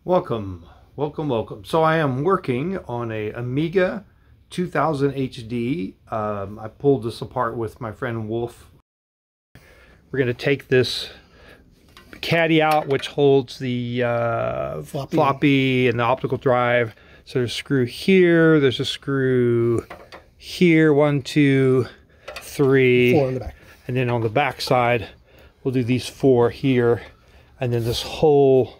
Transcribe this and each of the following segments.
Welcome. So I am working on a Amiga 2000 HD. I pulled this apart with my friend Wolf. We're going to take this caddy out, which holds the floppy and the optical drive. So there's a screw here, there's a screw here, 1, 2, 3. 4 on the back. And then on the back side, we'll do these 4 here. And then this whole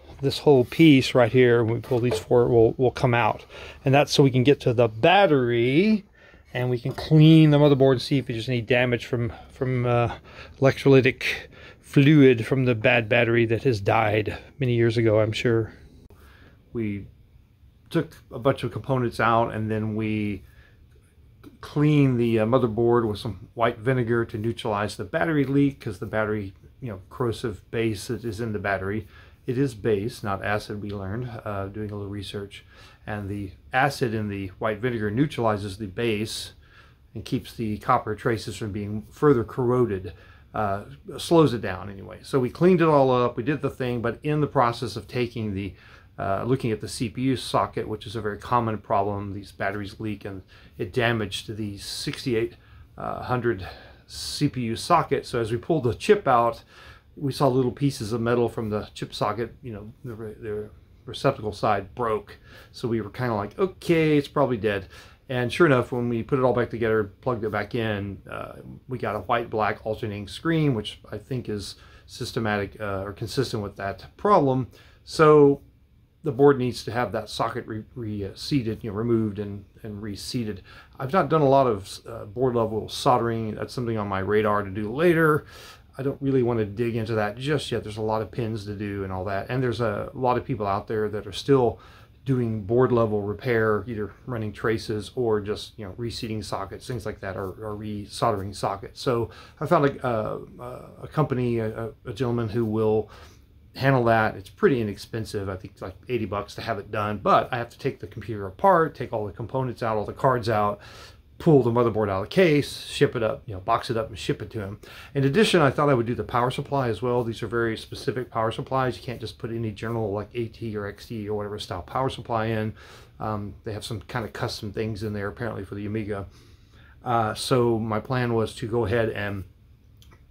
piece right here, when we pull these 4, will come out. And that's so we can get to the battery and we can clean the motherboard and see if there's any damage from electrolytic fluid from the bad battery that has died many years ago, I'm sure. We took a bunch of components out and then we cleaned the motherboard with some white vinegar to neutralize the battery leak, because the battery, corrosive base that is in the battery. It is base, not acid, we learned doing a little research. And the acid in the white vinegar neutralizes the base and keeps the copper traces from being further corroded. Slows it down anyway. So we cleaned it all up, we did the thing, but in the process of taking the looking at the CPU socket, which is a very common problem, these batteries leak and it damaged the 6800 CPU socket. So as we pulled the chip out, we saw little pieces of metal from the chip socket, the receptacle side broke. So we were kind of like, okay, it's probably dead. And sure enough, when we put it all back together, plugged it back in, we got a white-black alternating screen, which I think is systematic or consistent with that problem. So the board needs to have that socket reseated, removed and reseated. I've not done a lot of board level soldering. That's something on my radar to do later. I don't really want to dig into that just yet. There's a lot of pins to do and all that. And there's a lot of people out there that are still doing board level repair, either running traces or just, reseating sockets, things like that, or resoldering sockets. So I found a company, a gentleman who will handle that. It's pretty inexpensive. I think it's like 80 bucks to have it done, but I have to take the computer apart, take all the components out, all the cards out, pull the motherboard out of the case, ship it up, box it up and ship it to him. In addition, I thought I would do the power supply as well. These are very specific power supplies. You can't just put any general like AT or XT or whatever style power supply in. They have some kind of custom things in there apparently for the Amiga. So my plan was to go ahead and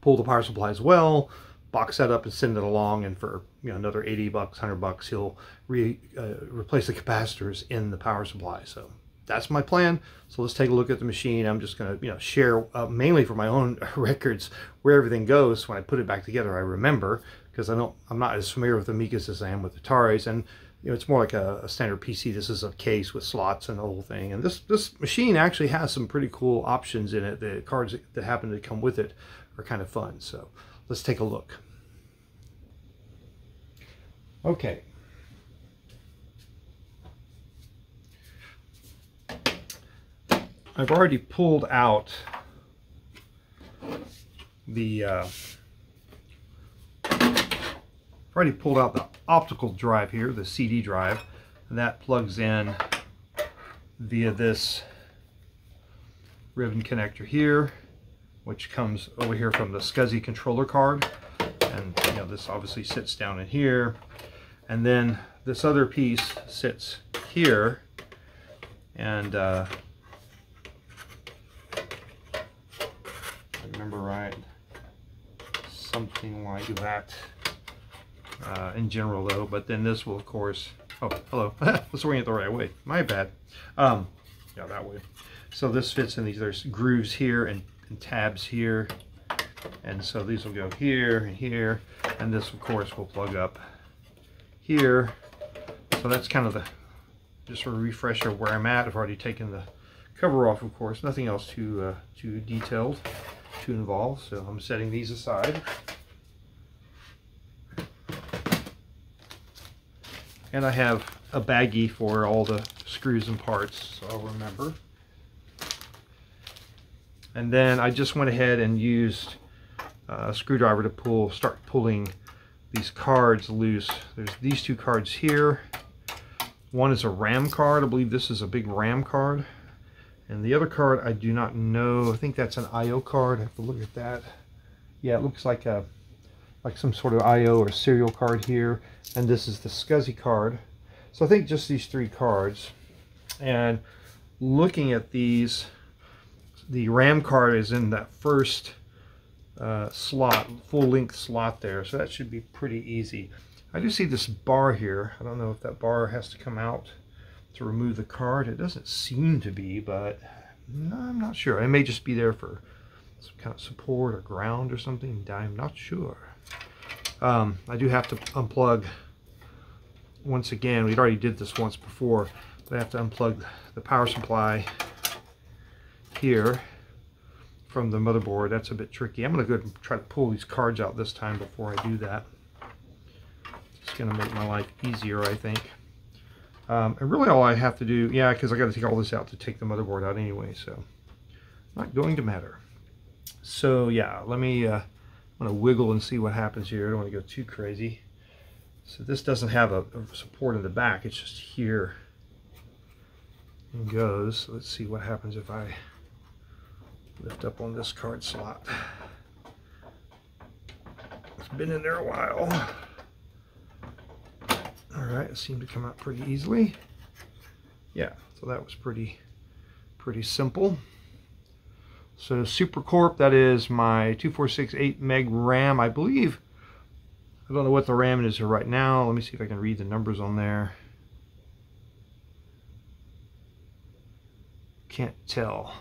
pull the power supply as well, box that up and send it along, and for another 80 bucks, 100 bucks, he'll replace the capacitors in the power supply. So that's my plan. So let's take a look at the machine. I'm just going to share mainly for my own records where everything goes. When I put it back together, I remember, because I'm not as familiar with Amigas as I am with Ataris, and it's more like a standard PC. This is a case with slots and the whole thing. And this machine actually has some pretty cool options in it. The cards that happen to come with it are kind of fun. So let's take a look. Okay. I've already pulled out the optical drive here, the CD drive, and that plugs in via this ribbon connector here, which comes over here from the SCSI controller card. And this obviously sits down in here, and then this other piece sits here, and remember right, something like that in general though. But then this will of course, oh hello, let's orient the right way, my bad. Yeah, that way. So this fits in these, there's grooves here and tabs here, and so these will go here and here, and this of course will plug up here. So that's kind of just a refresher where I'm at. I've already taken the cover off, of course, nothing else too detailed, too involved. So I'm setting these aside. And I have a baggie for all the screws and parts, so I'll remember. And then I just went ahead and used a screwdriver to start pulling these cards loose. There's these 2 cards here. One is a RAM card. I believe this is a big RAM card. And the other card, I do not know. I think that's an I/O card. I have to look at that. Yeah, it looks like some sort of I/O or serial card here. And this is the SCSI card. So I think just these 3 cards. And looking at these, the RAM card is in that first slot, full-length slot there, so that should be pretty easy. I do see this bar here. I don't know if that bar has to come out to remove the card. It doesn't seem to be, but no, I'm not sure. It may just be there for some kind of support or ground or something. I'm not sure. I do have to unplug once again. We already did this once before, but I have to unplug the power supply here from the motherboard. That's a bit tricky. I'm going to go ahead and try to pull these cards out this time before I do that. It's going to make my life easier, I think. And really all I have to do, yeah, because I got to take all this out to take the motherboard out anyway, so not going to matter. So yeah, let me, I'm going to wiggle and see what happens here. I don't want to go too crazy. So this doesn't have a support in the back, it's just here and goes. So let's see what happens if I lift up on this card slot. It's been in there a while. Alright, it seemed to come out pretty easily. Yeah, so that was pretty simple. So SuperCorp, that is my 2468 meg RAM, I believe. I don't know what the RAM is here right now. Let me see if I can read the numbers on there. Can't tell.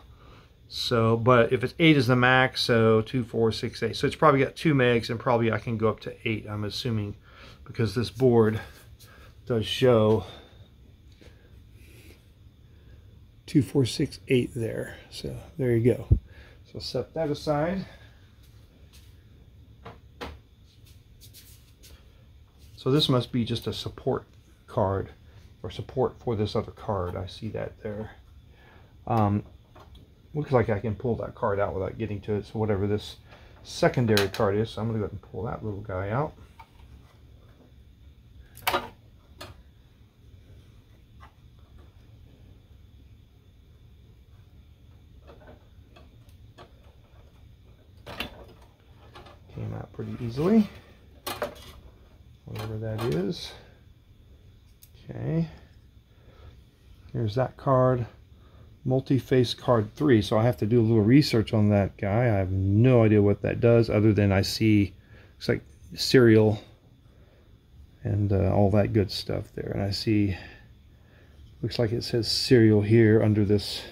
So, but if it's 8 is the max, so 2468. So it's probably got 2 megs, and probably I can go up to 8, I'm assuming, because this board does show 2468 there. So there you go. So set that aside. So this must be just a support card, or support for this other card. I see that there. Looks like I can pull that card out without getting to it. So whatever this secondary card is, so I'm going to go ahead and pull that little guy out. Came out pretty easily. Whatever that is. Okay. Here's that card. Multi-face card 3. So I have to do a little research on that guy. I have no idea what that does, other than I see looks like serial and all that good stuff there. And I see, looks like it says serial here under this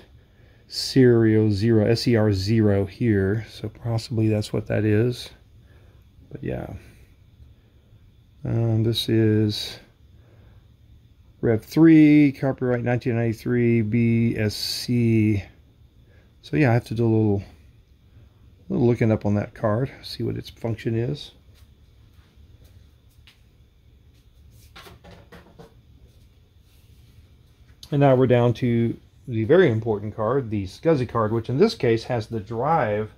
serial 0, SER0 here. So possibly that's what that is. But yeah. This is Rev 3, copyright 1993, BSC. So yeah, I have to do a little looking up on that card, see what its function is. And now we're down to the very important card, the SCSI card, which in this case has the drive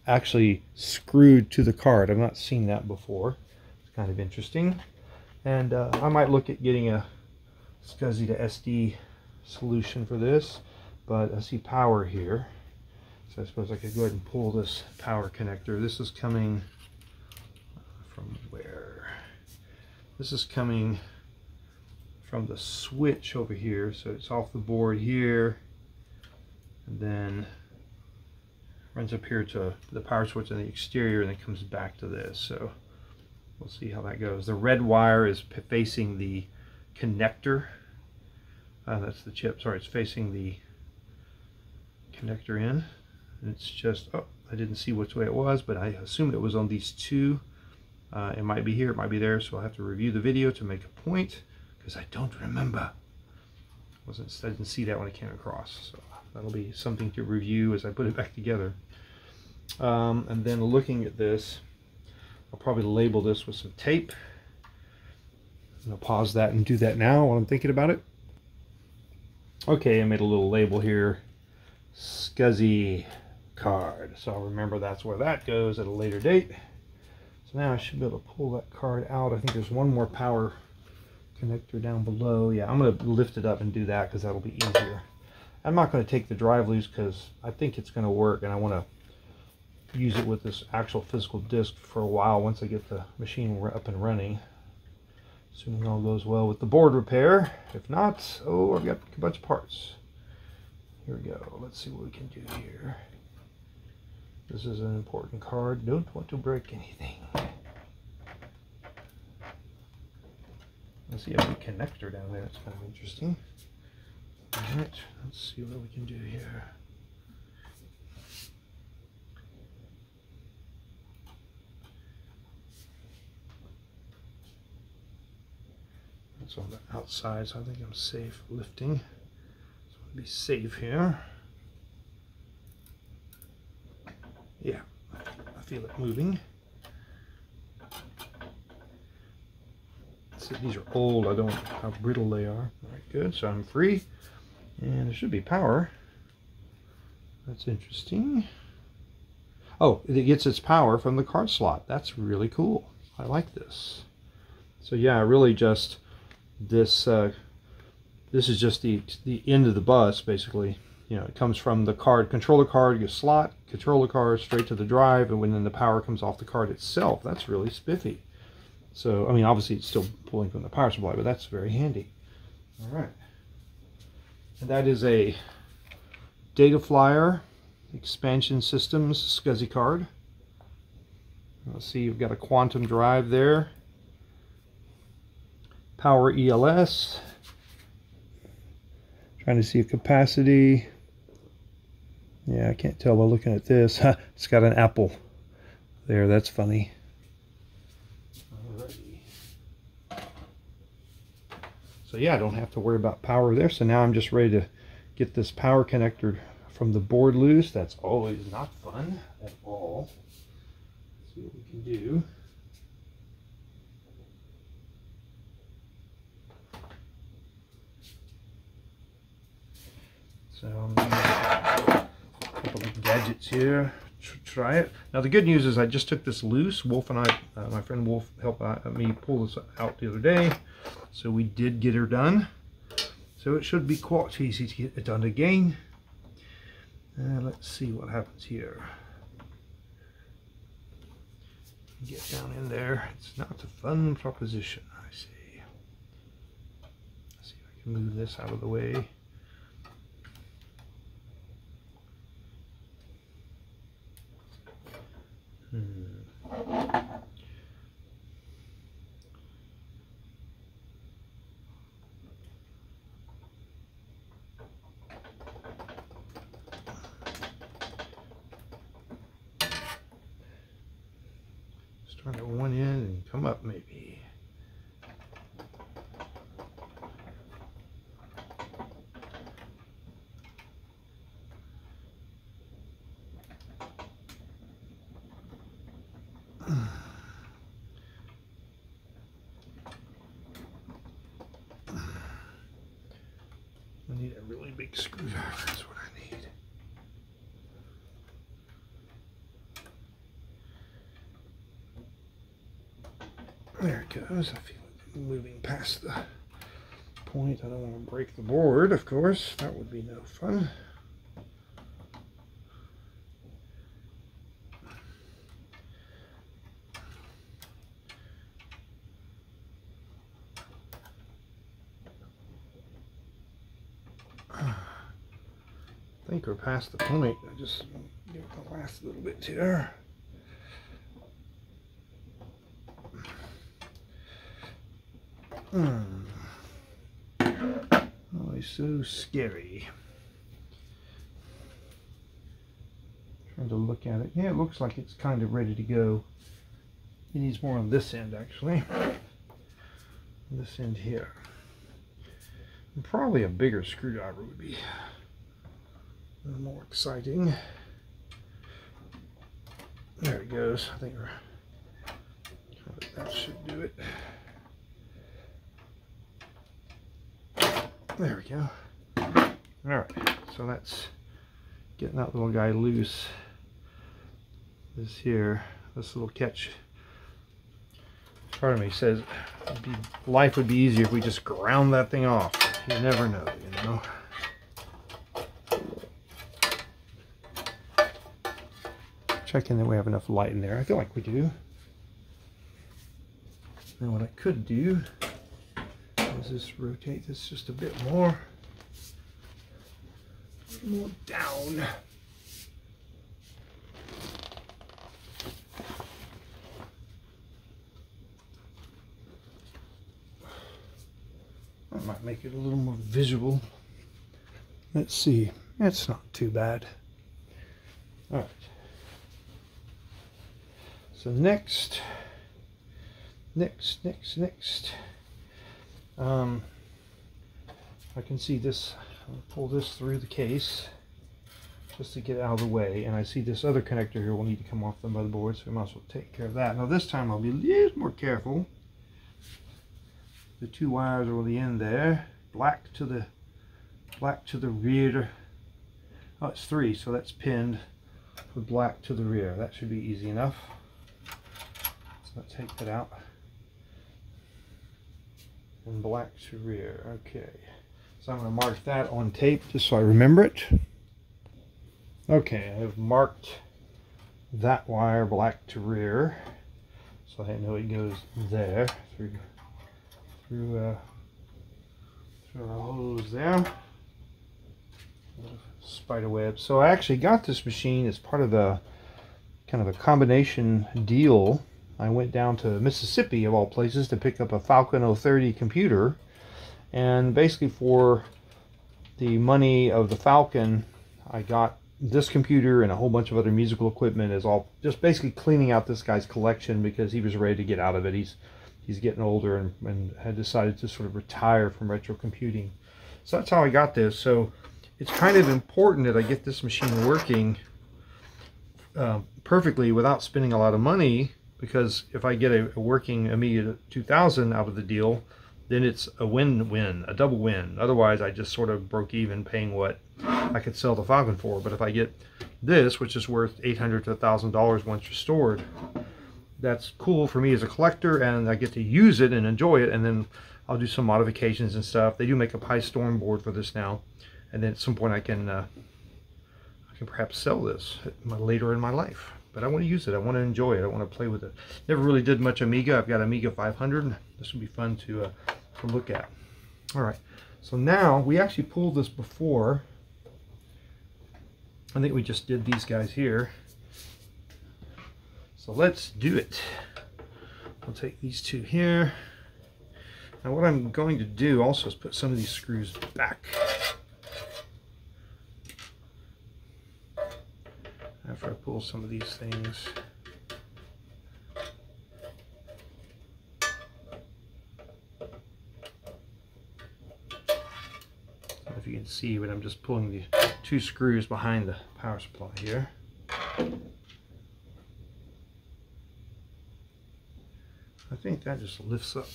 actually screwed to the card. I've not seen that before. It's kind of interesting. And I might look at getting a SCSI to SD solution for this, but I see power here, so I suppose I could go ahead and pull this power connector. This is coming from where? This is coming from the switch over here, so it's off the board here, and then runs up here to the power switch on the exterior, and then comes back to this. So we'll see how that goes. The red wire is facing the connector. That's the chip, sorry, it's facing the connector in. And it's just, oh, I didn't see which way it was, but I assumed it was on these two. It might be here, it might be there, so I'll have to review the video to make a point, because I don't remember. I didn't see that when it came across, so that'll be something to review as I put it back together. And then looking at this, I'll probably label this with some tape. And I'll pause that and do that now while I'm thinking about it. Okay, I made a little label here. SCSI card. So I'll remember that's where that goes at a later date. So now I should be able to pull that card out. I think there's one more power connector down below. Yeah, I'm going to lift it up and do that because that'll be easier. I'm not going to take the drive loose because I think it's going to work, and I want to use it with this actual physical disc for a while once I get the machine up and running. Assuming all goes well with the board repair. If not, oh, I've got a bunch of parts. Here we go. Let's see what we can do here. This is an important card. Don't want to break anything. I see a big connector down there. It's kind of interesting. Alright, let's see what we can do here. That's on the outside, so I think I'm safe lifting. So I'll be safe here. Yeah, I feel it moving. So these are old, I don't know how brittle they are. Alright, good, so I'm free. And there should be power. That's interesting. Oh, it gets its power from the card slot. That's really cool. I like this. So yeah, really just this is just the end of the bus, basically. You know, it comes from the card, controller card, your slot, controller card, straight to the drive, and then the power comes off the card itself. That's really spiffy. So, I mean, obviously it's still pulling from the power supply, but that's very handy. All right. And that is a Data Flyer Expansion Systems SCSI card. Let's see, you've got a quantum drive there. Power ELS. Trying to see a capacity. Yeah, I can't tell by looking at this. It's got an apple there. That's funny. Alrighty. So yeah, I don't have to worry about power there. So now I'm just ready to get this power connector from the board loose. That's always not fun at all. Let's see what we can do. So I'm going to a couple of gadgets here to try it. Now the good news is I just took this loose. Wolf and I, my friend Wolf, helped me pull this out the other day. So we did get her done. So it should be quite easy to get it done again. Let's see what happens here. Get down in there. It's not a fun proposition, I see. Let's see if I can move this out of the way. Start at one end and come up maybe. I need a really big screwdriver, that's what I need. There it goes. I feel like moving past the point. I don't want to break the board, of course. That would be no fun. I think we're past the point. I just give it the last little bit here. Oh, it's so scary. Trying to look at it. Yeah, it looks like it's kind of ready to go. It needs more on this end, actually. This end here. And probably a bigger screwdriver would be a little more exciting. There it goes. I think that should do it. There we go. Alright, so that's getting that little guy loose. This here, this little catch. Part of me says life would be easier if we just ground that thing off. You never know, you know. Checking that we have enough light in there. I feel like we do. Now what I could do is this rotate this just a bit more. More down. That might make it a little more visual. Let's see. That's not too bad. All right. So next. I can see this. I'll pull this through the case just to get it out of the way, and I see this other connector here will need to come off the motherboard, so we might as well take care of that. Now this time I'll be a little more careful. The two wires are on the end there, black to the rear. Oh, it's 3, so that's pinned with black to the rear. That should be easy enough. So let's take that out. And black to rear. Okay. So I'm going to mark that on tape just so I remember it. Okay, I have marked that wire black to rear, so I know it goes there through our hose there. Spider web. So I actually got this machine as part of the kind of a combination deal. I went down to Mississippi, of all places, to pick up a Falcon 030 computer. And basically for the money of the Falcon, I got this computer and a whole bunch of other musical equipment, as all just basically cleaning out this guy's collection because he was ready to get out of it. He's getting older and had decided to sort of retire from retro computing. So that's how I got this. So it's kind of important that I get this machine working perfectly without spending a lot of money, because if I get a working Amiga 2000 out of the deal, then it's a win-win, a double win. Otherwise, I just sort of broke even paying what I could sell the Falcon for. But if I get this, which is worth $800 to $1,000 once restored, that's cool for me as a collector, and I get to use it and enjoy it, and then I'll do some modifications and stuff. They do make a Pi Storm board for this now, and then at some point I can perhaps sell this later in my life. But I want to use it. I want to enjoy it. I want to play with it. Never really did much Amiga. I've got Amiga 500. This would be fun to look at. All right. So now we actually pulled this before. I think we just did these guys here. So let's do it. I'll take these two here. Now what I'm going to do also is put some of these screws back. After I pull some of these things. I don't know if you can see, but I'm just pulling the two screws behind the power supply here. I think that just lifts up.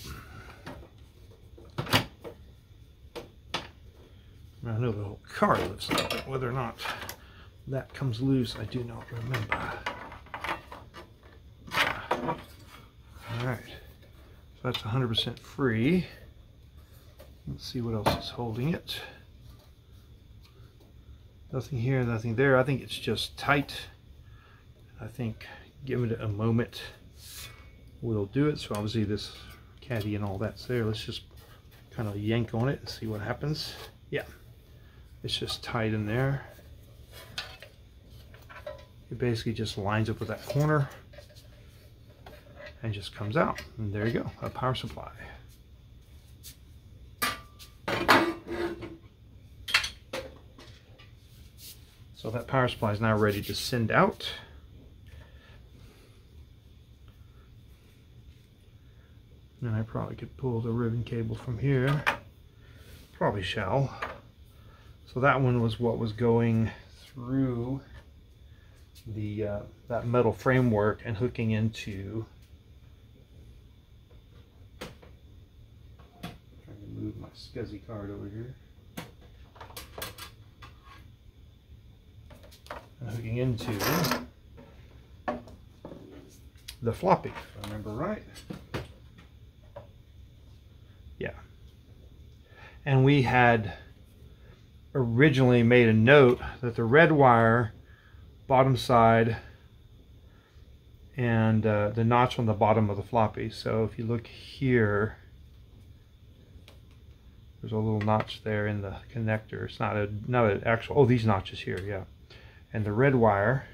I know the whole car lifts up, but whether or not that comes loose, I do not remember. Alright, so that's 100% free. Let's see what else is holding it. Nothing here, nothing there. I think it's just tight. I think giving it a moment will do it. So obviously this caddy and all that's there. Let's just kind of yank on it and see what happens. Yeah, it's just tight in there. It basically just lines up with that corner and just comes out. And there you go, a power supply. So that power supply is now ready to send out. And I probably could pull the ribbon cable from here. Probably shall. So that one was what was going through the that metal framework and hooking into. Trying to move my SCSI card over here. And hooking into the floppy, if I remember right. Yeah. And we had originally made a note that the red wire bottom side and the notch on the bottom of the floppy. So if you look here, There's a little notch there in the connector. It's not an actual, oh, these notches here, yeah. And the red wire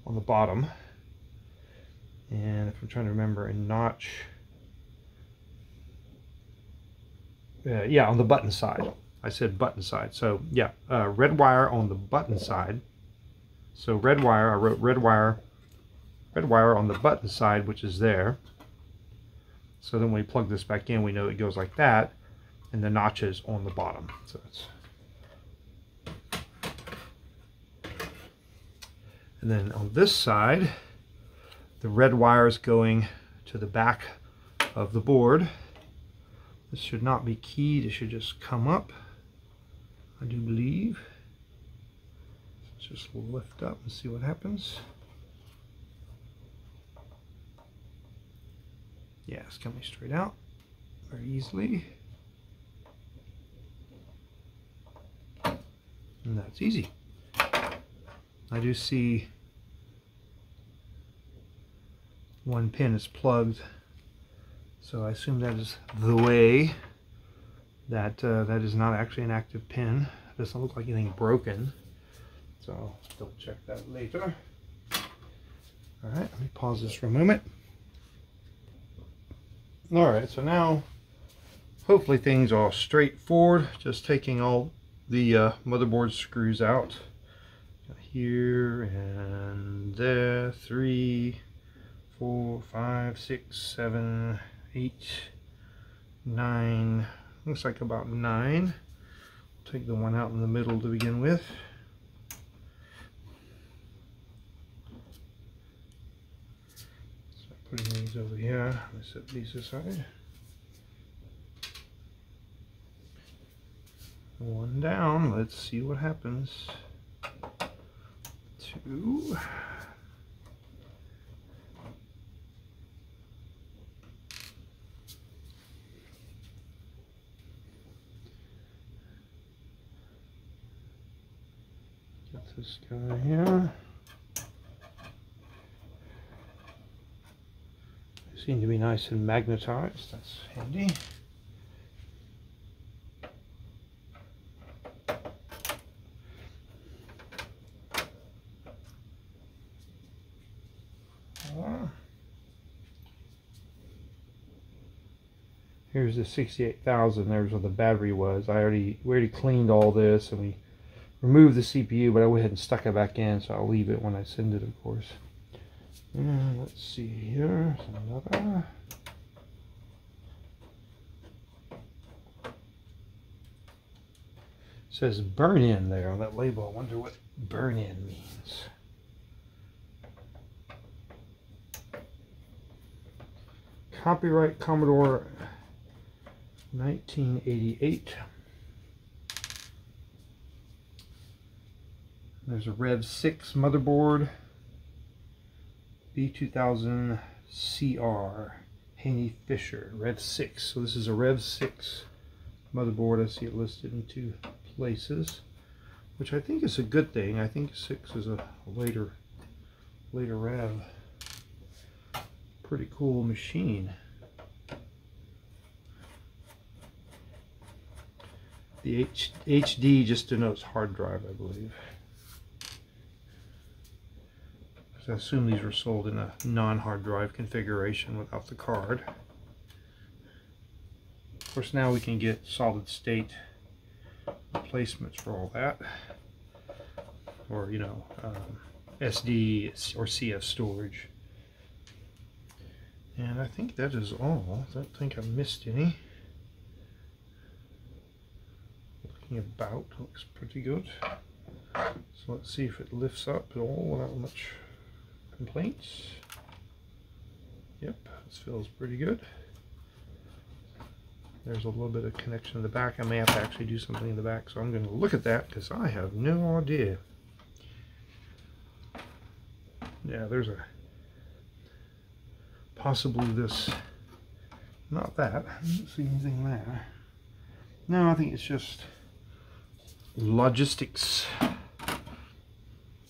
on the bottom. And if I'm trying to remember, a notch, yeah, on the button side. I said button side. So yeah, red wire on the button side. So red wire, I wrote red wire on the button side, which is there. So then when we plug this back in, we know it goes like that, and the notches on the bottom. So it's, and then on this side, the red wire is going to the back of the board. This should not be keyed, it should just come up, I do believe. Let's just lift up and see what happens. Yeah, it's coming straight out very easily. And that's easy. I do see one pin is plugged, so I assume that is the way. That that is not actually an active pin. It doesn't look like anything broken, so I'll double check that later. All right, let me pause this for a moment. All right, so now hopefully things are straightforward. Just taking all the motherboard screws out. Here and there, 3, 4, 5, 6, 7, 8, 9. Looks like about 9. Take the one out in the middle to begin with. So putting these over here. Let's set these aside. One down. Let's see what happens. 2. Get this guy here. They seem to be nice and magnetized. That's handy. Here's the 68,000. There's where the battery was. We already cleaned all this and we removed the CPU, but I went ahead and stuck it back in, so I'll leave it when I send it, of course. And let's see here. Another. It says burn in there on that label. I wonder what burn in means. Copyright Commodore 1988. There's a Rev 6 motherboard, B2000 CR, Haney Fisher, Rev 6. So this is a Rev 6 motherboard. I see it listed in 2 places, which I think is a good thing. I think 6 is a later Rev. Pretty cool machine. The HD just denotes hard drive, I believe. So I assume these were sold in a non-hard drive configuration without the card. Of course, now we can get solid state replacements for all that, or you know, SD or CF storage. And I think that is all. I don't think I missed any. Looking about, looks pretty good. So let's see if it lifts up at all without much complaints. Yep, this feels pretty good. There's a little bit of connection in the back. I may have to actually do something in the back, so I'm going to look at that because I have no idea. Yeah, there's a possibly this, not that, I don't see anything there. No, I think it's just logistics.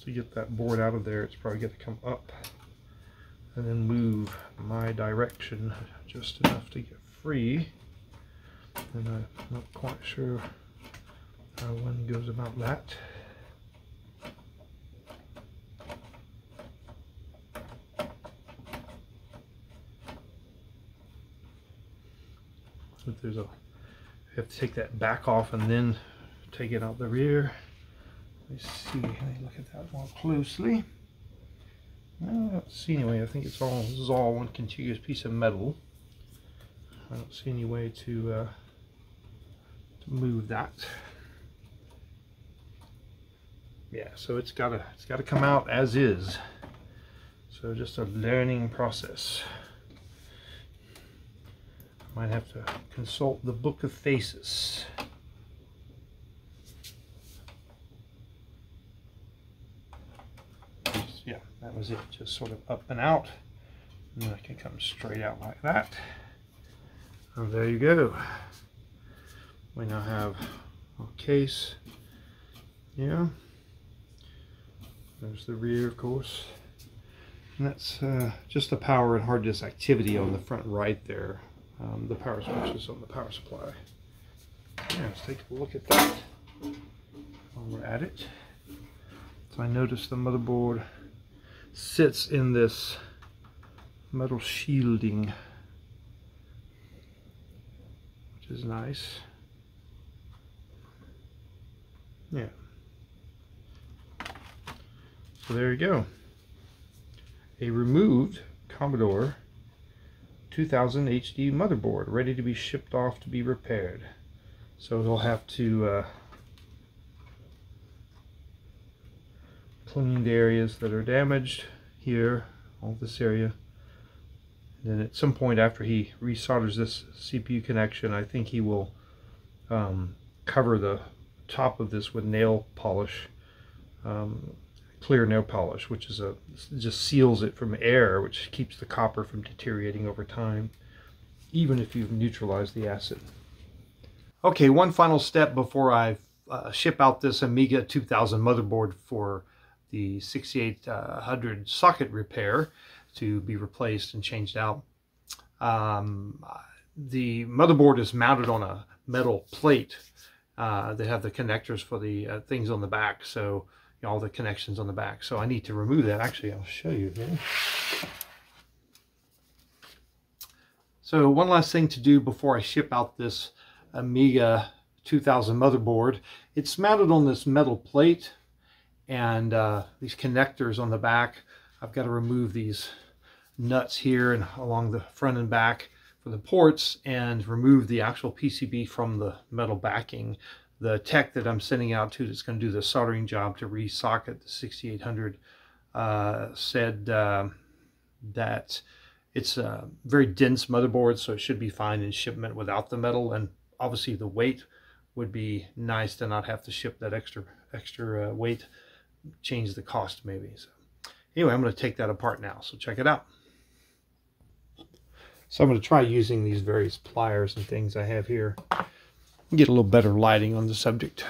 To get that board out of there, it's probably got to come up and then move my direction just enough to get free. and I'm not quite sure how one goes about that. But there's a, you have to take that back off and then take it out the rear. Let me see, let me look at that more closely. I don't see any way. I think it's all, this is all one contiguous piece of metal. I don't see any way to move that. Yeah, so it's gotta come out as is. So just a learning process. Might have to consult the Book of Faces. Yeah, that was it. Just sort of up and out. And then I can come straight out like that. And there you go. We now have a case. Yeah. There's the rear, of course. And that's just the power and hard disk activity on the front right there. The power switch is on the power supply. Yeah, let's take a look at that while we're at it. So I noticed the motherboard sits in this metal shielding, which is nice. Yeah. So there you go. A removed Commodore 2000 HD motherboard ready to be shipped off to be repaired. So they'll have to clean the areas that are damaged here, all this area. And then at some point after he resolders this CPU connection, I think he will cover the top of this with nail polish, clear nail polish, which is just seals it from air, which keeps the copper from deteriorating over time, even if you've neutralized the acid. Okay, one final step before I ship out this Amiga 2000 motherboard for the 6800 socket repair to be replaced and changed out. The motherboard is mounted on a metal plate. They have the connectors for the things on the back, so you know, all the connections on the back. So I need to remove that. Actually, I'll show you here. So one last thing to do before I ship out this Amiga 2000 motherboard. It's mounted on this metal plate, and these connectors on the back. I've got to remove these nuts here and along the front and back for the ports, and remove the actual PCB from the metal backing. The tech that I'm sending out to that's going to do the soldering job to re-socket the 6800 said that it's a very dense motherboard, so it should be fine in shipment without the metal. And obviously the weight would be nice to not have to ship that extra weight, change the cost maybe. So anyway, I'm going to take that apart now, so check it out. So I'm going to try using these various pliers and things I have here, get a little better lighting on the subject.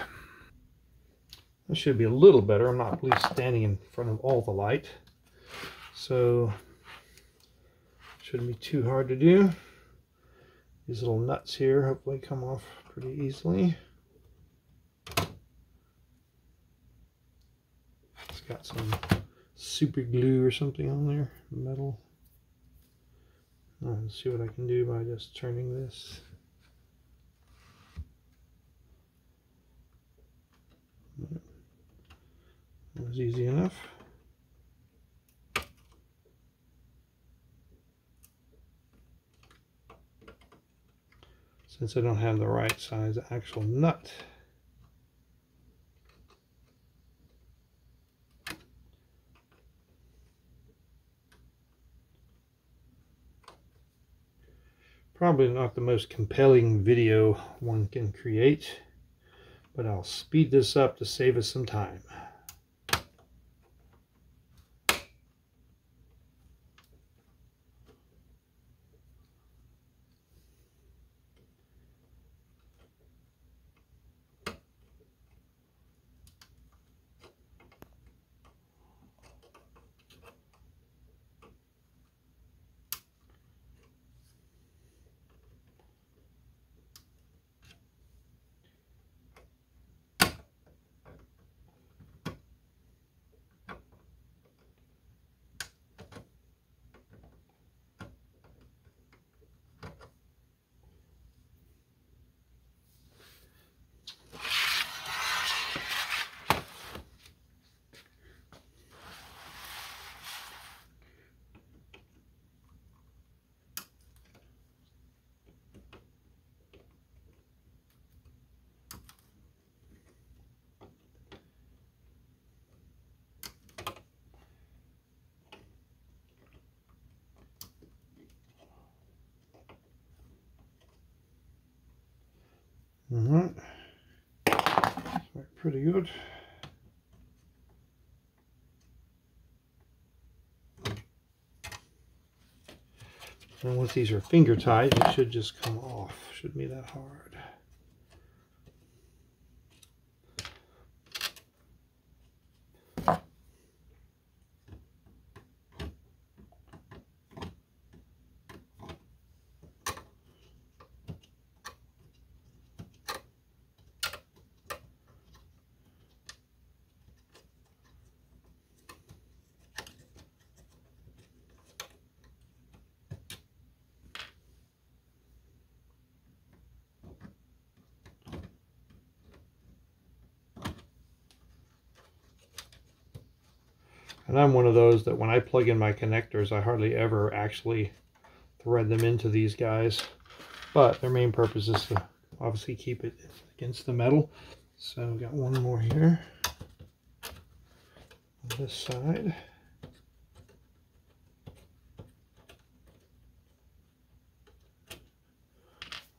That should be a little better. I'm not at least standing in front of all the light, so shouldn't be too hard to do. These little nuts here hopefully come off pretty easily. It's got some super glue or something on there, metal. Let's see what I can do by just turning this. That was easy enough. Since I don't have the right size actual nut. Probably not the most compelling video one can create, but I'll speed this up to save us some time. Alright. Pretty good. And once these are finger tight, it should just come off. Shouldn't be that hard. And I'm one of those that when I plug in my connectors, I hardly ever actually thread them into these guys. But their main purpose is to obviously keep it against the metal. So I've got one more here on this side.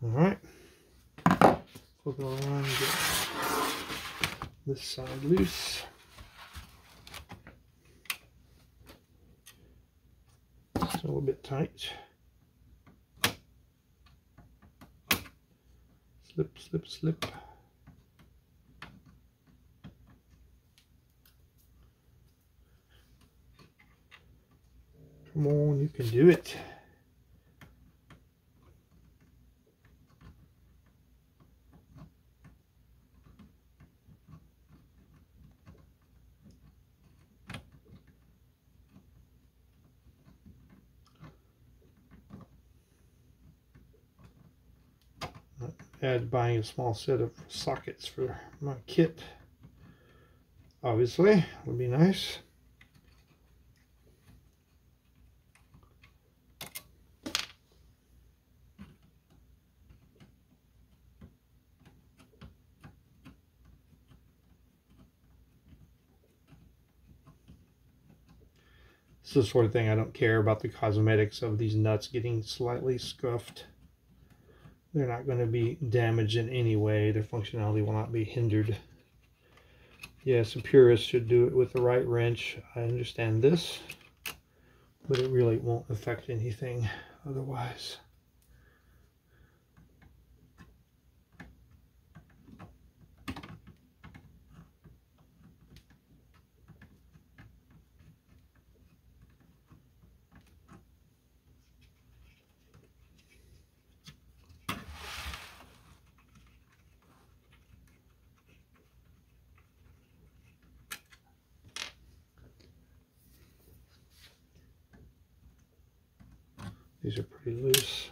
All right. Flip it around and get this side loose. Still a bit tight. Slip, slip, slip. Come on, you can do it. Add buying a small set of sockets for my kit. Obviously, would be nice. This is the sort of thing I don't care about the cosmetics of these nuts getting slightly scuffed. They're not going to be damaged in any way. Their functionality will not be hindered. Yes, a purist should do it with the right wrench. I understand this, but it really won't affect anything otherwise. These are pretty loose.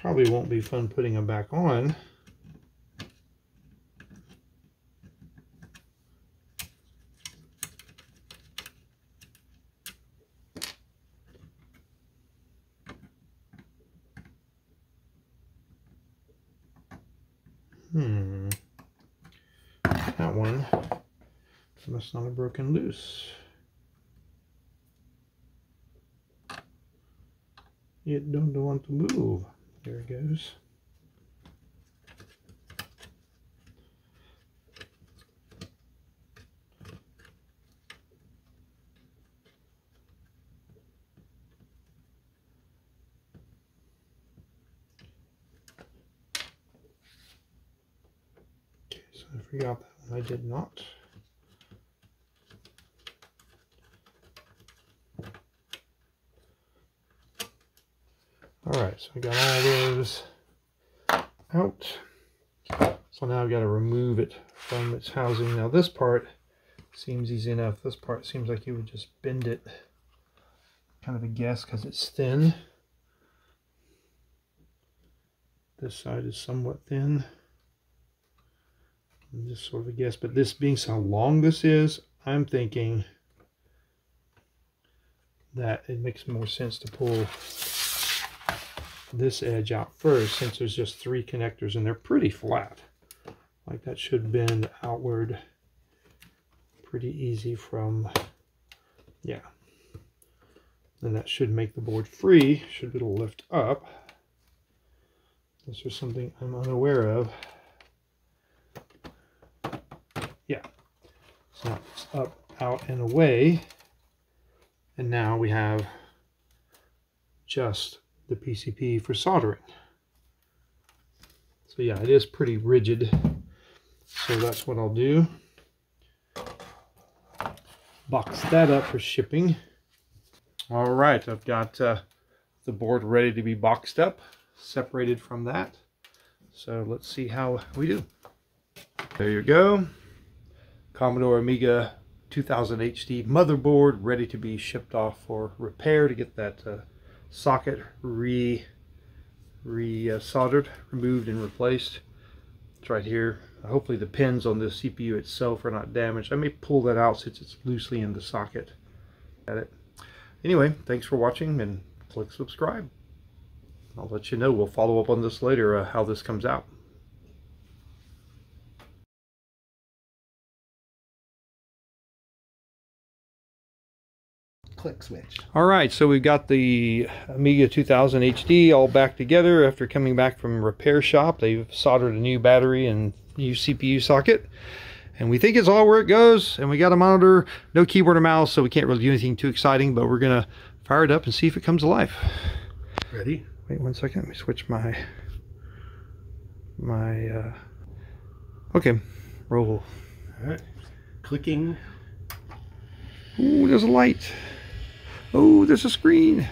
Probably won't be fun putting them back on. That one must not have broken loose. It don't want to move. There it goes. Okay, so I forgot that one. I did not. Alright, so I got all those out. So now I've got to remove it from its housing. Now this part seems easy enough. This part seems like you would just bend it. Kind of a guess because it's thin. This side is somewhat thin. Just sort of a guess, but this being so long this is, I'm thinking that it makes more sense to pull this edge out first, since there's just 3 connectors and they're pretty flat. Like that should bend outward pretty easy from, yeah. Then that should make the board free, should be able to lift up. This is something I'm unaware of. Yeah, so now it's up, out, and away. And now we have just the PCP for soldering. So yeah, it is pretty rigid. So that's what I'll do. Box that up for shipping. All right, I've got the board ready to be boxed up, separated from that. So let's see how we do. There you go. Commodore Amiga 2000 HD motherboard ready to be shipped off for repair, to get that socket soldered, removed and replaced. It's right here. Hopefully the pins on the CPU itself are not damaged. I may pull that out since it's loosely in the socket. Got it. Anyway, thanks for watching, and click subscribe. I'll let you know. We'll follow up on this later, how this comes out. Click switch. All right, so we've got the Amiga 2000 HD all back together after coming back from repair shop. They've soldered a new battery and new CPU socket, and we think it's all where it goes. And we got a monitor, no keyboard or mouse, so we can't really do anything too exciting, but we're gonna fire it up and see if it comes alive. Ready? Wait 1 second, let me switch my okay, roll. All right, clicking. Ooh, there's a light. Oh, there's a screen.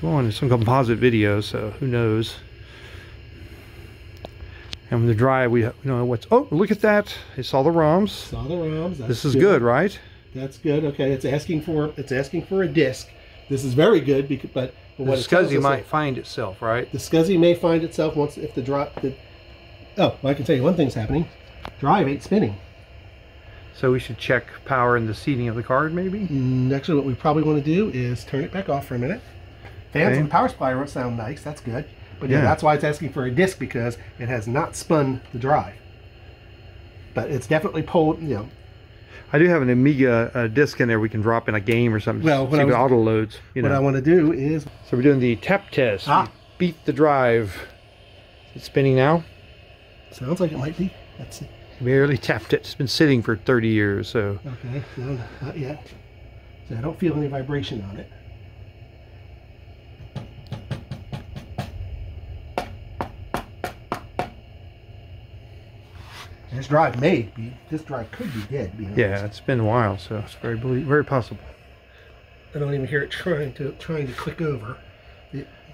Come on, it's some composite video, so who knows. And when the drive, we don't know what's. Oh, look at that! It's all the ROMs. Saw the ROMs. This is good, right? That's good. Okay, it's asking for a disk. This is very good, because, but what the SCSI might find itself, right? The SCSI may find itself once if the drive. Oh, well, I can tell you one thing's happening. Drive ain't spinning. So we should check power and the seating of the card, maybe? Actually, what we probably want to do is turn it back off for a minute. Fans and power supply don't sound nice. That's good. But yeah, that's why it's asking for a disk, because it has not spun the drive. But it's definitely pulled, you know. I do have an Amiga disk in there we can drop in a game or something. Well, see if it auto loads. What I want to do is... So we're doing the tap test. We beat the drive. Is it spinning now? Sounds like it might be. Let's see. Barely tapped it. It's been sitting for 30 years, so. Okay, no, not yet. So I don't feel any vibration on it. This drive could be dead. To be honest. Yeah, it's been a while, so it's very possible. I don't even hear it trying to click over.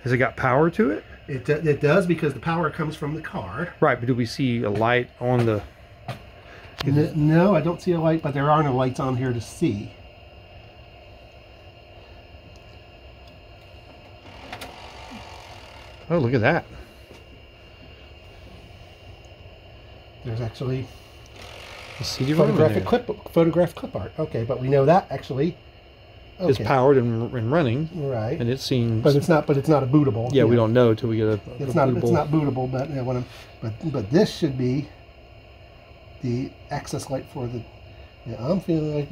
Has it got power to it? It does, because the power comes from the card. Right, but do we see a light on the... No, I don't see a light, but there are no lights on here to see. Oh, look at that. There's actually a CD photographic clip art. Okay, but we know that actually is powered and running. Right. And it seems. But it's not a bootable. Yeah, we don't know until we get a it's bootable. It's not bootable, but you know, but this should be the access light for the. Yeah, I'm feeling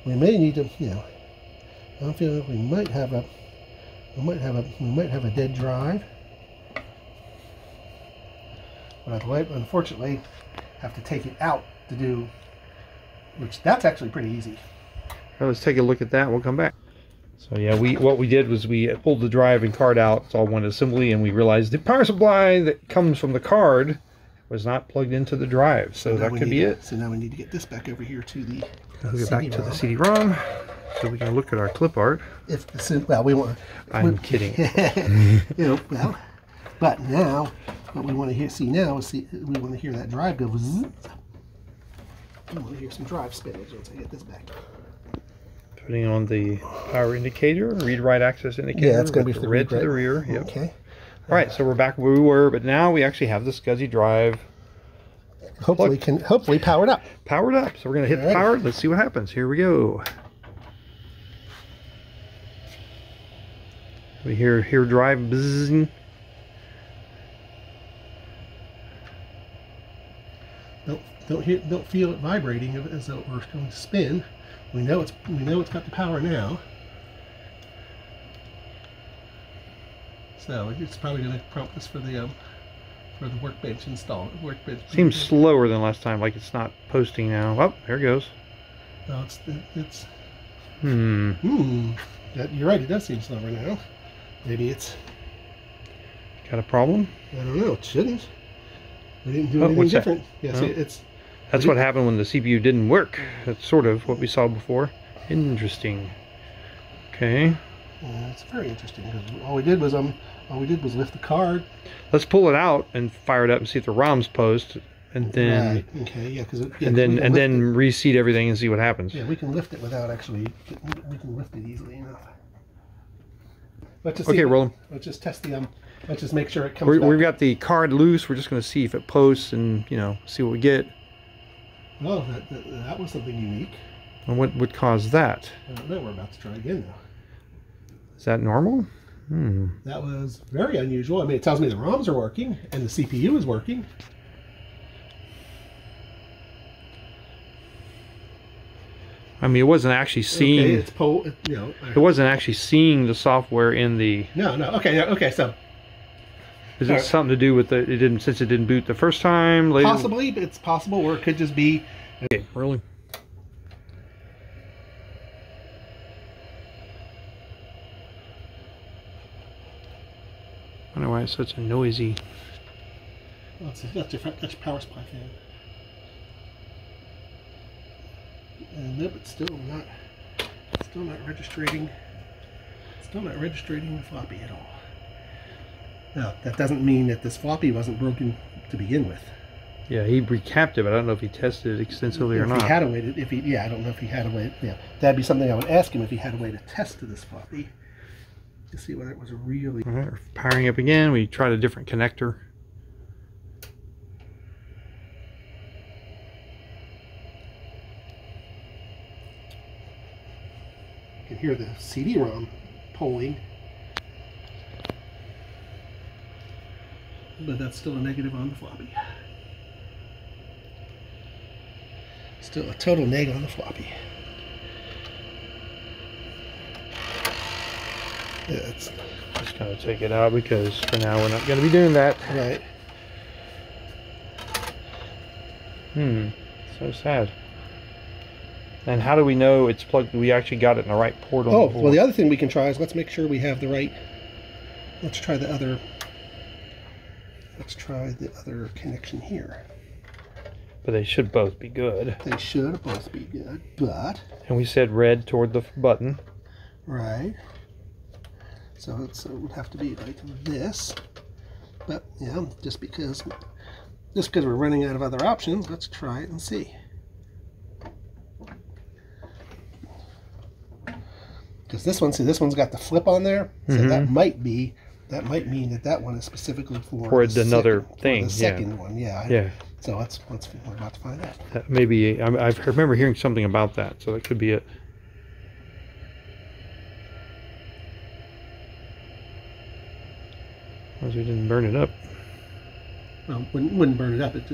we may need to. You know, I'm feeling like we might have a dead drive. But I'd unfortunately have to take it out to do, which that's actually pretty easy. Well, let's take a look at that. We'll come back. So yeah, what we did was we pulled the drive and card out. It's all one assembly, and we realized the power supply that comes from the card was not plugged into the drive. So that could be it. So now we need to get this back over here to the we'll get back to the CD-ROM, so we can look at our clip art. Well, we want. I'm kidding. You know, well, but now what we want to see now is we want to hear that drive go. Zzz. We want to hear some drive spinach once I get this back. Putting on the power indicator, read-write access indicator. Yeah, it's going to be the red to the rear. Yep. Okay. All right, so we're back where we were, but now we actually have the SCSI drive. Hopefully powered up. Powered up. So we're going to hit power. Let's see what happens. Here we go. We hear drive bzzing. Don't feel it vibrating as though we're going to spin. We know it's got the power now. So it's probably going to prompt us for the workbench install. Seems slower than last time, like it's not posting now. Oh, there it goes. No, it's. You're right. It does seem slower now. Maybe it's got a problem. I don't know. It shouldn't. We didn't do anything different. Yeah, oh. see, That's what happened when the CPU didn't work. That's sort of what we saw before. Interesting. Okay. It's very interesting because all we did was lift the card. Let's pull it out and fire it up and see if the ROM's post, and then right. Okay, yeah, and then reseat everything and see what happens. Yeah, we can lift it without actually. We can lift it easily enough. Let's just roll them. Let's just test the Let's just make sure it comes. We've got the card loose. We're just going to see if it posts and see what we get. Oh, that was something unique. And what would cause that? I don't know. We're about to try again now. Is that normal? That was very unusual. I mean, it tells me the ROMs are working and the CPU is working. I mean, it wasn't actually seeing. Okay, it wasn't actually seeing the software in the. No. Okay. So. Is it something to do with since it didn't boot the first time? Later? Possibly, but it's possible, or it could just be. Okay, rolling. I don't know why it's such a noisy. Oh, that's your power supply fan. Nope, it's still not registering. Still not registering the floppy at all. Now, that doesn't mean that this floppy wasn't broken to begin with. Yeah, he recapped it, but I don't know if he tested it extensively or not. If he had a way to, I don't know if he had a way. Yeah, that'd be something I would ask him if he had a way to test this floppy to see whether it was really. All right, we're powering up again. We tried a different connector. You can hear the CD-ROM polling. But that's still a negative on the floppy. Still a total neg on the floppy. Yeah, it's just going to take it out because for now we're not going to be doing that. Right. So sad. And how do we know it's plugged? We actually got it in the right port on the board? Well, the other thing we can try is let's make sure we have the right. Let's try the other. Let's try the other connection here. But they should both be good. They should both be good, but... And we said red toward the button. Right. So it would have to be like this. But, yeah, just because we're running out of other options, let's try it and see. Because this one's got the flip on there, so that might mean that one is specifically for another thing. For the second one, yeah. Yeah. So we're about to find out. That maybe I remember hearing something about that, so that could be it. As long as we didn't burn it up. Well, wouldn't burn it up. It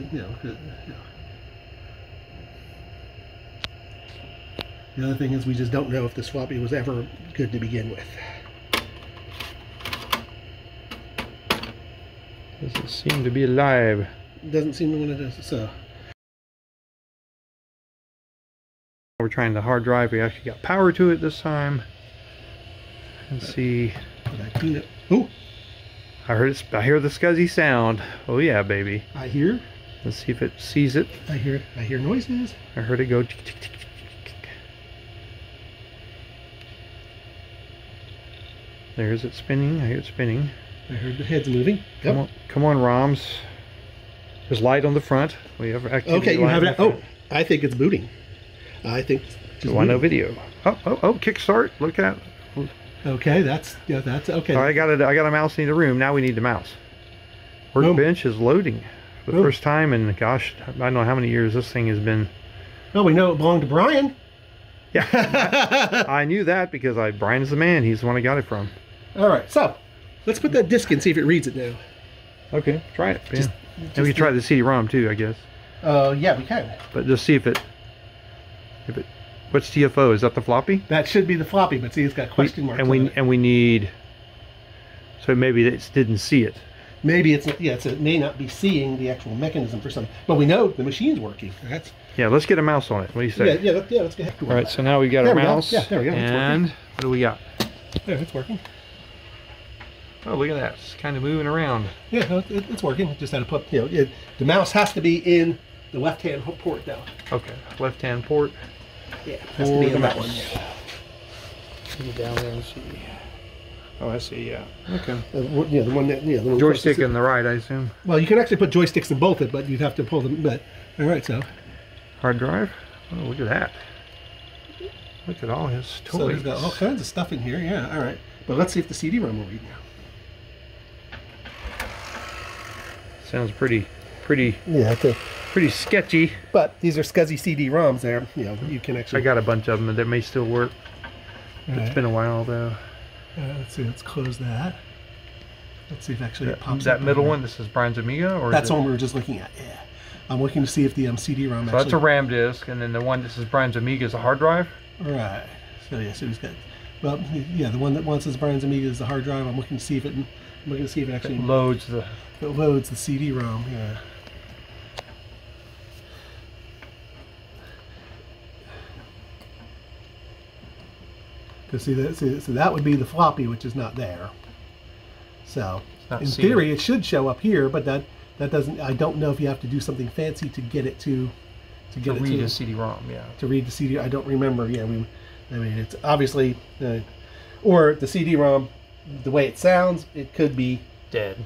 The other thing is we just don't know if this floppy was ever good to begin with. Doesn't seem to be alive. Doesn't seem to want to do so. We're trying the hard drive. We actually got power to it this time. Let's see. Oh, I hear the scuzzy sound. Oh yeah, baby. I hear. Let's see if it sees it. I hear noises. I heard it go tick, tick, tick, tick, tick. There's it spinning. I hear it spinning. I heard the heads moving. Yep. Come on, ROMs. There's light on the front. We have activity. Okay, you have it. Oh, I think it's booting. I think. Do I know video? Oh! Kickstart. Look at. Okay, that's okay. Oh, I got a mouse in the room. Now we need the mouse. Workbench is loading for the first time, and gosh, I don't know how many years this thing has been. Well, we know it belonged to Brian. Yeah, I knew that because Brian is the man. He's the one I got it from. All right, so let's put that disc in, see if it reads it now. Okay, try it. Yeah. Just And we can try the CD-ROM too, I guess. Yeah, we can. But just see if it. What's TFO? Is that the floppy? That should be the floppy, but see, it's got question marks. And we need. So maybe it didn't see it. Maybe it may not be seeing the actual mechanism for something, but we know the machine's working. Yeah, let's get a mouse on it. What do you say? Yeah, let's get. All right, so now we got our mouse. Yeah, there we go. And what do we got? Yeah, it's working. Oh, look at that! It's kind of moving around. Yeah, it's working. It just had to put, the mouse has to be in the left-hand port though. Okay, left-hand port. Yeah, has to be in that one. Get down there and see. Oh, I see. Yeah. Okay. The one joystick in the right, I assume. Well, you can actually put joysticks in both, but you'd have to pull them. But all right, so hard drive. Oh, look at that! Look at all his toys. So he's got all kinds of stuff in here. Yeah. All right, but let's see if the CD-ROM will read now. Sounds pretty yeah, pretty sketchy. But these are SCSI CD-ROMs there. You can actually. I got a bunch of them that may still work. It's been a while though. Let's see. Let's close that. Let's see if actually it pops that up middle one. This is Brian's Amiga, or that's the one we were just looking at. Yeah, I'm looking to see if the CD-ROM. So that's a RAM disk, and then the one this is Brian's Amiga is a hard drive. Right. So yeah, so he's got. Well, yeah, the one that wants is Brian's Amiga is the hard drive. I'm looking to see if it. Actually loads the. It loads the CD-ROM. Yeah. So that would be the floppy, which is not there. So in theory, it should show up here, but that doesn't. I don't know if you have to do something fancy to get it to read a CD-ROM. Yeah. To read the CD, I don't remember. Yeah, I mean, it's obviously, or the CD-ROM, the way it sounds, it could be dead.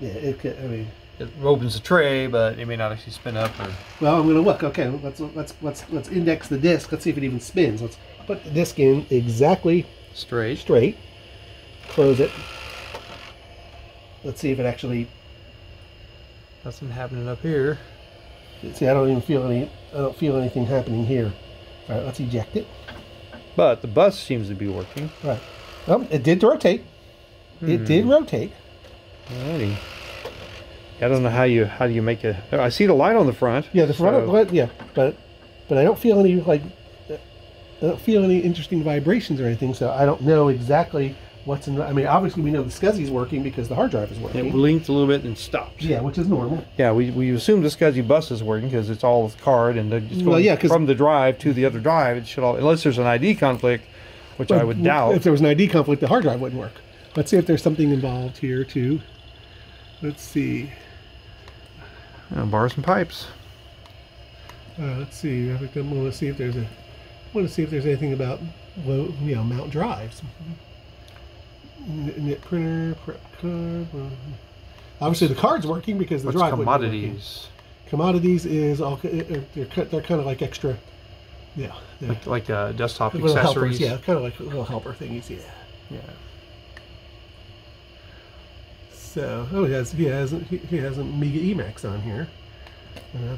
Yeah. It could. I mean. It opens the tray, but it may not actually spin up. Or... Well, I'm going to look. Okay, let's index the disc. Let's see if it even spins. Let's put the disc in exactly straight. Close it. Let's see if it actually. Nothing happening up here. See, I don't feel anything happening here. All right, let's eject it. But the bus seems to be working. Right. Well, it did rotate. It did rotate. Alrighty. I don't know how you make a. I see the light on the front. Yeah, the front light. Yeah, but I don't feel any interesting vibrations or anything. So I don't know exactly what's in. I mean, obviously we know the SCSI is working because the hard drive is working. It blinked a little bit and stopped. Yeah, which is normal. Yeah, we assume the SCSI bus is working because it's all card and from the drive to the other drive. It should all, unless there's an ID conflict, which I would doubt. If there was an ID conflict, the hard drive wouldn't work. Let's see if there's something involved here too. Let's see. Bars and pipes. Let's see. I want to see if there's anything about mount drives. Knit printer, prep card. Obviously, the card's working because the drive. Commodities? Commodities is all. They're kind of like extra. Yeah. Like desktop little accessories. Helpers, yeah, kind of like little helper thingies. Yeah. Yeah. So, he has an Amiga Emacs on here.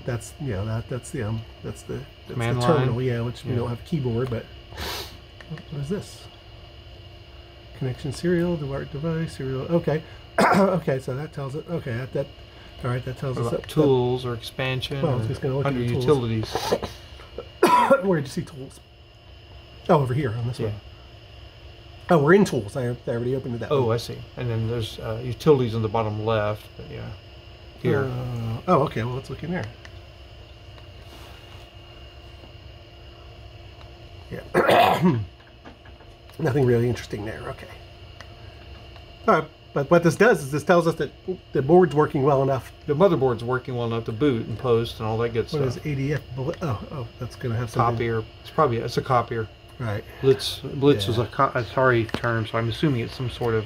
That's the terminal, yeah, which we don't have a keyboard, but what is this? Connection serial, device serial. Okay, okay, so that tells it. Okay, all right, that tells us that, tools or expansion. Well, it's just going to look under at utilities. Where did you see tools? Oh, over here on this one. Oh, we're in tools. I already opened it that Oh, one. I see. And then there's utilities on the bottom left. But yeah, here. Oh, okay. Well, let's look in there. Yeah. Nothing really interesting there. Okay. All right. But what this does is this tells us that the board's working well enough. The motherboard's working well enough to boot and post and all that good stuff. What is ADF? Oh, that's going to have something. Copier. It's a copier. Right. Blitz was a Atari term, so I'm assuming it's some sort of.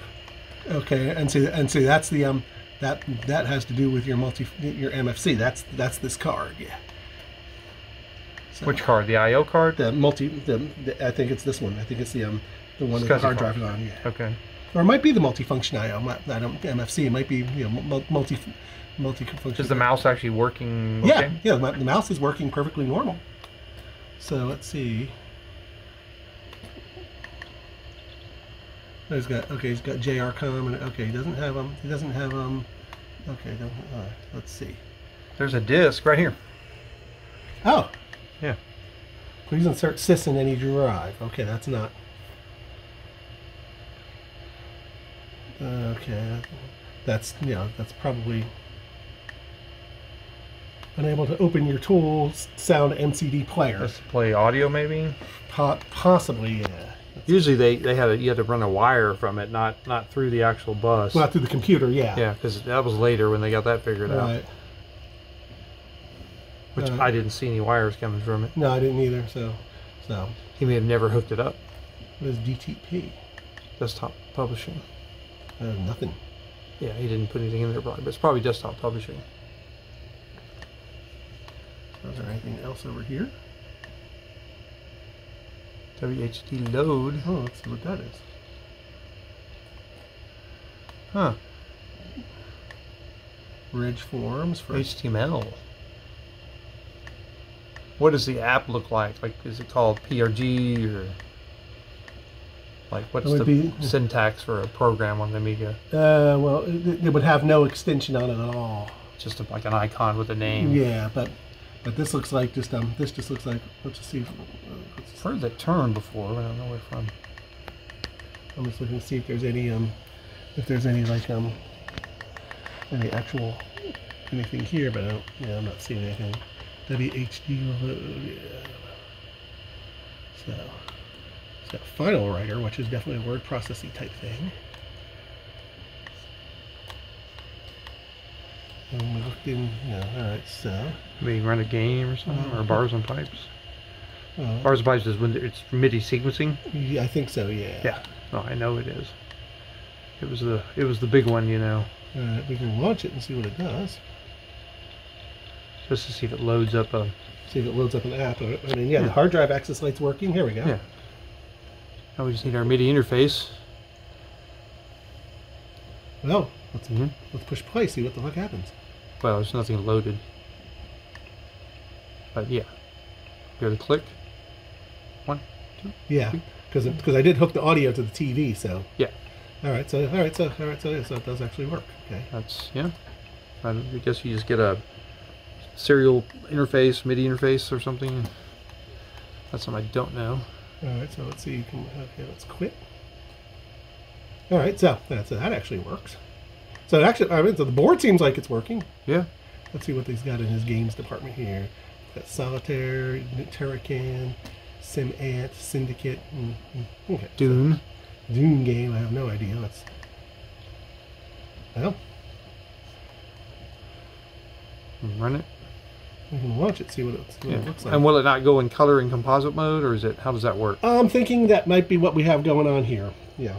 Okay, and see that's the that has to do with your MFC. That's this card, yeah. So, which card? The I/O card? I think it's this one. I think it's the one that the hard drive is on. Yeah. Okay. Or it might be the multifunction I/O. I don't MFC. It might be multi-function. Is the mouse actually working? Okay? Yeah. The mouse is working perfectly normal. So let's see. He's got JRCom and okay, he doesn't have them. He doesn't have them. Okay, let's see. There's a disc right here. Oh. Yeah. Please insert sys in any drive. Okay, that's not. Okay, that's that's probably unable to open your tools sound MCD player. Let's play audio maybe. Possibly, yeah. Usually you had to run a wire from it, not through the actual bus. Not through the computer, yeah. Yeah, because that was later when they got that figured out. Which I didn't see any wires coming from it. No, I didn't either. So he may have never hooked it up. What is DTP? Desktop publishing. Nothing. Yeah, he didn't put anything in there probably, but it's probably desktop publishing. Is there anything else over here? WHD load. Oh, let's see what that is. Huh. Reg forms for HTML. What does the app look like? Like, is it called PRG or like what's the syntax for a program on the Amiga? Well, it would have no extension on it at all. Just like an icon with a name. Yeah, but this looks like just this just looks like, let's just see. I've heard that term before, but I don't know where from. I'm just looking to see if there's any like any actual anything here, but I'm not seeing anything. WHD load, yeah. So it's got Final Writer, which is definitely a word processing type thing. And we looked in, alright, so. Maybe run a game or something, or bars and pipes. Bars and pipes is when it's MIDI sequencing. Yeah, I think so. Yeah. Yeah. Oh, I know it is. It was the big one, Alright, we can launch it and see what it does. Just to see if it loads up a. See if it loads up an app. I mean, yeah, the hard drive access light's working. Here we go. Yeah. Now we just need our MIDI interface. Well, let's push play. See what the fuck happens. Well, there's nothing loaded. But yeah, go to click. 1, 2. Yeah, because I did hook the audio to the TV, so. Yeah. So it does actually work. Okay. That's I guess you just get a serial interface, MIDI interface or something. That's something I don't know. Alright, so let's see. Okay, let's quit. Alright, so that actually works. So so the board seems like it's working. Yeah. Let's see what he's got in his games department here. Got Solitaire, Terracan, SimAnt, Syndicate, okay. Dune. So, Dune game, I have no idea. Well. Run it. We can launch it, see what it looks like. And will it not go in color and composite mode, or how does that work? I'm thinking that might be what we have going on here. Yeah.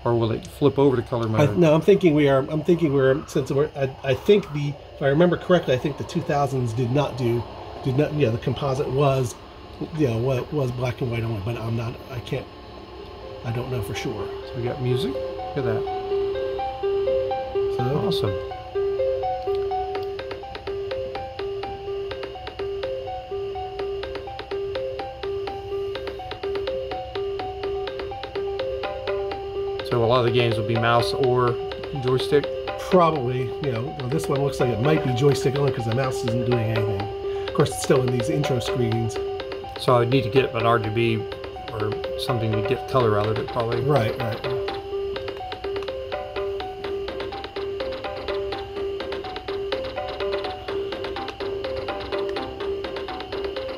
Or will it flip over to color mode? No, I'm thinking we're since I think if I remember correctly, I think the 2000s did not the composite was was black and white only, but I don't know for sure. So we got music. Look at that. So awesome. So a lot of the games will be mouse or joystick? Probably, well, this one looks like it might be joystick only because the mouse isn't doing anything. Of course, it's still in these intro screens. So I would need to get an RGB or something to get color out of it, probably. Right.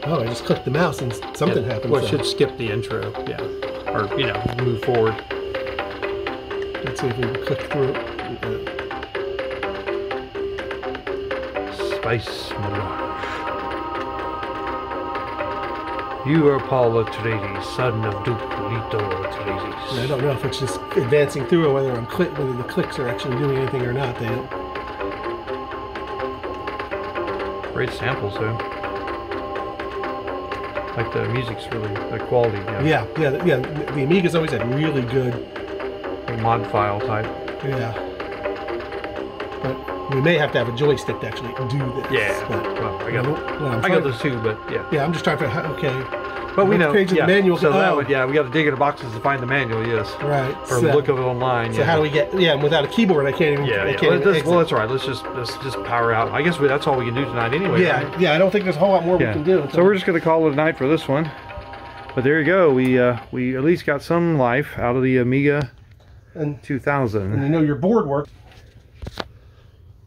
Oh, I just clicked the mouse and something happened. Well, it should skip the intro, yeah. Or, move forward. Let's see if we can click through it. Spice Mirage. You are Paul Atreides, son of Duke Leto Atreides. I don't know if it's just advancing through or whether whether the clicks are actually doing anything or not. They don't. Great samples, though. Like the music's really the quality. Yeah. The Amiga's always had really good mod file type. Yeah. But we may have to have a joystick to actually do this. Yeah. But well, I got those too, but yeah. Yeah, I'm just trying to. Okay. But we know, page of yeah. the manual. So that would, yeah, we got to dig into boxes to find the manual. Yes. Right. Or look of it online. So how do we get? Yeah, and without a keyboard, I can't even. Yeah. I can't Well, that's all right. Let's just power out. I guess that's all we can do tonight anyway. Yeah. Right? Yeah. I don't think there's a whole lot more we can do. So we're just going to call it a night for this one. But there you go. We at least got some life out of the Amiga 2000. And you know your board works.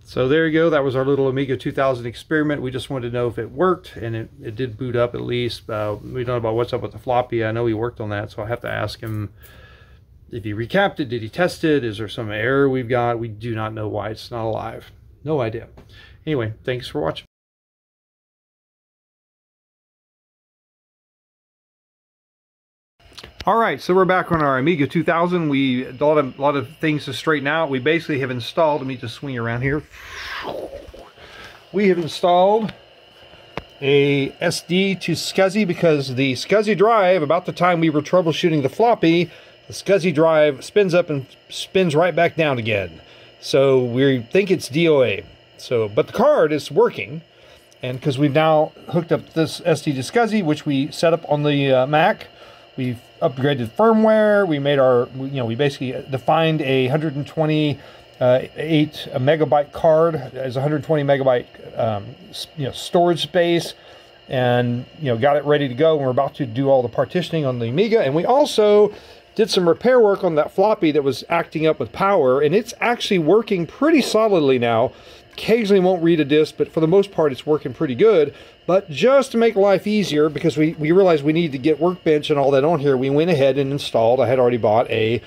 So there you go. That was our little Amiga 2000 experiment. We just wanted to know if it worked, and it did boot up at least. We don't know about what's up with the floppy. I know he worked on that, so I have to ask him if he recapped it. Did he test it? Is there some error we've got? We do not know why it's not alive. No idea. Anyway, thanks for watching. All right, so we're back on our Amiga 2000. We a lot of things to straighten out. We basically have installed. Let me just swing around here. We have installed a SD to SCSI because the SCSI drive, about the time we were troubleshooting the floppy, the SCSI drive spins up and spins right back down again. So we think it's DOA. So, but the card is working, and because we've now hooked up this SD to SCSI, which we set up on the Mac. We've upgraded firmware. We made our, we basically defined a 128 megabyte card as 120 megabyte, storage space, and got it ready to go. And we're about to do all the partitioning on the Amiga, and we also did some repair work on that floppy that was acting up with power, and it's actually working pretty solidly now. Occasionally won't read a disk, but for the most part it's working pretty good. But just to make life easier, because we realized we needed to get Workbench and all that on here, we went ahead and installed, I had already bought a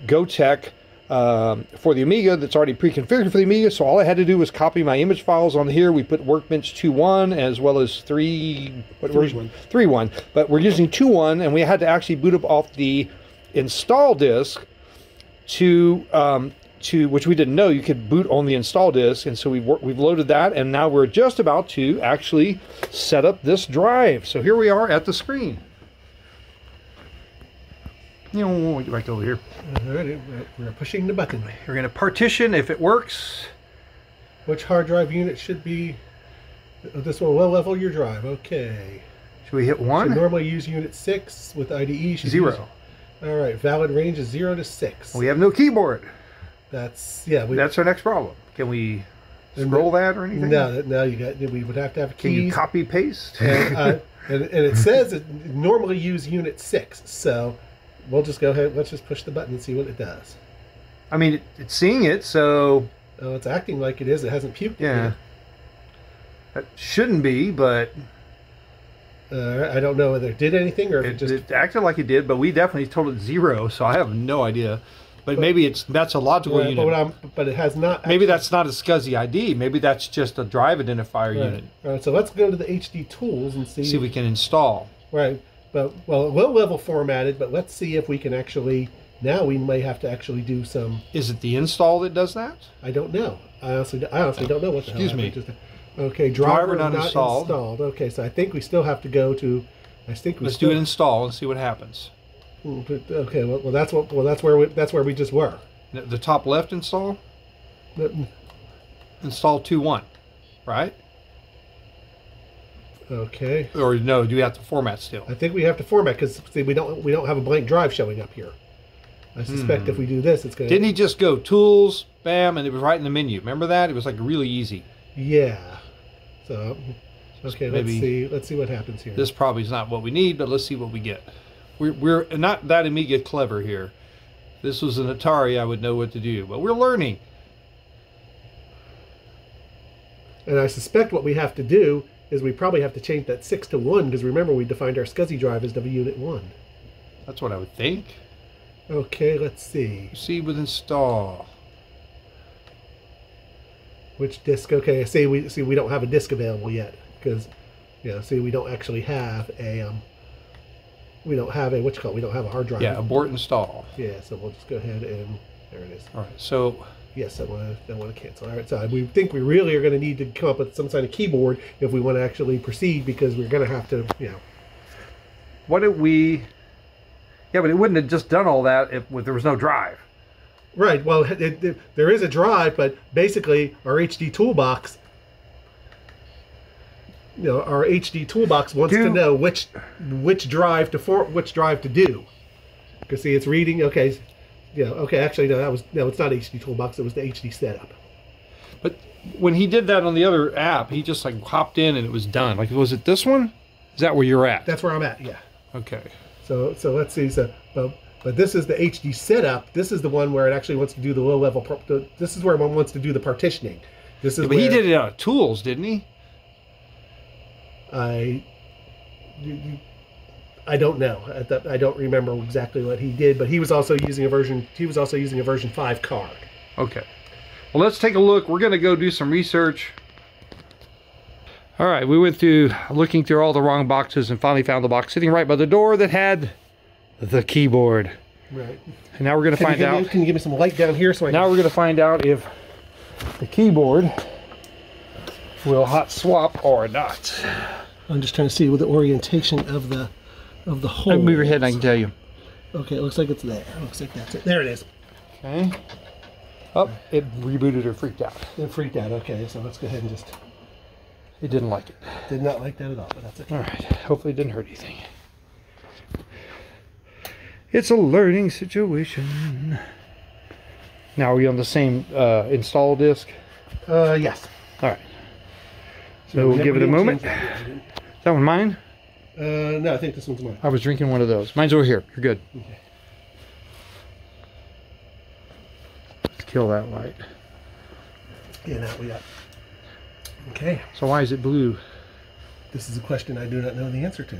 Gotec for the Amiga that's already pre-configured for the Amiga, so all I had to do was copy my image files on here. We put Workbench 2.1 as well as 3.1, but we're using 2.1, and we had to actually boot up off the install disk to which we didn't know you could boot on the install disk, and so we've loaded that, and now we're just about to actually set up this drive. So here we are at the screen. We'll get back over here. All right, we're pushing the button. We're going to partition if it works. Which hard drive unit should be? This one will level your drive. Okay. Should we hit 1? Should normally use unit 6 with IDE. 0. All right, valid range is 0 to 6. We have no keyboard. That's that's our next problem. Can we scroll that or anything? No, we would have to have keys. Can you copy paste? And it says it normally use unit 6, so we'll just go ahead. Let's just push the button and see what it does. I mean, it's seeing it, so. Oh, it's acting like it is. It hasn't puked. Yeah. That shouldn't be, but. I don't know whether it did anything or if it acted like it did, but we definitely told it 0, so I have no idea. But maybe that's a logical unit. But it has not. Maybe that's not a SCSI ID. Maybe that's just a drive identifier unit. All right, so let's go to the HD tools and see if we can install. Right, but well, we'll level formatted, but let's see if we can actually. Now we may have to actually do some. Is it the install that does that? I don't know. I honestly don't know what the hell. Excuse me. Okay, driver not installed. Okay, so I think we still have to go to. Let's do an install and see what happens. Okay, well that's where we just were. The top left install. Install 2.1, right? Okay. Or no? Do we have to format still? I think we have to format because we don't have a blank drive showing up here. I suspect if we do this, it's going to... Didn't he just go tools, bam, and it was right in the menu? Remember that? It was like really easy. Yeah. So, okay, let's see what happens here. This probably is not what we need, but let's see what we get. We're not that Amiga clever here. If this was an Atari, I would know what to do, but we're learning. And I suspect what we have to do is we probably have to change that 6 to 1, because remember we defined our SCSI drive as unit 1. That's what I would think. Okay, let's see. Proceed with install. Which disk? Okay, we don't have a disk available yet because, we don't actually have a we don't have a we don't have a hard drive. Yeah, abort install. Yeah, so we'll just go ahead and there it is. All right, so yes, I want to cancel. All right, so we think we really are going to need to come up with some kind of keyboard if we want to actually proceed because we're going to have to, What did we? Yeah, but it wouldn't have just done all that if there was no drive. Right. Well, there is a drive, but basically our HD toolbox. our HD toolbox wants to know which drive to do. Because see, it's reading. Okay, okay. Actually, no, it's not HD toolbox. It was the HD setup. But when he did that on the other app, he just like hopped in and it was done. Like, was it this one? Is that where you're at? That's where I'm at. Yeah. Okay. So let's see. So, but this is the HD setup. This is the one where it actually wants to do the low level. This is where one wants to do the partitioning. This is. But he did it out of tools, didn't he? I don't know. I don't remember exactly what he did, but he was also using a version. He was also using a version 5 card. Okay. Well, let's take a look. We're going to go do some research. All right, we went through looking through all the wrong boxes and finally found the box sitting right by the door that had the keyboard. Right. And now we're going to find out. Can you give me some light down here so I? Now we're going to find out if the keyboard will hot swap or not. I'm just trying to see with the orientation of the hole. Move your head and I can tell you. Okay, it looks like it's there. It looks like that's it. There it is. Okay. Oh, it rebooted or freaked out. It freaked out. Okay, so let's go ahead and just. It didn't like it. Did not like that at all, but that's okay. All right. Hopefully it didn't hurt anything. It's a learning situation. Now, are we on the same install disk? Yes. All right. So we'll give it a moment. Is that one mine? No, I think this one's mine. I was drinking one of those. Mine's over here. You're good. Okay. Let's kill that light. Yeah, now we got. Okay. So why is it blue? This is a question I do not know the answer to.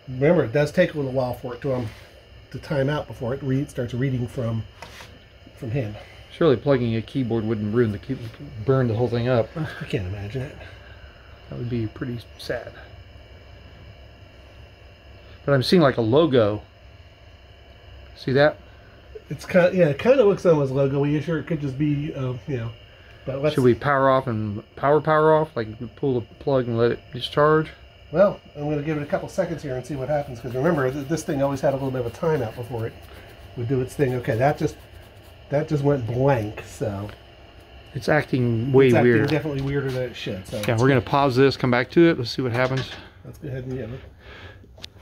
Remember, it does take a little while for it to time out before it starts reading from him. Surely plugging a keyboard wouldn't ruin burn the whole thing up. I can't imagine it. That would be pretty sad. But I'm seeing like a logo. See that? It's kind of, it kind of looks almost logo-y. Sure, it could just be But should we power off and power off? Like pull the plug and let it discharge? Well, I'm going to give it a couple seconds here and see what happens. Because remember, this thing always had a little bit of a timeout before it would do its thing. Okay, that just went blank. So it's acting way weird. Definitely weirder than it should. So yeah, we're going to pause this, come back to it. Let's see what happens. Let's go ahead and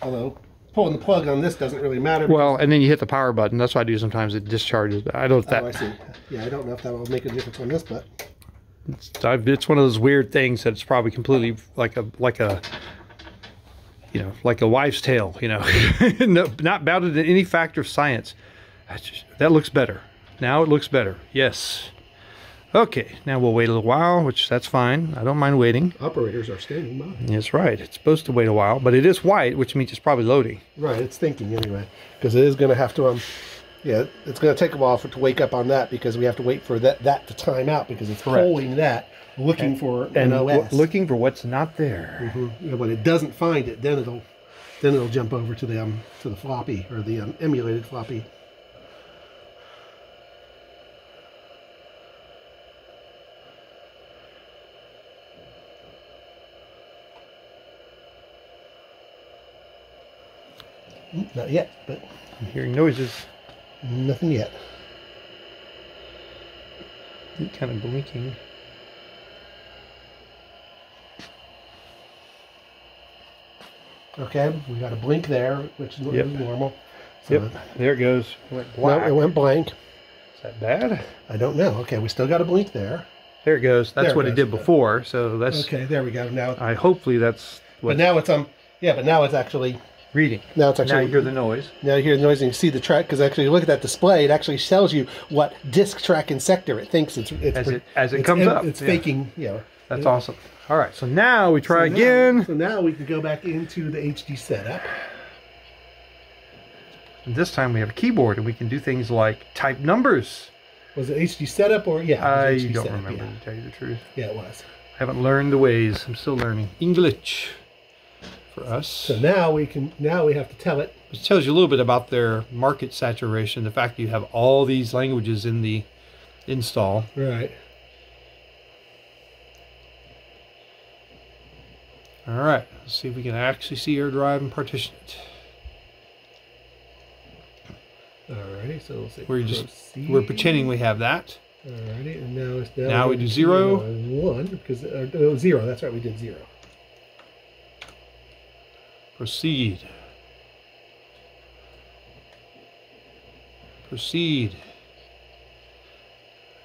although pulling the plug on this doesn't really matter. Well, and then you hit the power button. That's what I do sometimes. It discharges. But I don't. I see. Yeah, I don't know if that will make a difference on this, but it's one of those weird things that it's probably completely like a like a wives' tale. No, not bounded in any factor of science. That looks better. Now it looks better. Yes. Okay, now we'll wait a little while, which that's fine. I don't mind waiting. Operators are standing by. That's right. It's supposed to wait a while, but it is white, which means it's probably loading. Right, it's thinking anyway, because it is going to have to it's going to take a while to wake up on that, because we have to wait for that to time out, because it's polling that, looking for an OS, looking for what's not there. Mm-hmm. When it doesn't find it, then it'll jump over to the floppy, or the emulated floppy. Not yet, but I'm hearing noises. Nothing yet. Kind of blinking. Okay, we got a blink there, which is normal. So there it goes. It went black. No, it went blank. Is that bad? I don't know. Okay, we still got a blink there. There it goes. That's what it did before. So that's okay. There we go. Now, hopefully that's what. But now it's but now it's actually reading. Now it's actually. Now you hear the noise. Now you hear the noise and you see the track, because actually you look at that display. It actually tells you what disk, track, and sector it thinks it's as it comes up. It's faking. That's awesome. All right, so now we try again. So now we can go back into the HD setup. And this time we have a keyboard, and we can do things like type numbers. Was it HD setup or I don't remember, to tell you the truth. Yeah, it was. I haven't learned the ways. I'm still learning English for us. So now we have to tell it. Which tells you a little bit about their market saturation. The fact that you have all these languages in the install. Right. All right, let's see if we can actually see our drive and partition it. Alrighty, so we'll say we're pretending we have that. Alrighty, and now now we do 0. 1, because 0. That's right, we did 0. Proceed. Proceed.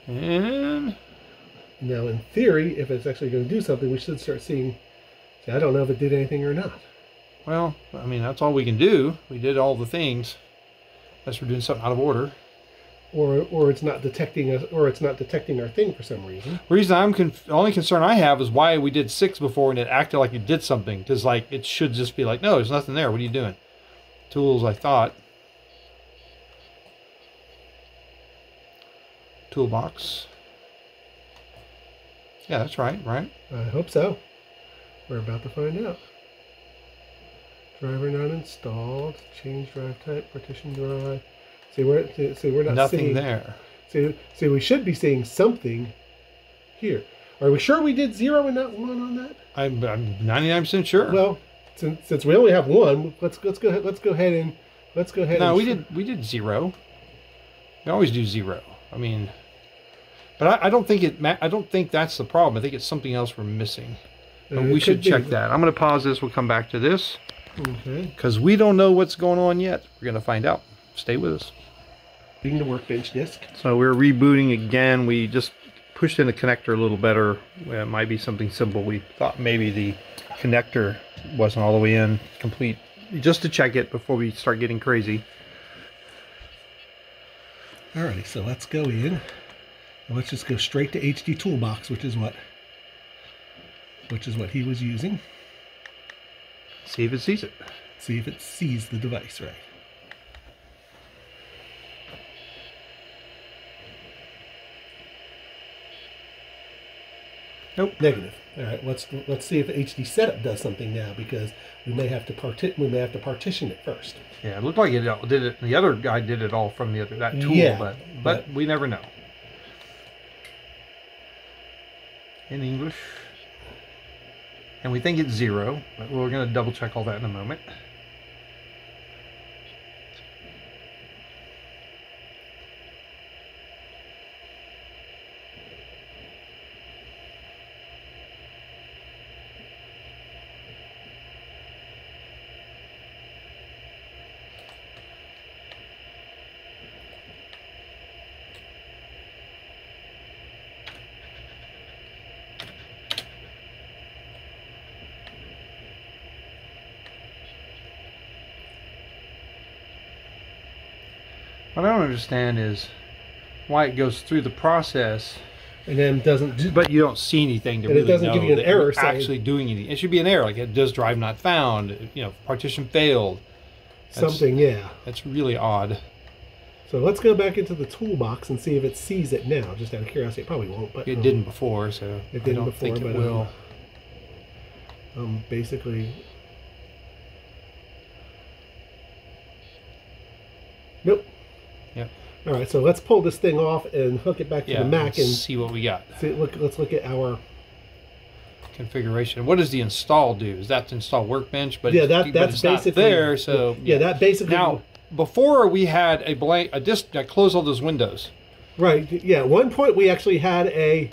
And now, in theory, if it's actually going to do something, we should start seeing. See, I don't know if it did anything or not. well, I mean, that's all we can do. We did all the things, unless we're doing something out of order. Or it's not detecting us, or it's not detecting our thing for some reason. The reason the only concern I have is why we did 6 before and it acted like it did something. Because like it should just be like, no, there's nothing there. What are you doing? Tools, I thought. Toolbox. Yeah, that's right, right? I hope so. We're about to find out. Driver not installed. Change drive type. Partition drive. See, we're not nothing seeing, there. See, we should be seeing something here. Are we sure we did 0 and not 1 on that? I'm 99% sure. Well, since we only have 1, let's go ahead. No, we did 0. We always do 0. I mean, but I don't think that's the problem. I think it's something else we're missing. But we should check that. I'm going to pause this. We'll come back to this. Okay. Because we don't know what's going on yet. We're going to find out. Stay with us. Being the workbench disk. So we're rebooting again. We just pushed in the connector a little better. It might be something simple. We thought maybe the connector wasn't all the way in complete. Just to check it before we start getting crazy. Alrighty, so let's go in. Let's just go straight to HD Toolbox, which is what he was using. See if it sees it. See if it sees the device, right? Nope. Negative. All right, let's see if HD Setup does something now, because we may have to partition it first. Yeah, it looked like it did it. The other guy did it all from that tool, yeah, but we never know. In English, and we think it's 0, but we're going to double check all that in a moment. What I don't understand is why it goes through the process and then doesn't. But you don't see anything to and really it doesn't know give you an that error you're saying, actually doing anything. It should be an error, like it does drive not found. You know, partition failed. Something, yeah. That's really odd. So let's go back into the toolbox and see if it sees it now. Just out of curiosity, it probably won't, but it didn't before, so it didn't I don't before, think it but will. Basically. Nope. Yep. All right, so let's pull this thing off and hook it back to the Mac and see what we got. Let's look at our configuration. What does the install do? Is that to install Workbench? But yeah, that's it's basically not there. So yeah, that basically. Now, before we had a disk that closed all those windows. Right. Yeah. At one point we actually had an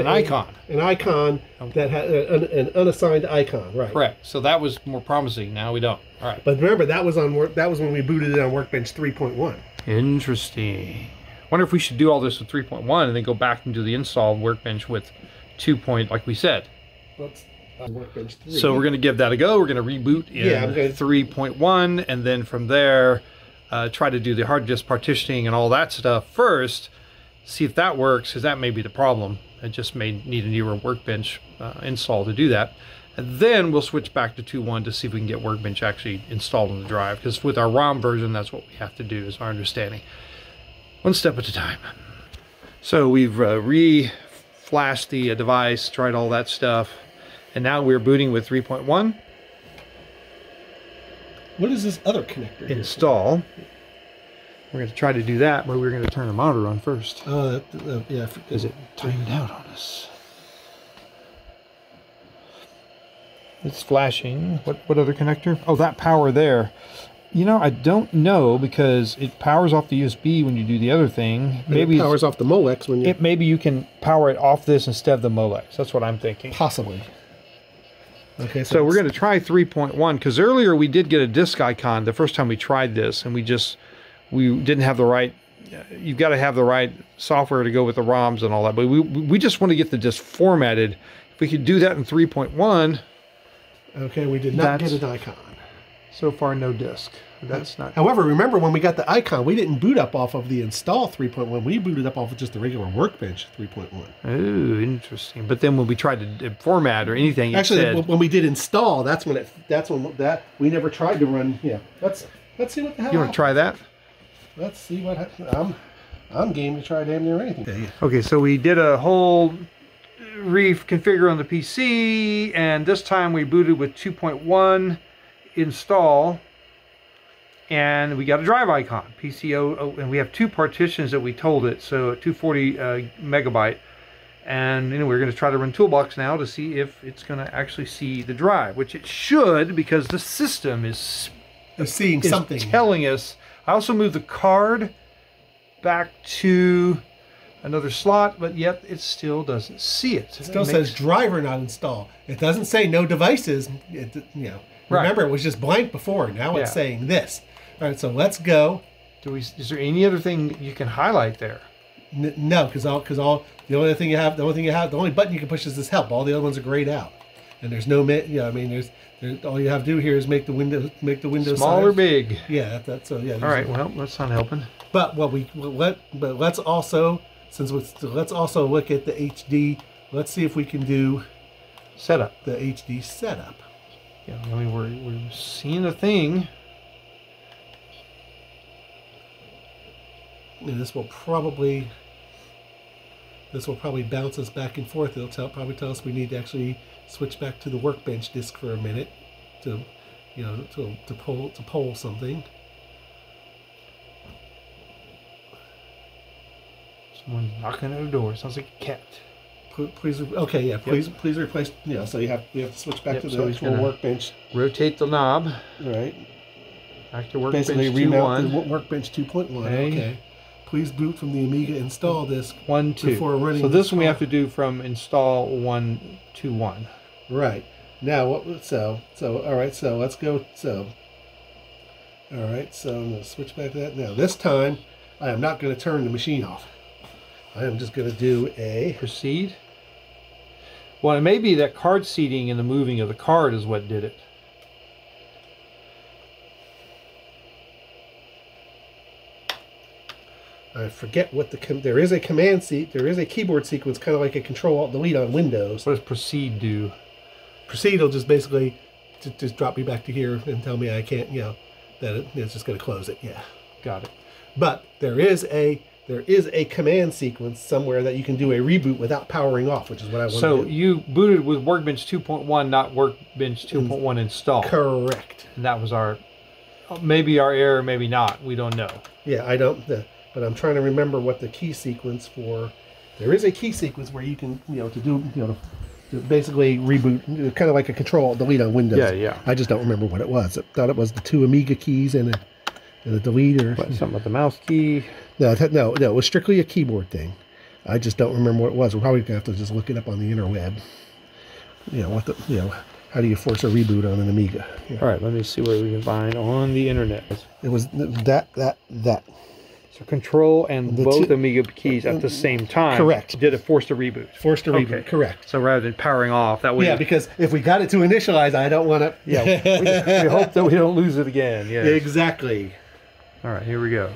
icon. An icon that had an unassigned icon. Right. Correct. So that was more promising. Now we don't. All right. But remember, that was when we booted it on Workbench 3.1. Interesting. Wonder if we should do all this with 3.1 and then go back and do the install of Workbench with 2. Like we said. Workbench 3. So we're going to give that a go. We're going to reboot in 3.1, and then from there try to do the hard disk partitioning and all that stuff first. See if that works, because that may be the problem. It just may need a newer Workbench install to do that. And then we'll switch back to 2.1 to see if we can get Workbench actually installed on the drive, because with our ROM version, that's what we have to do, is our understanding. One step at a time. So we've re-flashed the device, tried all that stuff, and now we're booting with 3.1. What is this other connector? Install. We're going to try to do that, but we're going to turn the monitor on first. Yeah. Because it timed out on us. It's flashing. What other connector? Oh, that power there. You know, I don't know, because it powers off the USB when you do the other thing. Maybe it powers off the Molex when you... Maybe you can power it off this instead of the Molex. That's what I'm thinking. Possibly. Okay, so we're going to try 3.1 because earlier we did get a disk icon the first time we tried this, and we didn't have the right. You've got to have the right software to go with the ROMs and all that. But we just want to get the disk formatted. If we could do that in 3.1. Okay, we did not get an icon. So far, no disk. That's not. However, remember when we got the icon, we didn't boot up off of the install 3.1. We booted up off of just the regular Workbench 3.1. Oh, interesting. But then when we tried to format or anything, actually, when we did install, that's when we never tried to run. Yeah, let's see what the hell. You want to try that? Let's see what happens. I'm game to try damn near anything. Okay, so we did a whole reconfigure on the PC, and this time we booted with 2.1 install. And we got a drive icon, PCO, and we have 2 partitions that we told it, so 240 megabyte. And anyway, we're going to try to run Toolbox now to see if it's going to actually see the drive, which it should, because the system is seeing something, telling us. I also moved the card back to another slot, but yet it still doesn't see it. It still says driver not installed. It doesn't say no devices. Remember, it was just blank before. Now it's saying this. All right, so let's go. Is there any other thing you can highlight there? No, because the only button you can push is this help. All the other ones are grayed out, and there's no. I mean, there's all you have to do here is make the window small or big. Yeah, that's so. Yeah. All right. Well, that's not helping. But let's also let's also look at the HD. Let's see if we can do setup. The HD setup. Yeah, I mean we're seeing a thing. And this will probably bounce us back and forth. It'll probably tell us we need to actually switch back to the Workbench disk for a minute to poll something. Someone knocking at the door. Sounds like a cat. Please, okay, yeah. Please replace. Yeah, so we have to switch back to the actual Workbench. Rotate the knob. All right. Back to Workbench 2.1. Basically remount the Workbench 2.1. Okay. Please boot from the Amiga install disk 1.2 before running. So this one we have to do from install 1.2.1. Right. Now what? So all right. So let's go. So all right. So I'm going to switch back to that. Now this time I am not going to turn the machine off. I am just going to do a proceed. Well, it may be that card seating and the moving of the card is what did it. I forget what there is a command seat. There is a keyboard sequence, kind of like a Control-Alt-Delete on Windows. What does proceed do? Proceed will just basically just drop me back to here and tell me I can't, that it's just going to close it. Yeah, got it. But there is a command sequence somewhere that you can do a reboot without powering off, which is what I want to do. So you booted with Workbench 2.1, not Workbench 2.1 install. Correct. And that was maybe our error, maybe not. We don't know. Yeah, I don't. But I'm trying to remember what the key sequence for. There is a key sequence where you can, to basically reboot, kind of like a Control-Delete on Windows. Yeah, yeah. I just don't remember what it was. I thought it was the 2 Amiga keys and a delete or something with the mouse key. No, it was strictly a keyboard thing. I just don't remember what it was. We're probably gonna have to just look it up on the interweb. How do you force a reboot on an Amiga? Yeah. All right, let me see what we can find on the internet. It was that. So Control and both Amiga keys at the same time. Correct. Did it force a reboot? Forced a reboot. Correct. So rather than powering off, that way. Yeah, because if we got it to initialize, I don't want to. Yeah, we hope that we don't lose it again. Yeah. Exactly. All right, here we go.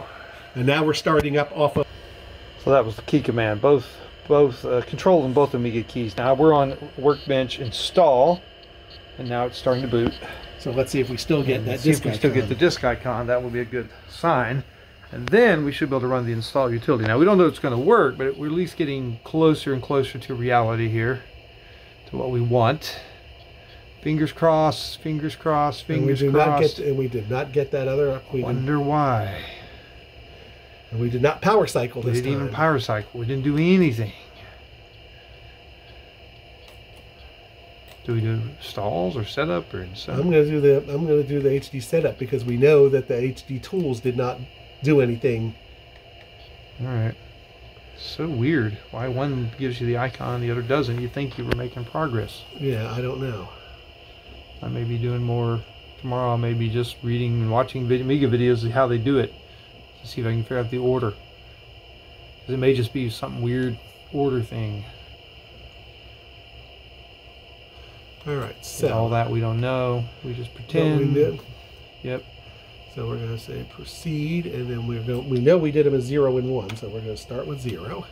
And now we're starting up off of. So that was the key command, both Control and both Amiga keys. Now we're on Workbench install, and now it's starting to boot. So let's see if we still get that disk icon. Still get the disk icon. That will be a good sign. And then we should be able to run the install utility. Now we don't know if it's going to work, but we're at least getting closer and closer to reality here, to what we want. Fingers crossed, fingers crossed, fingers crossed. And we did not get that other. Wonder why. And we did not power cycle this time. We didn't even power cycle. We didn't do anything. Do we do stalls or setup or setup? I'm going to do the HD setup because we know that the HD tools did not do anything. All right. So weird. Why one gives you the icon, the other doesn't? You think you were making progress. Yeah, I don't know. I may be doing more tomorrow. I may be just reading and watching Amiga videos of how they do it to see if I can figure out the order. Because it may just be some weird order thing. All right, so and all that we don't know. We just pretend. We did. Yep. So we're going to say proceed, and then we know we did them as 0 and 1, so we're going to start with 0.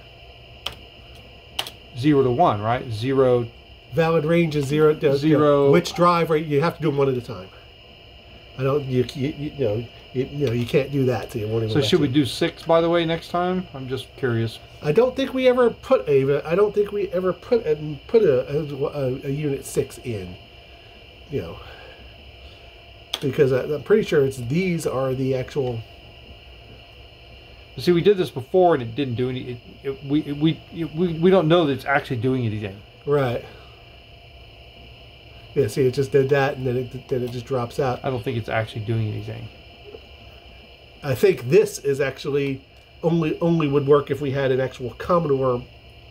0 to 1, right? 0. Valid range is 0. 0. Which drive? Right? You have to do them one at a time. I don't. You can't do that. So you won't even. So should we do 6, by the way, next time? I'm just curious. I don't think we ever put a. I don't think we ever put a unit 6 in. You know. Because I'm pretty sure these are the actual. See, we did this before and it didn't do any. We don't know that it's actually doing anything. Right. Yeah. See, it just did that and then it just drops out. I don't think it's actually doing anything. I think this is actually only would work if we had an actual Commodore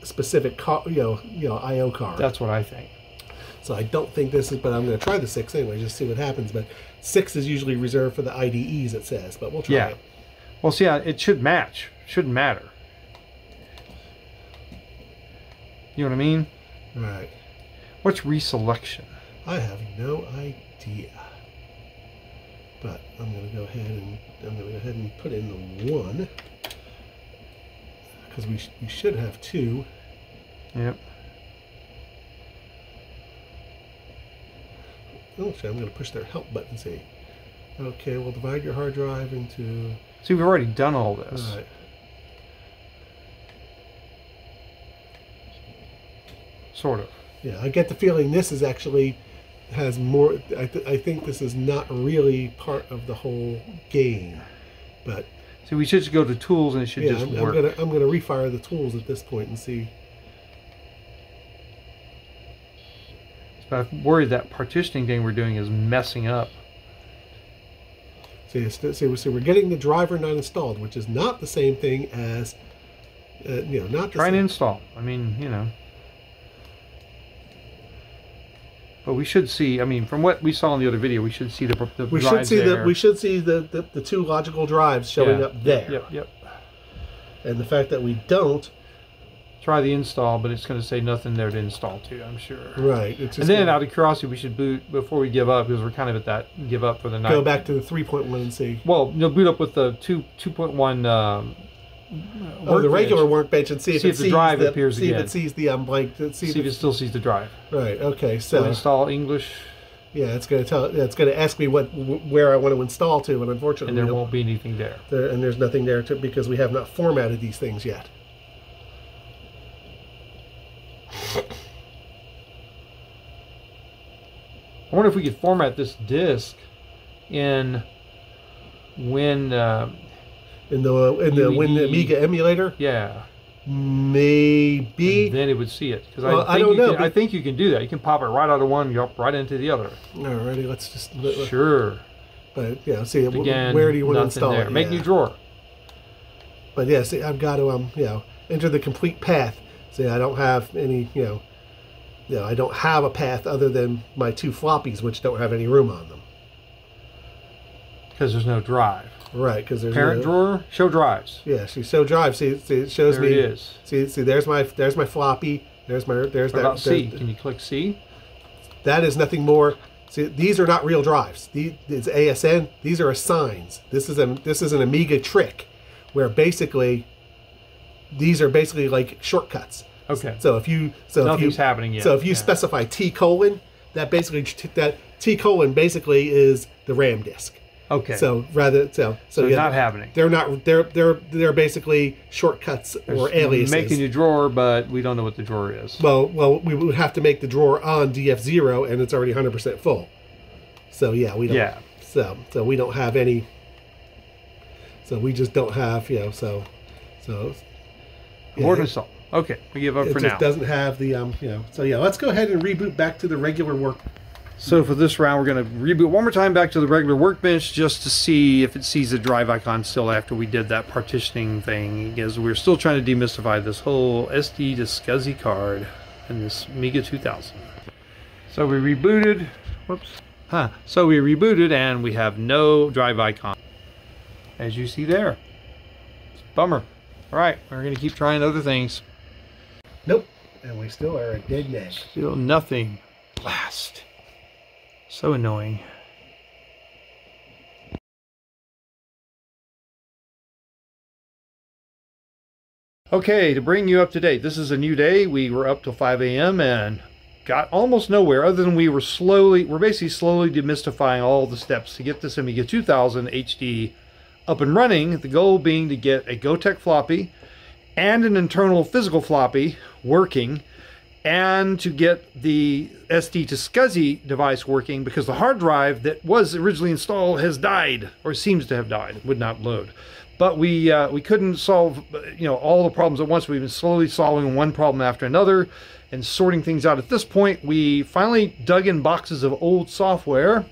specific I/O card. That's what I think. So I don't think this is, but I'm going to try the 6 anyway, just see what happens. But 6 is usually reserved for the IDEs, it says, but we'll try it. Well, see, it should match. Shouldn't matter. You know what I mean? Right. What's reselection? I have no idea. But I'm going to go ahead and put in the 1 because we should have 2. Yep. Oh, so I'm going to push their help button and say, okay, we'll divide your hard drive into... See, we've already done all this. All right. Sort of. Yeah, I get the feeling this is actually has more... I think this is not really part of the whole game, but... See, we should just go to tools and it should just work. I'm gonna refire the tools at this point and see... But I'm worried that partitioning thing we're doing is messing up. So we're getting the driver not installed, which is not the same thing as, not the Try and install. I mean, But we should see. I mean, from what we saw in the other video, we should see the drives there. We should see the 2 logical drives showing up there. Yep. And the fact that we don't. Try the install, but it's going to say nothing there to install to, I'm sure. Right. And then, out of curiosity, we should boot before we give up, because we're kind of at that give up for the night. Go back to the 3.1 and see. Well, boot up with the 2.1. The regular workbench and see if the drive appears again. See if it sees the blank. See if it still sees the drive. Right. Okay. So install English. Yeah, it's going to tell. It's going to ask me where I want to install to, and unfortunately, and there won't be anything there. And there's nothing there because we have not formatted these things yet. I wonder if we could format this disk in when in the Amiga emulator. Yeah, maybe. And then it would see it because I don't know. I think you can do that. You can pop it right out of one, right into the other. Alrighty, let's just sure. But yeah, see again, where do you want to install there. it? Make new drawer. But yeah, see, I've got to enter the complete path. See, I don't have any, I don't have a path other than my 2 floppies, which don't have any room on them. Because there's no drive. Right, because there's parent drawer, show drives. Yeah, show drive. See, it shows there me. It is. See, there's my floppy. There's what about C? Can you click C? That is nothing more. See, these are not real drives. It's ASN. These are assigns. This is an Amiga trick, where basically. These are basically like shortcuts. Okay. So nothing's happening yet. So if you specify T:, that T: basically is the RAM disk. Okay. So they're not happening. They're not. They're basically shortcuts or aliases. Making a drawer, but we don't know what the drawer is. Well, we would have to make the drawer on DF0, and it's already 100% full. So yeah, we don't. Yeah. So we don't have any. So we just don't have So. Board install. Okay, we give up for now. It just doesn't have the So yeah, let's go ahead and reboot back to the regular work. So for this round, we're going to reboot one more time back to the regular workbench just to see if it sees the drive icon still after we did that partitioning thing, because we're still trying to demystify this whole SD to SCSI card in this Amiga 2000. So we rebooted. Whoops. So we rebooted and we have no drive icon, as you see there. It's a bummer. All right, we're going to keep trying other things. Nope, and we still are a dead neg. Still nothing. Blast. So annoying. Okay, to bring you up to date, this is a new day. We were up till 5 a.m. and got almost nowhere, other than we're basically slowly demystifying all the steps to get this Amiga 2000 HD up and running. The goal being to get a Gotec floppy and an internal physical floppy working, and to get the SD to SCSI device working, because the hard drive that was originally installed has died, or seems to have died. It would not load. But we couldn't solve all the problems at once. We've been slowly solving one problem after another and sorting things out. At this point, we finally dug in boxes of old software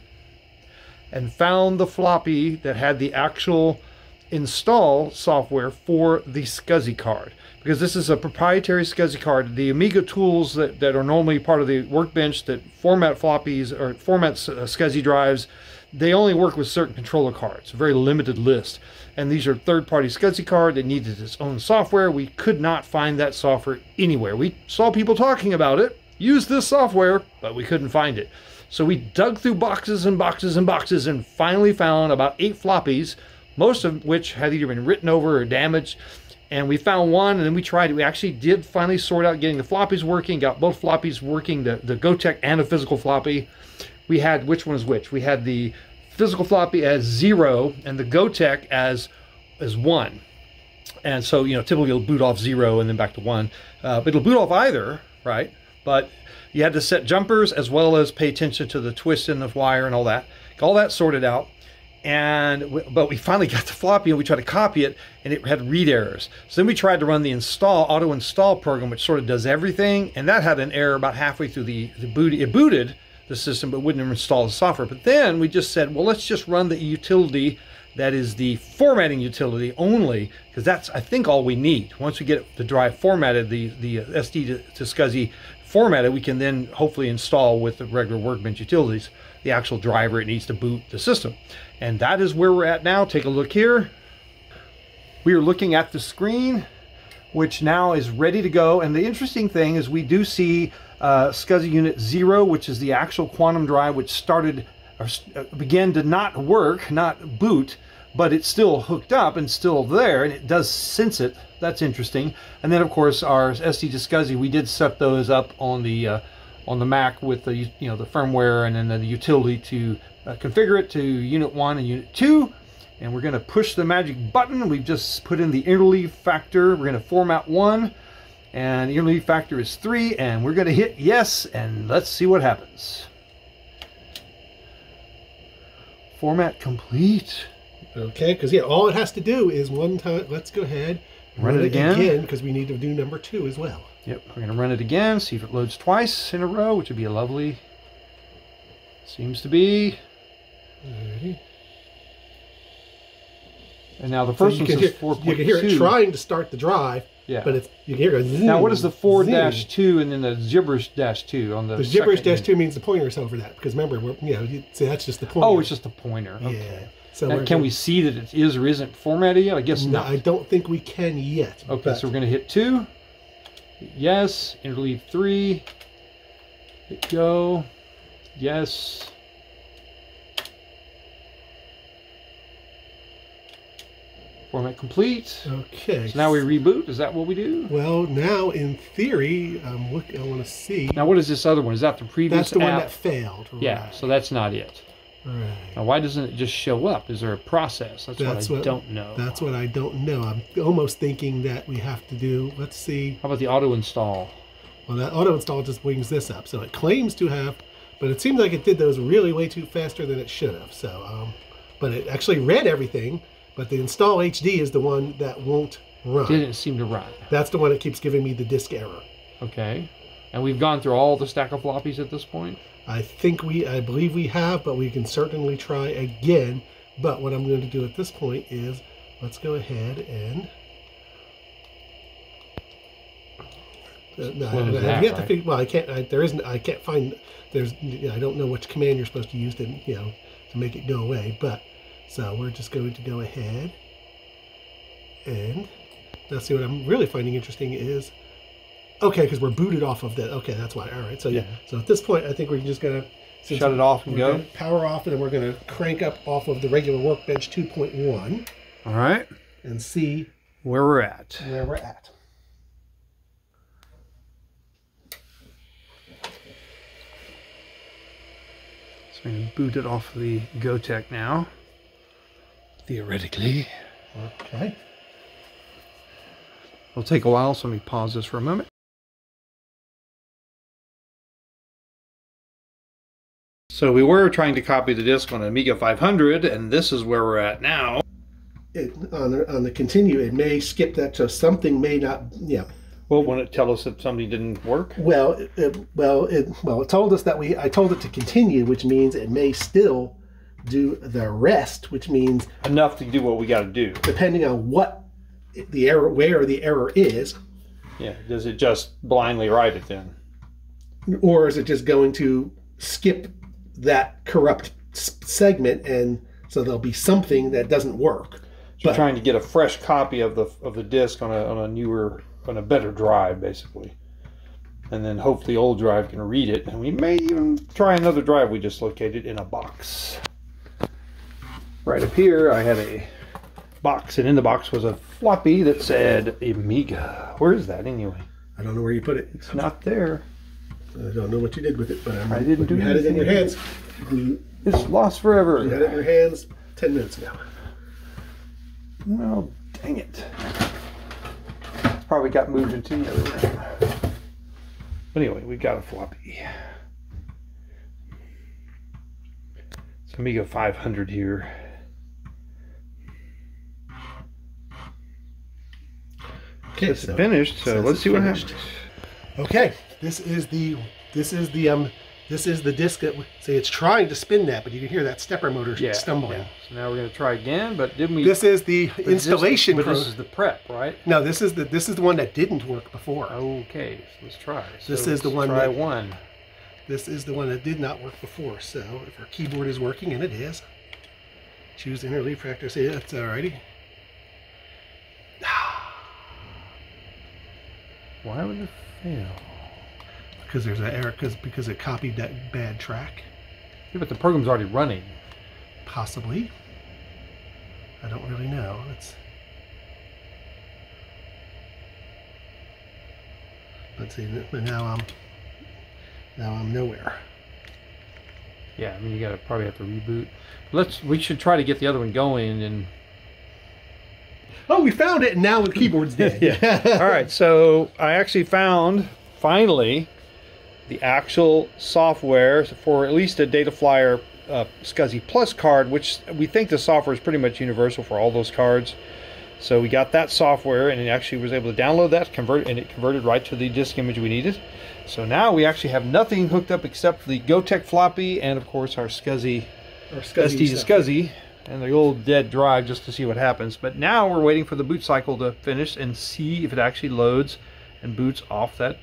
and found the floppy that had the actual install software for the SCSI card. Because this is a proprietary SCSI card. The Amiga tools that are normally part of the workbench that format floppies or format SCSI drives, they only work with certain controller cards, a very limited list. And these are third-party SCSI card that needed its own software. We could not find that software anywhere. We saw people talking about it, use this software, but we couldn't find it. So we dug through boxes and boxes and boxes and finally found about 8 floppies, most of which had either been written over or damaged. And we found one, and then we tried it. We actually did finally sort out getting the floppies working, got both floppies working, the Gotec and a physical floppy. We had, which one is which? We had the physical floppy as 0 and the Gotec as 1. And so, typically it'll boot off 0 and then back to 1. But it'll boot off either, right? But you had to set jumpers as well as pay attention to the twist in the wire and all that. Got all that sorted out. But we finally got the floppy and we tried to copy it and it had read errors. So then we tried to run the auto install program, which sort of does everything. And that had an error about halfway through the boot. It booted the system, but wouldn't install the software. But then we just said, well, let's just run the utility that is the formatting utility only, because that's, I think, all we need. Once we get the drive formatted, the SD to SCSI formatted, we can then hopefully install with the regular workbench utilities the actual driver it needs to boot the system. And that is where we're at now. Take a look here. We are looking at the screen, which now is ready to go. And the interesting thing is we do see SCSI unit 0, which is the actual quantum drive, which started or began to not work, not boot, but it's still hooked up and still there, and it does sense it. That's interesting. And then of course our SD to SCSI, we did set those up on the Mac with the the firmware and then the utility to configure it to unit 1 and unit 2. And we're going to push the magic button. We've just put in the interleave factor. We're going to format 1. And the interleave factor is 3, and we're going to hit yes, and let's see what happens. Format complete. Okay, because all it has to do is one time. Let's go ahead and run it again, because we need to do number 2 as well. Yep, we're going to run it again, see if it loads twice in a row, which would be a lovely. Seems to be. Alrighty. And now the first one says 4.2. You can hear it trying to start the drive. Yeah. But it's, you can hear it go zoom. Now what is the 4-2 and then the gibberish-2 on the gibberish-2 means the pointer's over that, because remember, see, that's just the pointer. Oh, it's just the pointer. Okay. Yeah. So now, can we see that it is or isn't formatted yet? I guess no, not. I don't think we can yet. Okay, so we're going to hit 2. Hit yes. Interleave 3. Hit go. Yes. Format complete. Okay. So now we reboot. Is that what we do? Well, now in theory, I want to see. Now what is this other one? Is that the previous That's the app? one that failed. Yeah, right. so that's not it. Right. Now why doesn't it just show up? Is there a process? That's what I don't know. That's what I don't know. I'm almost thinking that we have to do, let's see. How about the auto install? Well, that auto install just brings this up. So it claims to have, but it seems like it did those really way too faster than it should have. So, but it actually read everything. But the install HD is the one that won't run. Didn't seem to run. That's the one that keeps giving me the disk error. Okay. And we've gone through all the stack of floppies at this point? I believe we have, but we can certainly try again. But what I'm going to do at this point is, let's go ahead and No, I have yet to figure. Well, I can't. There isn't. I can't find. There's. I don't know which command you're supposed to use to to make it go away. But so we're just going to go ahead and now see what I'm really finding interesting is because we're booted off of that. Okay, that's why. All right. So yeah. So at this point, I think we're just gonna shut it off and go. Power off, and then we're gonna crank up off of the regular Workbench 2.1. All right. And see where we're at. So we're going to boot it off of the Gotec now, theoretically. Okay. It'll take a while, so let me pause this for a moment. So we were trying to copy the disk on an Amiga 500, and this is where we're at now. On the continue, it may skip that, so something may not. Yeah. Well, won't it tell us if something didn't work? Well, it told us that I told it to continue, which means it may still do the rest, which means enough to do what we got to do, depending on what the error, where the error is. Yeah. Does it just blindly write it then, or is it just going to skip that corrupt segment, and so there'll be something that doesn't work? So trying to get a fresh copy of the disk on a better drive, basically, and then hopefully the old drive can read it, and we may even try another drive we just located in a box. Right up here, I had a box, and in the box was a floppy that said Amiga. Where is that anyway? I don't know where you put it. It's not there. I don't know what you did with it, but I didn't do. You had it in your hands. It's lost forever. You had it in your hands 10 minutes ago. Well, dang it. Probably got moved into the other room. But anyway, we got a floppy. It's Amiga 500 here. Okay, it's finished, so let's see what happens. Okay, this is the disc that, see, it's trying to spin that, but you can hear that stepper motor stumbling. Yeah. So now we're going to try again, but didn't we? This is the installation. This is the prep, right? No, this is the one that didn't work before. Okay, so let's try. This is the one. Try one. This is the one that did not work before. So if our keyboard is working, and it is, choose interleave factor. See, that's alrighty. Why would it fail? Because there's an error, because it copied that bad track. Yeah, but the program's already running. Possibly. I don't really know. Let's see. But now I'm nowhere. Yeah, I mean, you probably have to reboot. We should try to get the other one going and. Oh, we found it, and now the keyboard's dead. Yeah. All right, so I actually found, finally, the actual software for at least a Data Flyer SCSI Plus card, which we think the software is pretty much universal for all those cards. So we got that software, and it actually was able to download that, and it converted right to the disk image we needed. So now we actually have nothing hooked up except the Gotec floppy and, of course, our SCSI SD to SCSI. And the old dead drive just to see what happens. But now we're waiting for the boot cycle to finish and see if it actually loads and boots off that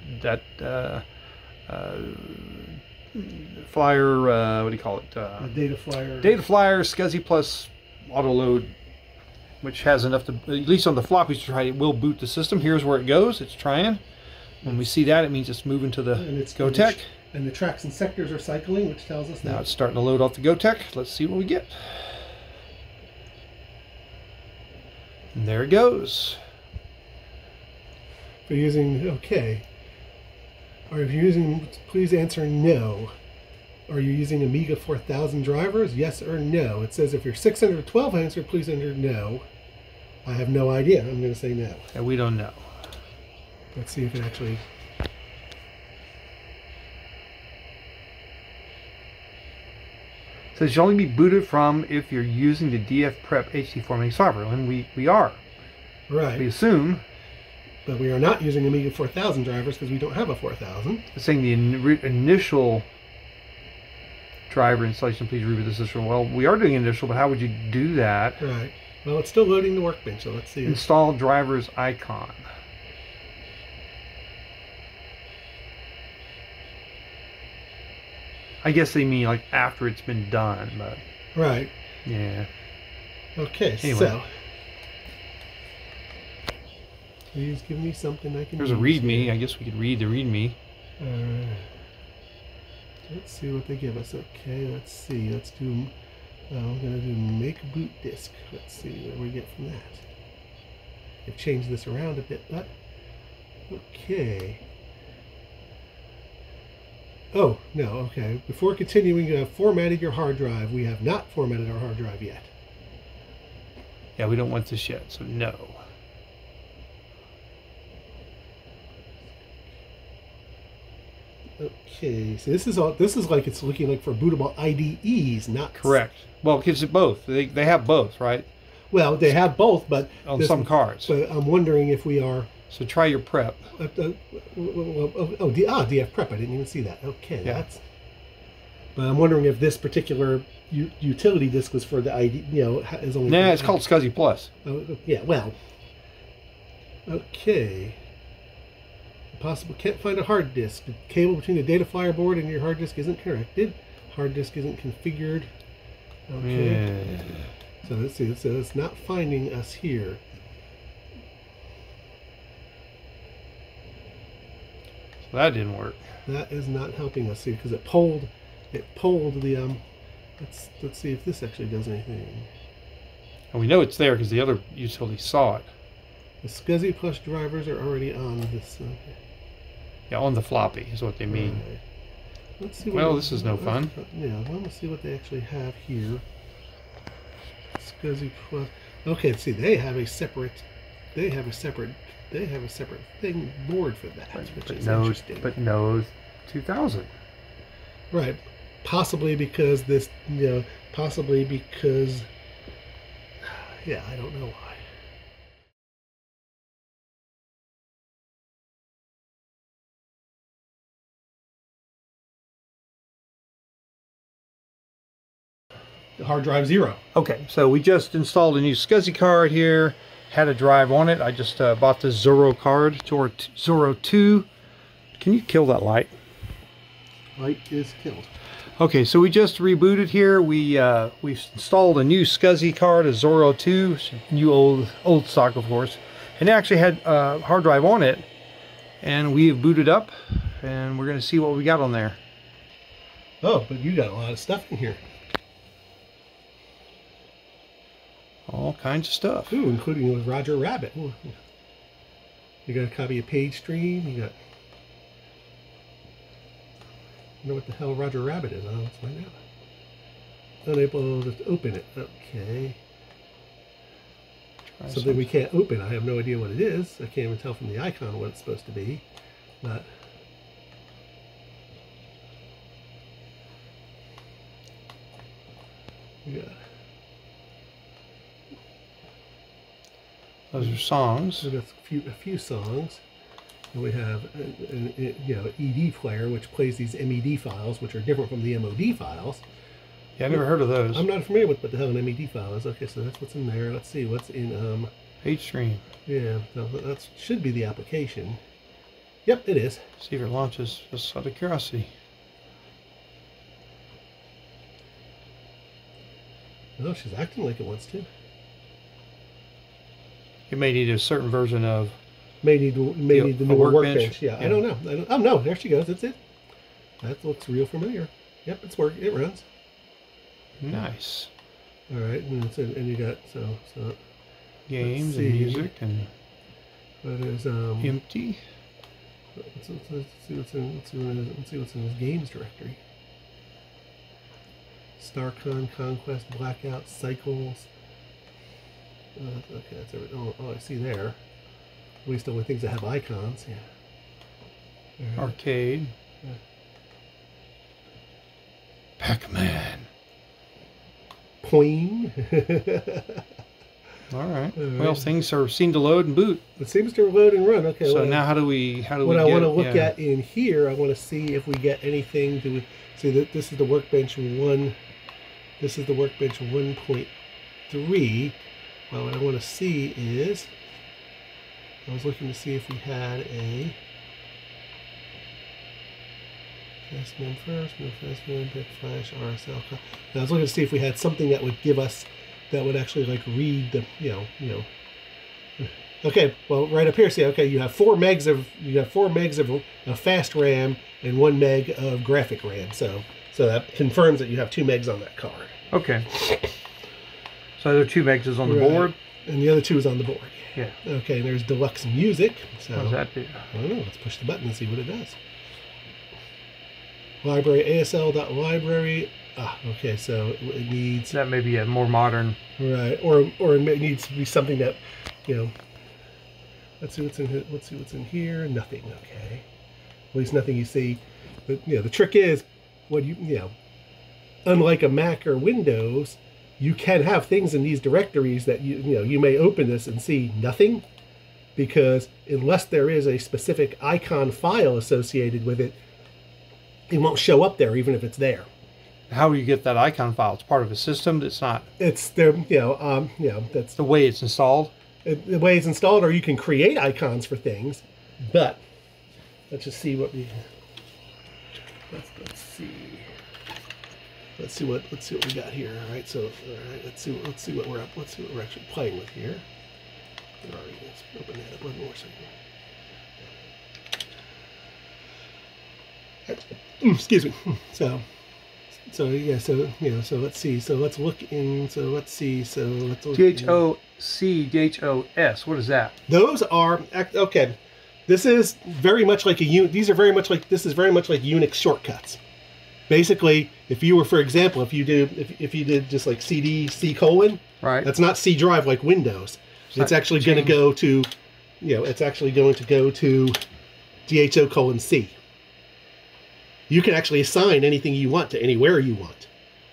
Flyer, what do you call it? Data Flyer. Data Flyer SCSI Plus auto load, which has enough to, at least on the floppies, to try, it will boot the system. Here's where it goes. It's trying. When we see that, it means it's moving to the Gotec. And the tracks and sectors are cycling, which tells us that. Now it's starting to load off the Gotec. Let's see what we get. And there it goes. If you're using, okay. Or if you're using, please answer no. Are you using Amiga 4000 drivers? Yes or no. It says if you're 612 answer, please enter no. I have no idea. I'm going to say no. And we don't know. Let's see if it actually... It says you'll only be booted from if you're using the DF Prep HD formatting software, and we are. Right. We assume. But we are not using Amiga 4000 drivers because we don't have a 4000. It's saying the initial driver installation, please reboot the system. Well, we are doing initial, but how would you do that? Right. Well, it's still loading the workbench, so let's see. Install drivers icon. I guess they mean like after it's been done, but Right. yeah. Okay, Anyway. so please give me something I can There's a use README. here. I guess we could read the README. Let's see what they give us. Okay, let's see. Let's do. I'm going to do make boot disk. Let's see what we get from that. I've changed this around a bit, but okay. Oh, no, okay. Before continuing, you have formatted your hard drive. We have not formatted our hard drive yet. Yeah, we don't want this yet, so no. Okay, so this is all. This is like it's looking like for bootable IDEs, not correct. Well, because both they have both, right? Well, they have both, but on some cards. But I'm wondering if we are. So try your prep. DF prep. I didn't even see that. Okay, yeah. That's. But I'm wondering if this particular utility disk was for the ID. You know, is only. Nah, it's called SCSI Plus. Yeah. Well. Okay. Possible can't find a hard disk. The cable between the data flyer board and your hard disk isn't connected. Hard disk isn't configured. Okay. Yeah. So let's see. So it's not finding us here. So that didn't work. That is not helping us here because it pulled the let's see if this actually does anything. And we know it's there because the other utility saw it. The SCSI Plus drivers are already on this. Okay. Yeah, on the floppy is what they mean. Right. Let's see. Well, this is no fun. Yeah, let's see what they actually have here. SCSI Plus. Okay, let's see. They have a separate thing board for that, which is interesting. But no 2000. Right. Possibly because this, possibly because, yeah, I don't know why. Hard drive 0. Okay, so we just installed a new SCSI card here. Had a drive on it. I just bought the Zorro card, Zorro 2. Can you kill that light? Light is killed. Okay, so we just rebooted here. We've installed a new SCSI card, a Zorro 2, new old stock, of course, and it actually had a hard drive on it. And we have booted up, and we're going to see what we got on there. Oh, but you got a lot of stuff in here. All kinds of stuff. Ooh, including with Roger Rabbit. Ooh. You got a copy of Page Stream. You got. I know what the hell Roger Rabbit is. Let's find out. Unable to open it. Okay. Something we can't open. I have no idea what it is. I can't even tell from the icon what it's supposed to be. But. Yeah. Those are songs. We've got a few songs. And we have an ED player, which plays these MED files, which are different from the MOD files. Yeah, I never heard of those. I'm not familiar with what the hell an MED file is. Okay, so that's what's in there. Let's see what's in H-Stream. Yeah, so that should be the application. Yep, it is. See if it launches, just out of curiosity. Oh, she's acting like it wants to. It may need a certain version of. May need the new workbench. Yeah, yeah, I don't know. Oh no, there she goes. That's it. That looks real familiar. Yep, it's working. It runs. Nice. All right, and you got so games and music and. There's empty. Let's see what's in his games directory. StarCon, Conquest, Blackout, Cycles. Okay, that's everything. Oh, I see there. At least only things that have icons. Yeah. Right. Arcade. Yeah. Pac-Man. Poing. All right. Well, things seem to load and boot. It seems to load and run. Okay. So now how do we what I want to look at in here, I want to see if we get anything. See that this is the workbench 1. This is the workbench 1.3. Well, what I want to see is, I was looking to see if we had a FastMem first, no FastMem, bit flash, RSL. Now I was looking to see if we had something that would give us, that would actually like read the, you know. Okay, well right up here, see, okay, you have 4 megs of fast RAM and 1 meg of graphic RAM. So that confirms that you have 2 megs on that card. Okay. So the other 2 megs is on the board? And the other 2 is on the board. Yeah. Okay, and there's deluxe music. So what does that do? I don't know. Let's push the button and see what it does. Library ASL.library. Ah, okay, so it needs... That may be a more modern... Right, or it needs to be something that, you know... Let's see what's in here. Nothing, okay. At least nothing you see. But, you know, the trick is, unlike a Mac or Windows, you can have things in these directories that you may open this and see nothing, because unless there is a specific icon file associated with it, it won't show up there even if it's there. How do you get that icon file? It's part of a system. It's not. It's there. That's the way it's installed. The way it's installed, or you can create icons for things. But let's just see what we. Let's see what we got here. All right. So all right. Let's see what we're actually playing with here. All right. Let's open that up one more second. Excuse me. So let's see. So let's look in. So let's see. So let's look. DHOC, what is that? Those are okay. This is very much like This is very much like Unix shortcuts. Basically, if you were, for example, if you did just like CD C:, right? That's not C drive like Windows. It's actually going to go to, DHO:C. You can actually assign anything you want to anywhere you want.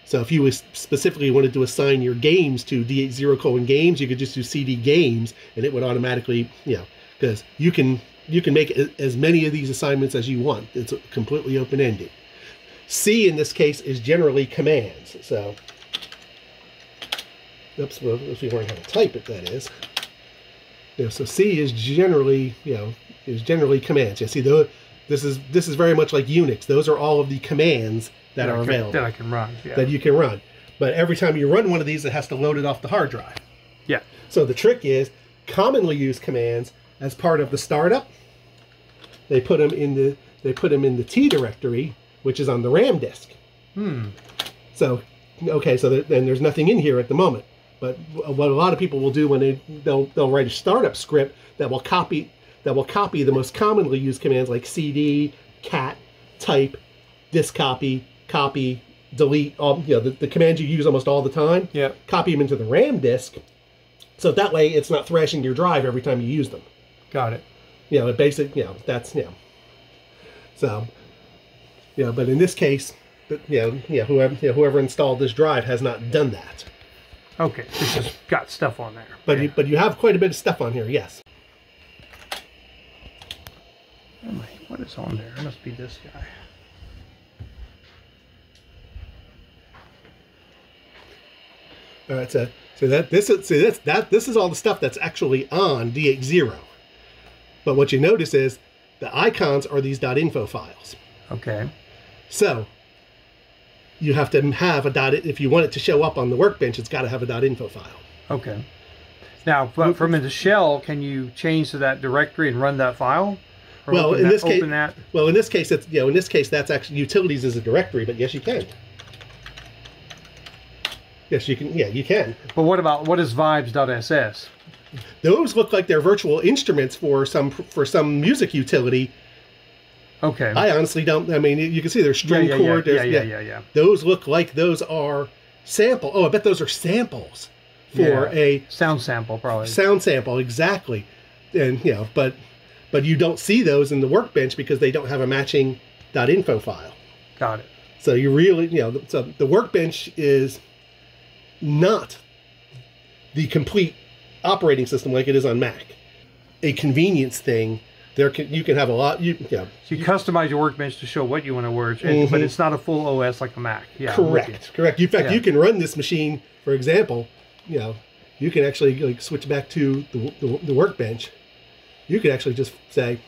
So if you specifically wanted to assign your games to DH0:games, you could just do CD games, and it would automatically, because you can make as many of these assignments as you want. It's completely open-ended. C in this case is generally commands. So, oops, well, if you learn how to type it, that is. So C is generally, commands. Yeah, see, this is very much like Unix. Those are all of the commands that are available. That I can run. Yeah. That you can run. But every time you run one of these, it has to load it off the hard drive. Yeah. So the trick is, commonly used commands as part of the startup, they put them in the T directory, which is on the RAM disk. So, okay, so then there's nothing in here at the moment. But what a lot of people will do when they'll write a startup script that will copy the most commonly used commands like cd, cat, type, disk copy, delete, all the commands you use almost all the time. Yeah. Copy them into the RAM disk, so that way it's not thrashing your drive every time you use them. Got it. That's So, but in this case, whoever installed this drive has not done that. Okay, it's just got stuff on there. But you have quite a bit of stuff on here, yes. What is on there? It must be this guy. All right, so this is all the stuff that's actually on DH0. But what you notice is the icons are these .info files. Okay. So you have to have if you want it to show up on the workbench, it's got to have a .info file. Okay. Now, from the shell, can you change to that directory and run that file? Well, in this case, that's actually utilities as a directory. But yes, you can. Yes, you can. Yeah, you can. But what is vibes.ss? Those look like they're virtual instruments for some music utility. Okay. I honestly don't. I mean, you can see there's string chord. Yeah. Those look like those are sample. Oh, I bet those are samples for a sound sample, probably. Sound sample, exactly. And but you don't see those in the workbench because they don't have a matching .info file. Got it. So you really, so the workbench is not the complete operating system like it is on Mac. A convenience thing. You can have a lot. You customize your workbench to show what you want to work, but it's not a full OS like a Mac. Yeah. Correct. In fact, you can run this machine. For example, you can actually switch back to the workbench. You could actually just say,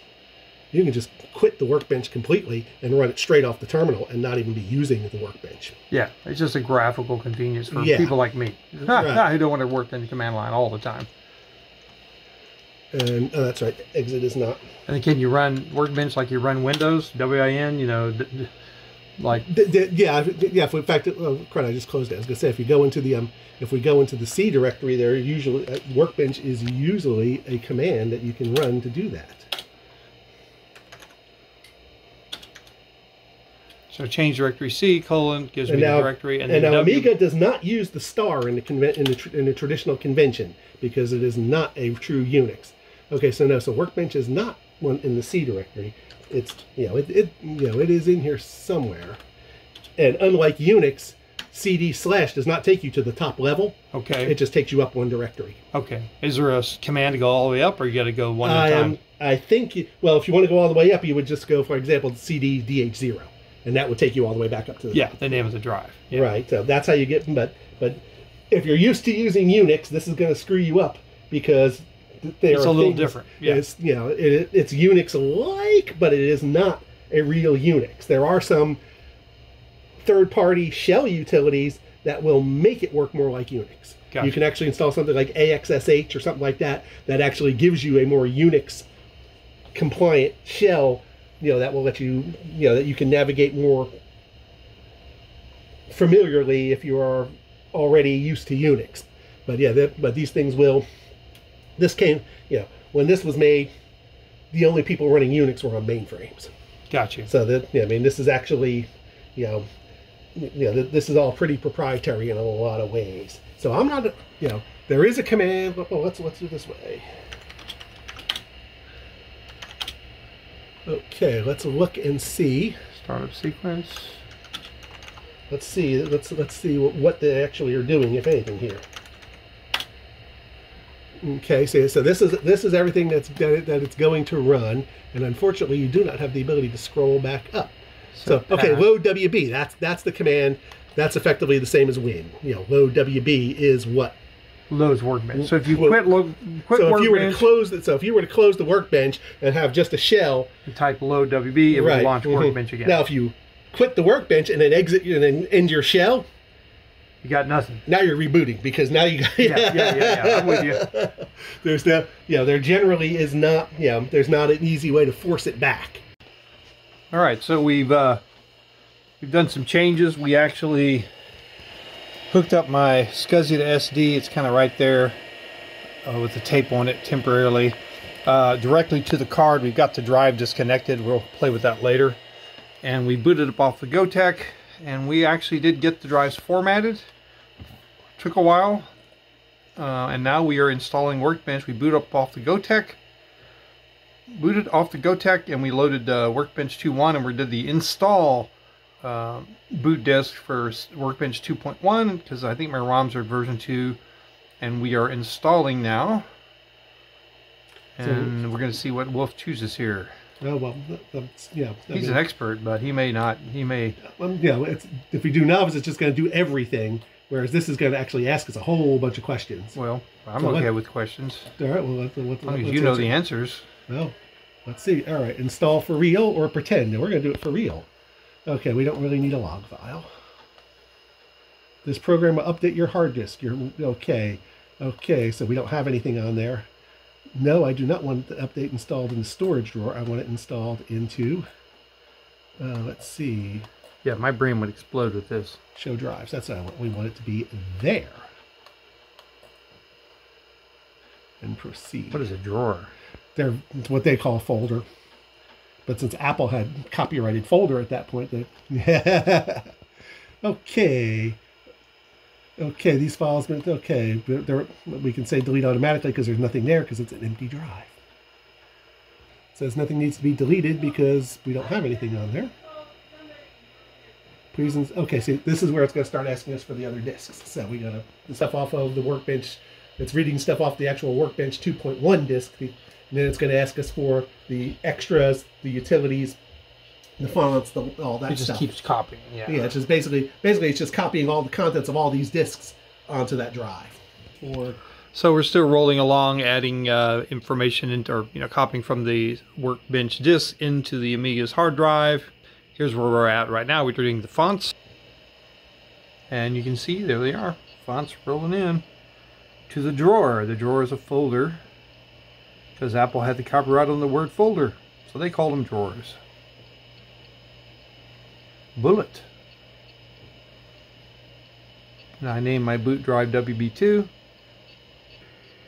you can just quit the workbench completely and run it straight off the terminal and not even be using the workbench. Yeah, it's just a graphical convenience for Yeah. people like me Right. who don't want to work in the command line all the time. And that's right, exit is not. And then can you run workbench like you run Windows, WIN, you know, like... Yeah. In fact, crud, I just closed it. I was going to say, if you go into the if we go into the C directory, there usually workbench is usually a command that you can run to do that. So change directory C, gives me the directory. And now Amiga does not use the star in the traditional convention because it is not a true Unix. Okay, so workbench is not one in the C directory. It's it is in here somewhere. And unlike Unix, CD/ does not take you to the top level. Okay. It just takes you up one directory. Okay. Is there a command to go all the way up, or you got to go one at a time? I think well, if you want to go all the way up, you would just go, for example, CD DH0, and that would take you all the way back up to the top. The name of the drive. Yeah. Right. So that's how you get. But if you're used to using Unix, this is going to screw you up because it's a little different. Yeah. It's, it's Unix-like, but it is not a real Unix. There are some third-party shell utilities that will make it work more like Unix. Gotcha. You can actually install something like AXSH or something like that that actually gives you a more Unix-compliant shell, that will let you, that you can navigate more familiarly if you are already used to Unix. But yeah, but these things will. This came, when this was made, the only people running Unix were on mainframes. Gotcha. So this is actually, this is all pretty proprietary in a lot of ways. So I'm not, there is a command. Well, let's do this way. Okay, let's look and see. Startup sequence. Let's see. Let's see what they actually are doing, if anything, here. Okay, so this is everything that it's going to run, and unfortunately, you do not have the ability to scroll back up. So okay, load WB. That's the command. That's effectively the same as win. Load WB is what loads workbench. So if you quit workbench, if you were to close the workbench and have just a shell, you type load WB, it will launch workbench again. Now, if you quit the workbench and then exit and then end your shell, you got nothing. Now you're rebooting because now you got yeah. I'm with you. There generally is not there's not an easy way to force it back. All right, so we've done some changes. We actually hooked up my SCSI to SD. It's kind of right there with the tape on it temporarily directly to the card. We've got the drive disconnected. We'll play with that later. And we booted up off the Gotec. And we actually did get the drives formatted. Took a while. And now we are installing Workbench. We boot up off the Gotec. Booted off the Gotec and we loaded Workbench 2.1 and we did the install boot disk for Workbench 2.1 because I think my ROMs are version 2. And we are installing now. And we're going to see what Wolf chooses here. Oh, well, he's an expert, but he may not. He may. If we do novice, it's just going to do everything, whereas this is going to actually ask us a whole bunch of questions. Well, I'm okay with questions. All right. Well, as long as you know the answers. Well, let's see. All right. Install for real or pretend? And we're going to do it for real. Okay. We don't really need a log file. This program will update your hard disk. You're okay. Okay. So we don't have anything on there. No, I do not want the update installed in the storage drawer. I want it installed into, let's see. Yeah, my brain would explode with this. Show drives. That's what I want. We want it to be there. And proceed. What is a drawer? They're what they call a folder. But since Apple had copyrighted folder at that point, okay. Okay, these files, okay, we can say delete automatically because there's nothing there because it's an empty drive. It says nothing needs to be deleted because we don't have anything on there. Okay, so this is where it's going to start asking us for the other disks. So we got the stuff off of the Workbench. It's reading stuff off the actual Workbench 2.1 disk. And then it's going to ask us for the extras, the utilities, the fonts, all that stuff. It just keeps copying. Yeah, it's just basically it's just copying all the contents of all these disks onto that drive. So we're still rolling along, adding information into, or copying from the Workbench disk into the Amiga's hard drive. Here's where we're at right now. We're doing the fonts, and you can see there they are. Fonts rolling in to the drawer. The drawer is a folder because Apple had the copyright on the word folder, so they called them drawers. Bullet. And I named my boot drive WB2.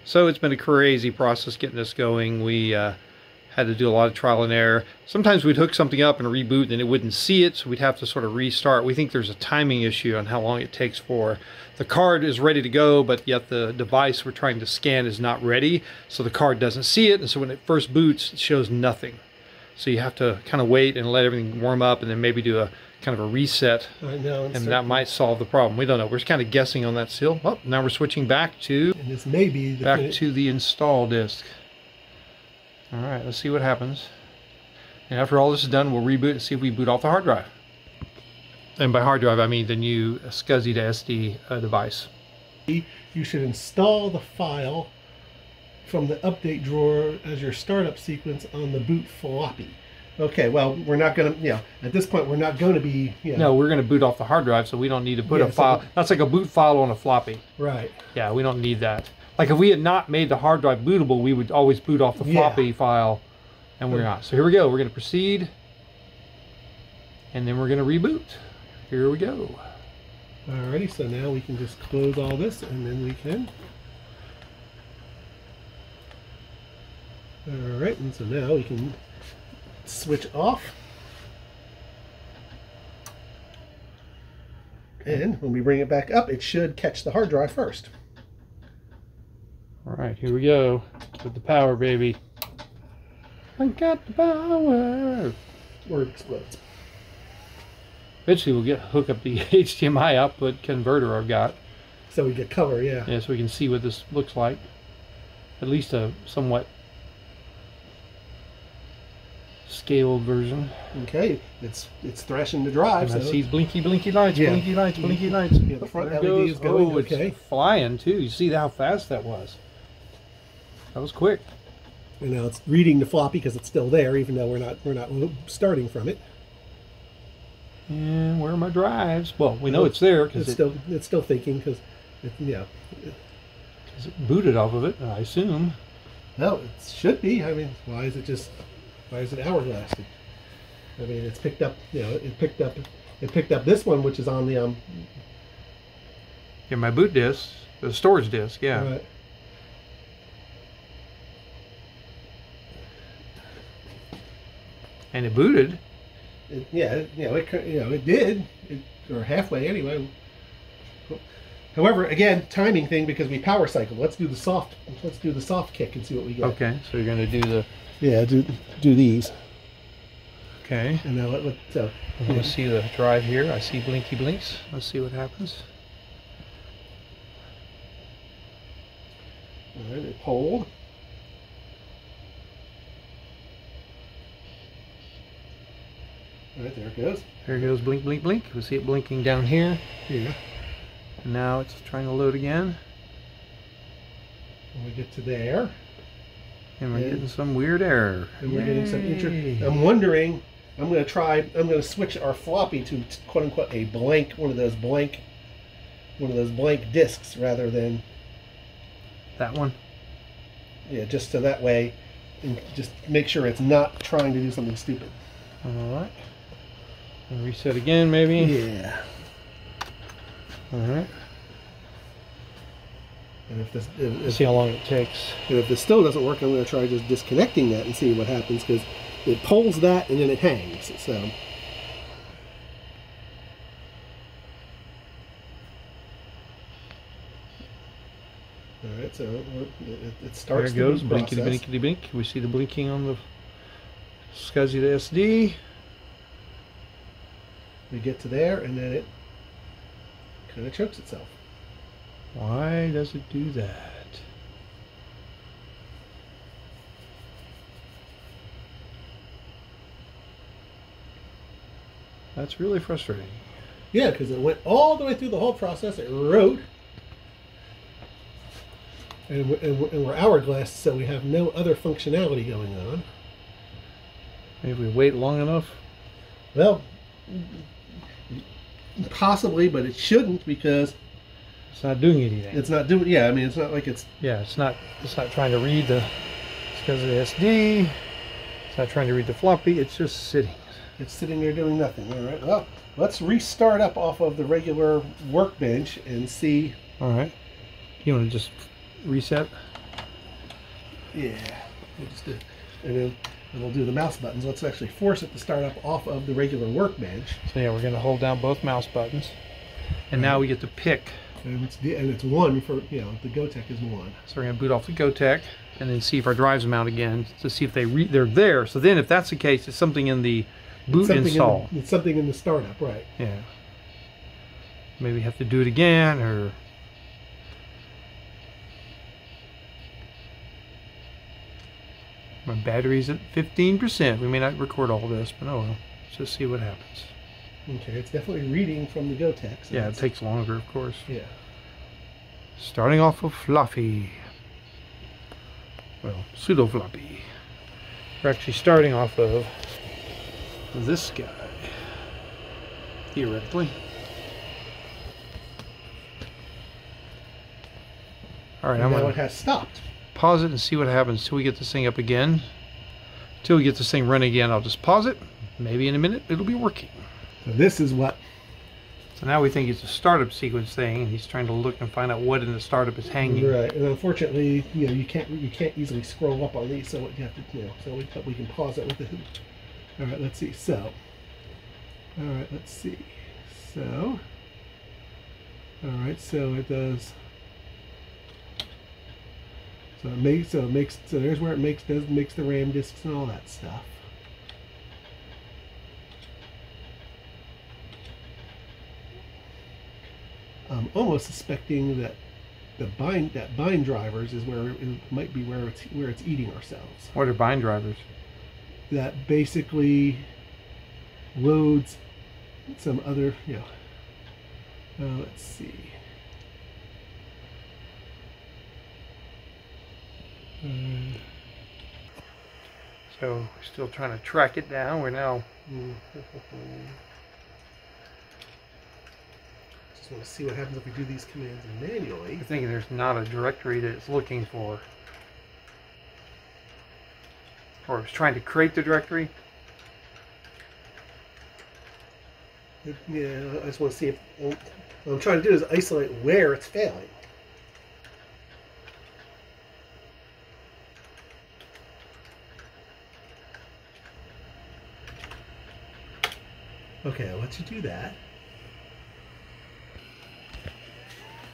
So it's been a crazy process getting this going. We had to do a lot of trial and error. Sometimes we'd hook something up and reboot and it wouldn't see it, so we'd have to sort of restart. We think there's a timing issue on how long it takes for the card is ready to go, but yet the device we're trying to scan is not ready, so the card doesn't see it, and so when it first boots, it shows nothing. So you have to kind of wait and let everything warm up and then maybe do a kind of a reset, and that might solve the problem. We don't know. We're just kind of guessing on that still. Oh, now we're switching back to and this may be the install disk. All right, let's see what happens. And after all this is done, we'll reboot and see if we boot off the hard drive. And by hard drive, I mean the new SCSI to SD device. You should install the file from the update drawer as your startup sequence on the boot floppy. Okay, well, we're not going to, at this point, we're not going to be, No, we're going to boot off the hard drive, so we don't need to put a file. That's like a boot file on a floppy. Right. Yeah, we don't need that. Like if we had not made the hard drive bootable, we would always boot off the floppy file, and we're not. So here we go. We're going to proceed, and then we're going to reboot. Here we go. Alrighty, so now we can just close all this, and then we can. Alright, and so now we can switch off. And when we bring it back up, it should catch the hard drive first. All right, here we go with the power, baby. I got the power. Or it explodes. Eventually we'll hook up the HDMI output converter I've got. So we get color, yeah. Yeah, so we can see what this looks like. At least a somewhat scaled version. Okay, it's thrashing the drive. And I see blinky lights, blinky lights. Yeah, the front LED is going okay. It's flying too. You see how fast that was. That was quick. And now it's reading the floppy because it's still there, even though we're not starting from it. And where are my drives? Well, we know it's there because it's still thinking because it booted off of it, I assume. No, it should be. I mean, why is it hourglassing? I mean, it's picked up. It picked up this one, which is on the Yeah, my boot disk, the storage disk. Yeah. Right. And it booted. It did, or halfway anyway. However, again, timing thing because we power cycle. Let's do the soft kick and see what we get. Okay, so you're going to do the do these. Okay. And now let's see the drive here. I see blinky blinks. Let's see what happens. All right, it pulled. All right, there it goes. There it goes, blink, blink, blink. We see it blinking down here. Yeah. And now it's trying to load again. When we get to there. And we're getting some weird error. And we're getting some I'm wondering, I'm going to switch our floppy to quote unquote a blank, one of those blank discs rather than that one. Yeah, just so that way, and just make sure it's not trying to do something stupid. All right. And reset again, maybe? Yeah. All right. And if see how long it takes. And if this still doesn't work, I'm going to try just disconnecting that and see what happens, because it pulls that and then it hangs. So. All right, so it starts. There it goes, blinkety blinkety blink. We see the blinking on the SCSI to SD. We get to there, and then it kind of chokes itself. Why does it do that? That's really frustrating. Yeah, because it went all the way through the whole process. It wrote. And we're hourglass, so we have no other functionality going on. Maybe we wait long enough. Well, possibly, but it shouldn't because it's not doing anything. It's not doing. Yeah, I mean, it's not like it's. Yeah, it's not trying to read the. It's because of the SD. It's not trying to read the floppy. It's just sitting. It's sitting there doing nothing. All right. Well, let's restart up off of the regular workbench and see. All right. You want to just reset? Yeah. We'll just do. And then we'll do the mouse buttons. Let's actually force it to start up off of the regular workbench. So yeah, we're going to hold down both mouse buttons, and now we get to pick. And it's 1 for, the Gotec is 1. So we're going to boot off the Gotec and then see if our drives mount again to see if they're there. So then if that's the case, it's something in the boot install. It's something in the startup, right? Yeah. Maybe have to do it again, or my battery's at 15%. We may not record all this, but oh well. Let's just see what happens. Okay, it's definitely reading from the Gotec. So yeah, it takes longer, of course. Yeah. Starting off with floppy. Well, pseudo floppy. We're actually starting off of this guy, theoretically. All right, now it has stopped. Pause it and see what happens till we get this thing up again. Till we get this thing running again, I'll just pause it. Maybe in a minute it'll be working. So this is what. So now we think it's a startup sequence thing, and he's trying to look and find out what in the startup is hanging. Right, and unfortunately, you can't easily scroll up on these, so what you have to, but we can pause it with the. All right, let's see. So. All right, let's see. So. All right, so it does. So there's where it makes the RAM disks and all that stuff. I'm almost suspecting that bind drivers is where it might be where it's eating ourselves. What are bind drivers? That basically loads some other, let's see. So we're still trying to track it down. We're now. Just want to see what happens if we do these commands manually. I'm thinking there's not a directory that it's looking for, or it's trying to create the directory. Yeah, I just want to see if what I'm trying to do is isolate where it's failing. Okay, I'll let you do that.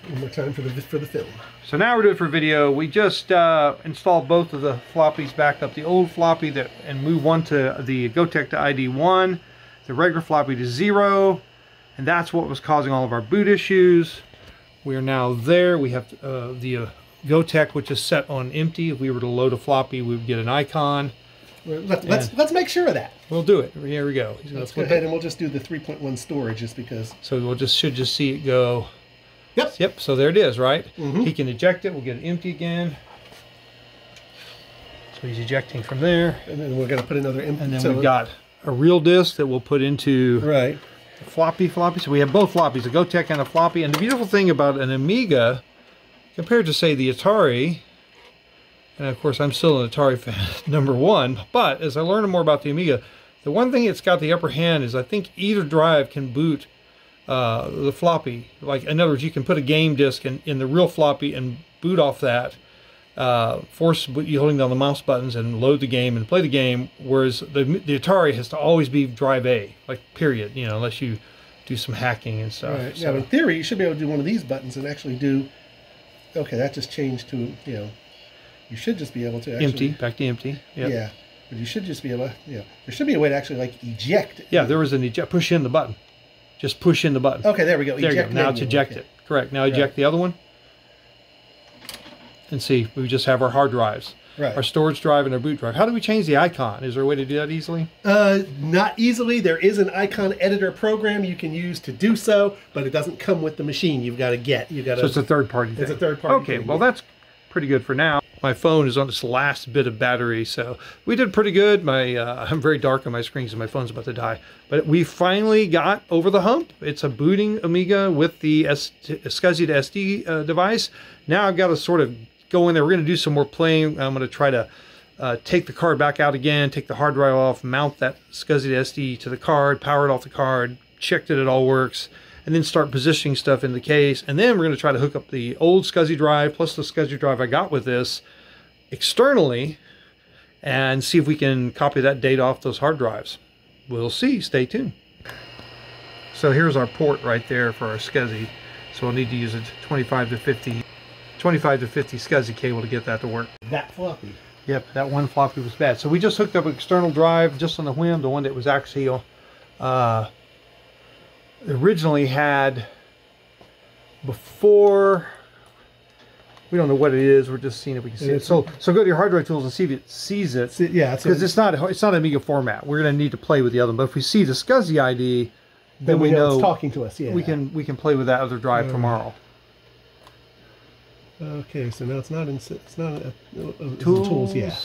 One more time for the film. So now we're doing it for video. We just installed both of the floppies back up, the old floppy and move one to the Gotec to ID 1, the regular floppy to 0, and that's what was causing all of our boot issues. We are now there. We have the Gotec, which is set on empty. If we were to load a floppy, we would get an icon. Let's make sure of that. We'll do it. Here we go. Let's go ahead and we'll just do the 3.1 storage just because. So we'll should just see it go. Yep. Yep. So there it is, right? Mm-hmm. He can eject it. We'll get it empty again. So he's ejecting from there. And then we're going to put another empty. And then we've got a real disk that we'll put into the floppy. So we have both floppies, a Gotec and a floppy. And the beautiful thing about an Amiga, compared to say the Atari, and of course I'm still an Atari fan, #1, but as I learn more about the Amiga, the one thing it's got the upper hand is I think either drive can boot the floppy. Like, in other words, you can put a game disk in the real floppy and boot off that, force you holding down the mouse buttons and load the game and play the game, whereas the Atari has to always be drive A, like, period, unless you do some hacking and stuff. Right. So, yeah, in theory, you should be able to do one of these buttons and actually do, okay, that just changed to, you should just be able to actually... Empty, back to empty. Yep. Yeah, but you should just be able to, there should be a way to actually, like, eject. Yeah, there was an eject, push in the button. Just push in the button. Okay, there we go. There you go. Now it's ejected. Correct. Now eject the other one. And see, we just have our hard drives. Right. Our storage drive and our boot drive. How do we change the icon? Is there a way to do that easily? Not easily. There is an icon editor program you can use to do so, but it doesn't come with the machine. You've got to get. So it's a third-party thing. It's a third-party thing. Okay, well, pretty good for now. My phone is on its last bit of battery, so we did pretty good. I'm very dark on my screen, so my phone's about to die. But we finally got over the hump. It's a booting Amiga with the SCSI to SD device. Now I've got to sort of go in there. We're going to do some more playing. I'm going to try to take the card back out again, take the hard drive off, mount that SCSI to SD to the card, power it off the card, check that it all works, and then start positioning stuff in the case. And then we're going to try to hook up the old SCSI drive plus the SCSI drive I got with this externally and see if we can copy that data off those hard drives. We'll see. Stay tuned. So here's our port right there for our SCSI. So we'll need to use a 25 to 50 SCSI cable to get that to work. That floppy. Yep, that one floppy was bad. So we just hooked up an external drive just on the whim, the one that was actually originally had before. We don't know what it is. We're just seeing if we can see it. So go to your hard drive tools and see if it sees it. Yeah, because it's not Amiga format. We're going to need to play with the other one. But if we see the SCSI ID, then we know it's talking to us. Yeah, we can play with that other drive tomorrow. Okay, so now it's not in Tools. Yeah.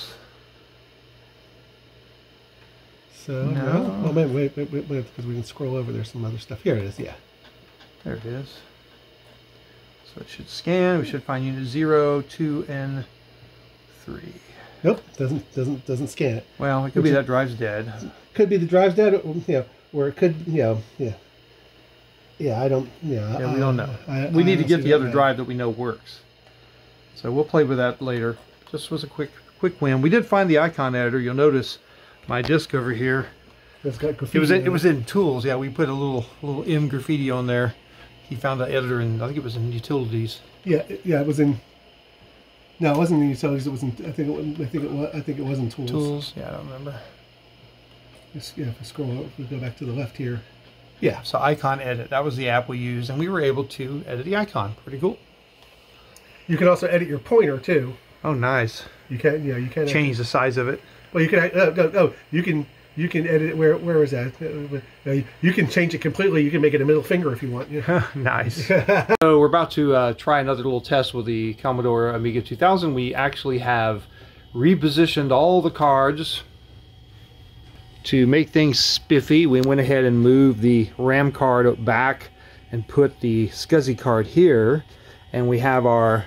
So no. Oh, wait, because we can scroll over. There's some other stuff. Here it is. Yeah. There it is. So it should scan. We should find unit 0, 2, and 3. Nope, doesn't scan it. Well, it could be that drive's dead. Could be the drive's dead. Or it could, yeah. I don't. Yeah, we don't know. We need to get the other drive that we know works. So we'll play with that later. Just was a quick win. We did find the icon editor. You'll notice my disk over here. It's got graffiti. It was in tools. Yeah, we put a little M graffiti on there. He found the editor, and I think it was in utilities. Yeah, it was in. No, it wasn't in utilities. It was in. I think it was in tools. Tools. Yeah, I don't remember. If we scroll, if we go back to the left here. Yeah. So icon edit. That was the app we used, and we were able to edit the icon. Pretty cool. You can also edit your pointer too. Oh, nice. You can. You can change the size of it. Well, you can. You can edit it. Where is that? You can change it completely. You can make it a middle finger if you want. Yeah. Nice. So we're about to try another little test with the Commodore Amiga 2000. We actually have repositioned all the cards to make things spiffy. We went ahead and moved the RAM card back and put the SCSI card here, and we have our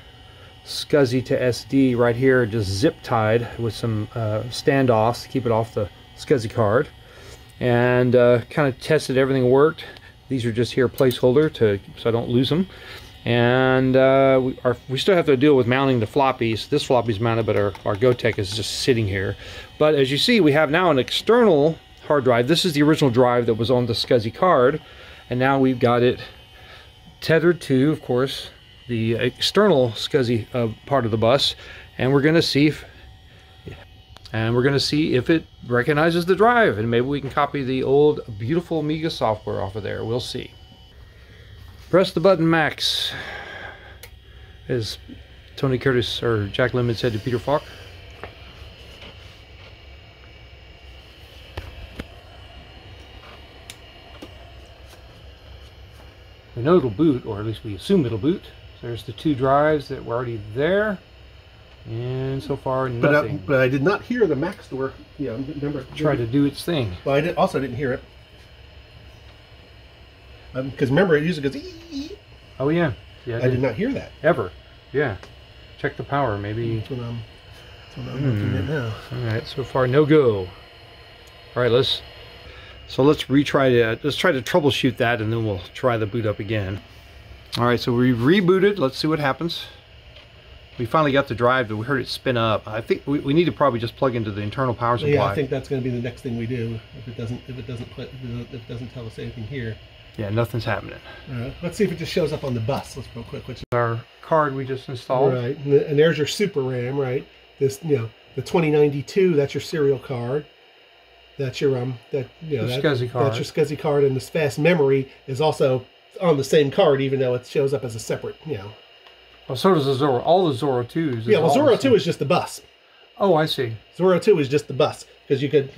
SCSI to SD right here, just zip tied with some standoffs to keep it off the SCSI card, and kind of tested everything worked. These are just here placeholder so I don't lose them, and we still have to deal with mounting the floppies. This floppy's mounted, but our Gotec is just sitting here. But as you see, we have now an external hard drive. This is the original drive that was on the SCSI card, and now we've got it tethered to, of course, the external SCSI part of the bus, and we're going to see if it recognizes the drive, and maybe we can copy the old beautiful Amiga software off of there. We'll see. Press the button, Max, as Tony Curtis or Jack Lemmon said to Peter Falk. We know it'll boot, or at least we assume it'll boot. So there's the two drives that were already there. And so far, nothing. But I did not hear the Max door. Yeah, remember. Try to do its thing. Well, I also didn't hear it. Because remember, it usually goes. Ee. Oh yeah. Yeah. I did not hear that ever. Yeah. Check the power, maybe. That's what I'm looking at now. All right. So far, no go. All right. Let's retry to. Let's try to troubleshoot that, and then we'll try the boot up again. All right. So we've rebooted. Let's see what happens. We finally got the drive, but we heard it spin up. I think we need to probably just plug into the internal power supply. Yeah, I think that's going to be the next thing we do if it doesn't tell us anything here. Yeah, nothing's happening. Let's see if it just shows up on the bus. Real quick. Which is our card we just installed. Right, and there's your Super RAM. Right, this the 2092. That's your serial card. That's your SCSI card. That's your SCSI card, and this fast memory is also on the same card, even though it shows up as a separate. Well, so does the Zorro. All the Zorro 2s. Yeah, well, Zorro 2 is just the bus. Oh, I see. Zorro 2 is just the bus. Because you could,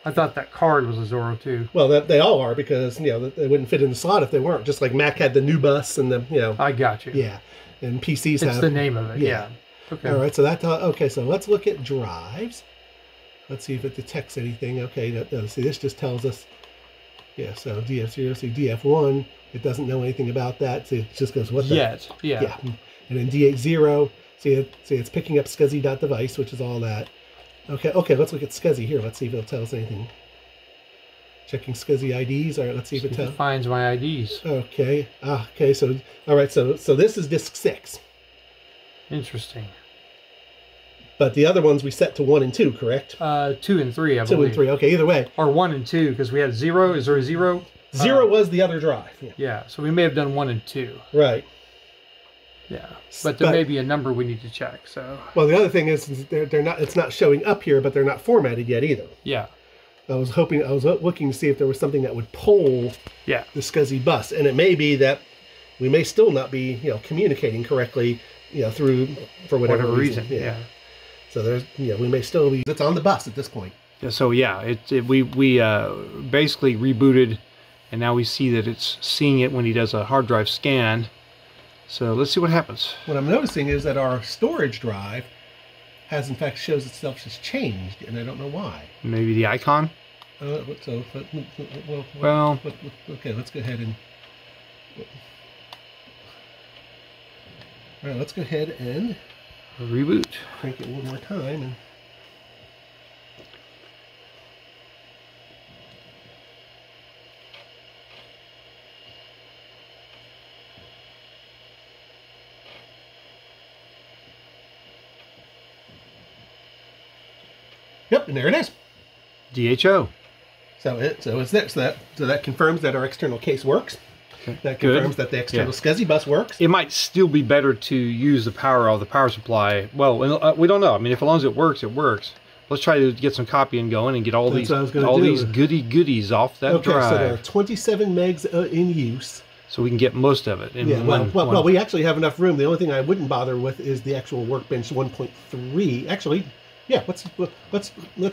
I thought that card was a Zorro too. Well, they all are, because they wouldn't fit in the slot if they weren't. Just like Mac had the new bus and the I got you. Yeah, and PCs have. It's the name of it. Yeah. Okay. All right. So that. Okay. So let's look at drives. Let's see if it detects anything. Okay. See, this just tells us. Yeah. So DF0. See DF1. It doesn't know anything about that. See, it just goes what the. Yet. Yeah. And then D80. See, it's picking up SCSI.device, which is all that. Okay, let's look at SCSI here. Let's see if it'll tell us anything. Checking SCSI IDs. All right, let's see if it finds my IDs. Okay. Okay, so, all right, so this is disk 6. Interesting. But the other ones we set to 1 and 2, correct? 2 and 3, I believe. 2 and 3, okay, either way. Or 1 and 2, because we had 0. Is there a 0? 0 was the other drive. Yeah, so we may have done 1 and 2. Right. Yeah, but there may be a number we need to check. So. Well, the other thing is they're not. It's not showing up here, but they're not formatted yet either. Yeah. I was looking to see if there was something that would pull. Yeah. The SCSI bus, and it may be that we may still not be communicating correctly for whatever reason. Yeah. So there's we may still be. It's on the bus at this point. Yeah. So yeah, we basically rebooted, and now we see that it's seeing it when he does a hard drive scan. So let's see what happens. What I'm noticing is that our storage drive in fact shows itself as changed, and I don't know why. Maybe the icon? Okay, let's go ahead and... All right, let's go ahead and... Reboot. Crank it one more time. And yep, and there it is. DHO. So that confirms that our external case works. Okay. That confirms that the external SCSI bus works. It might still be better to use the power supply. Well, we don't know. I mean, as long as it works, it works. Let's try to get some copying going and get all these goodies off that drive. Okay, so there are 27 megs in use. So we can get most of it. Well, we actually have enough room. The only thing I wouldn't bother with is the actual Workbench 1.3. Actually, yeah, let's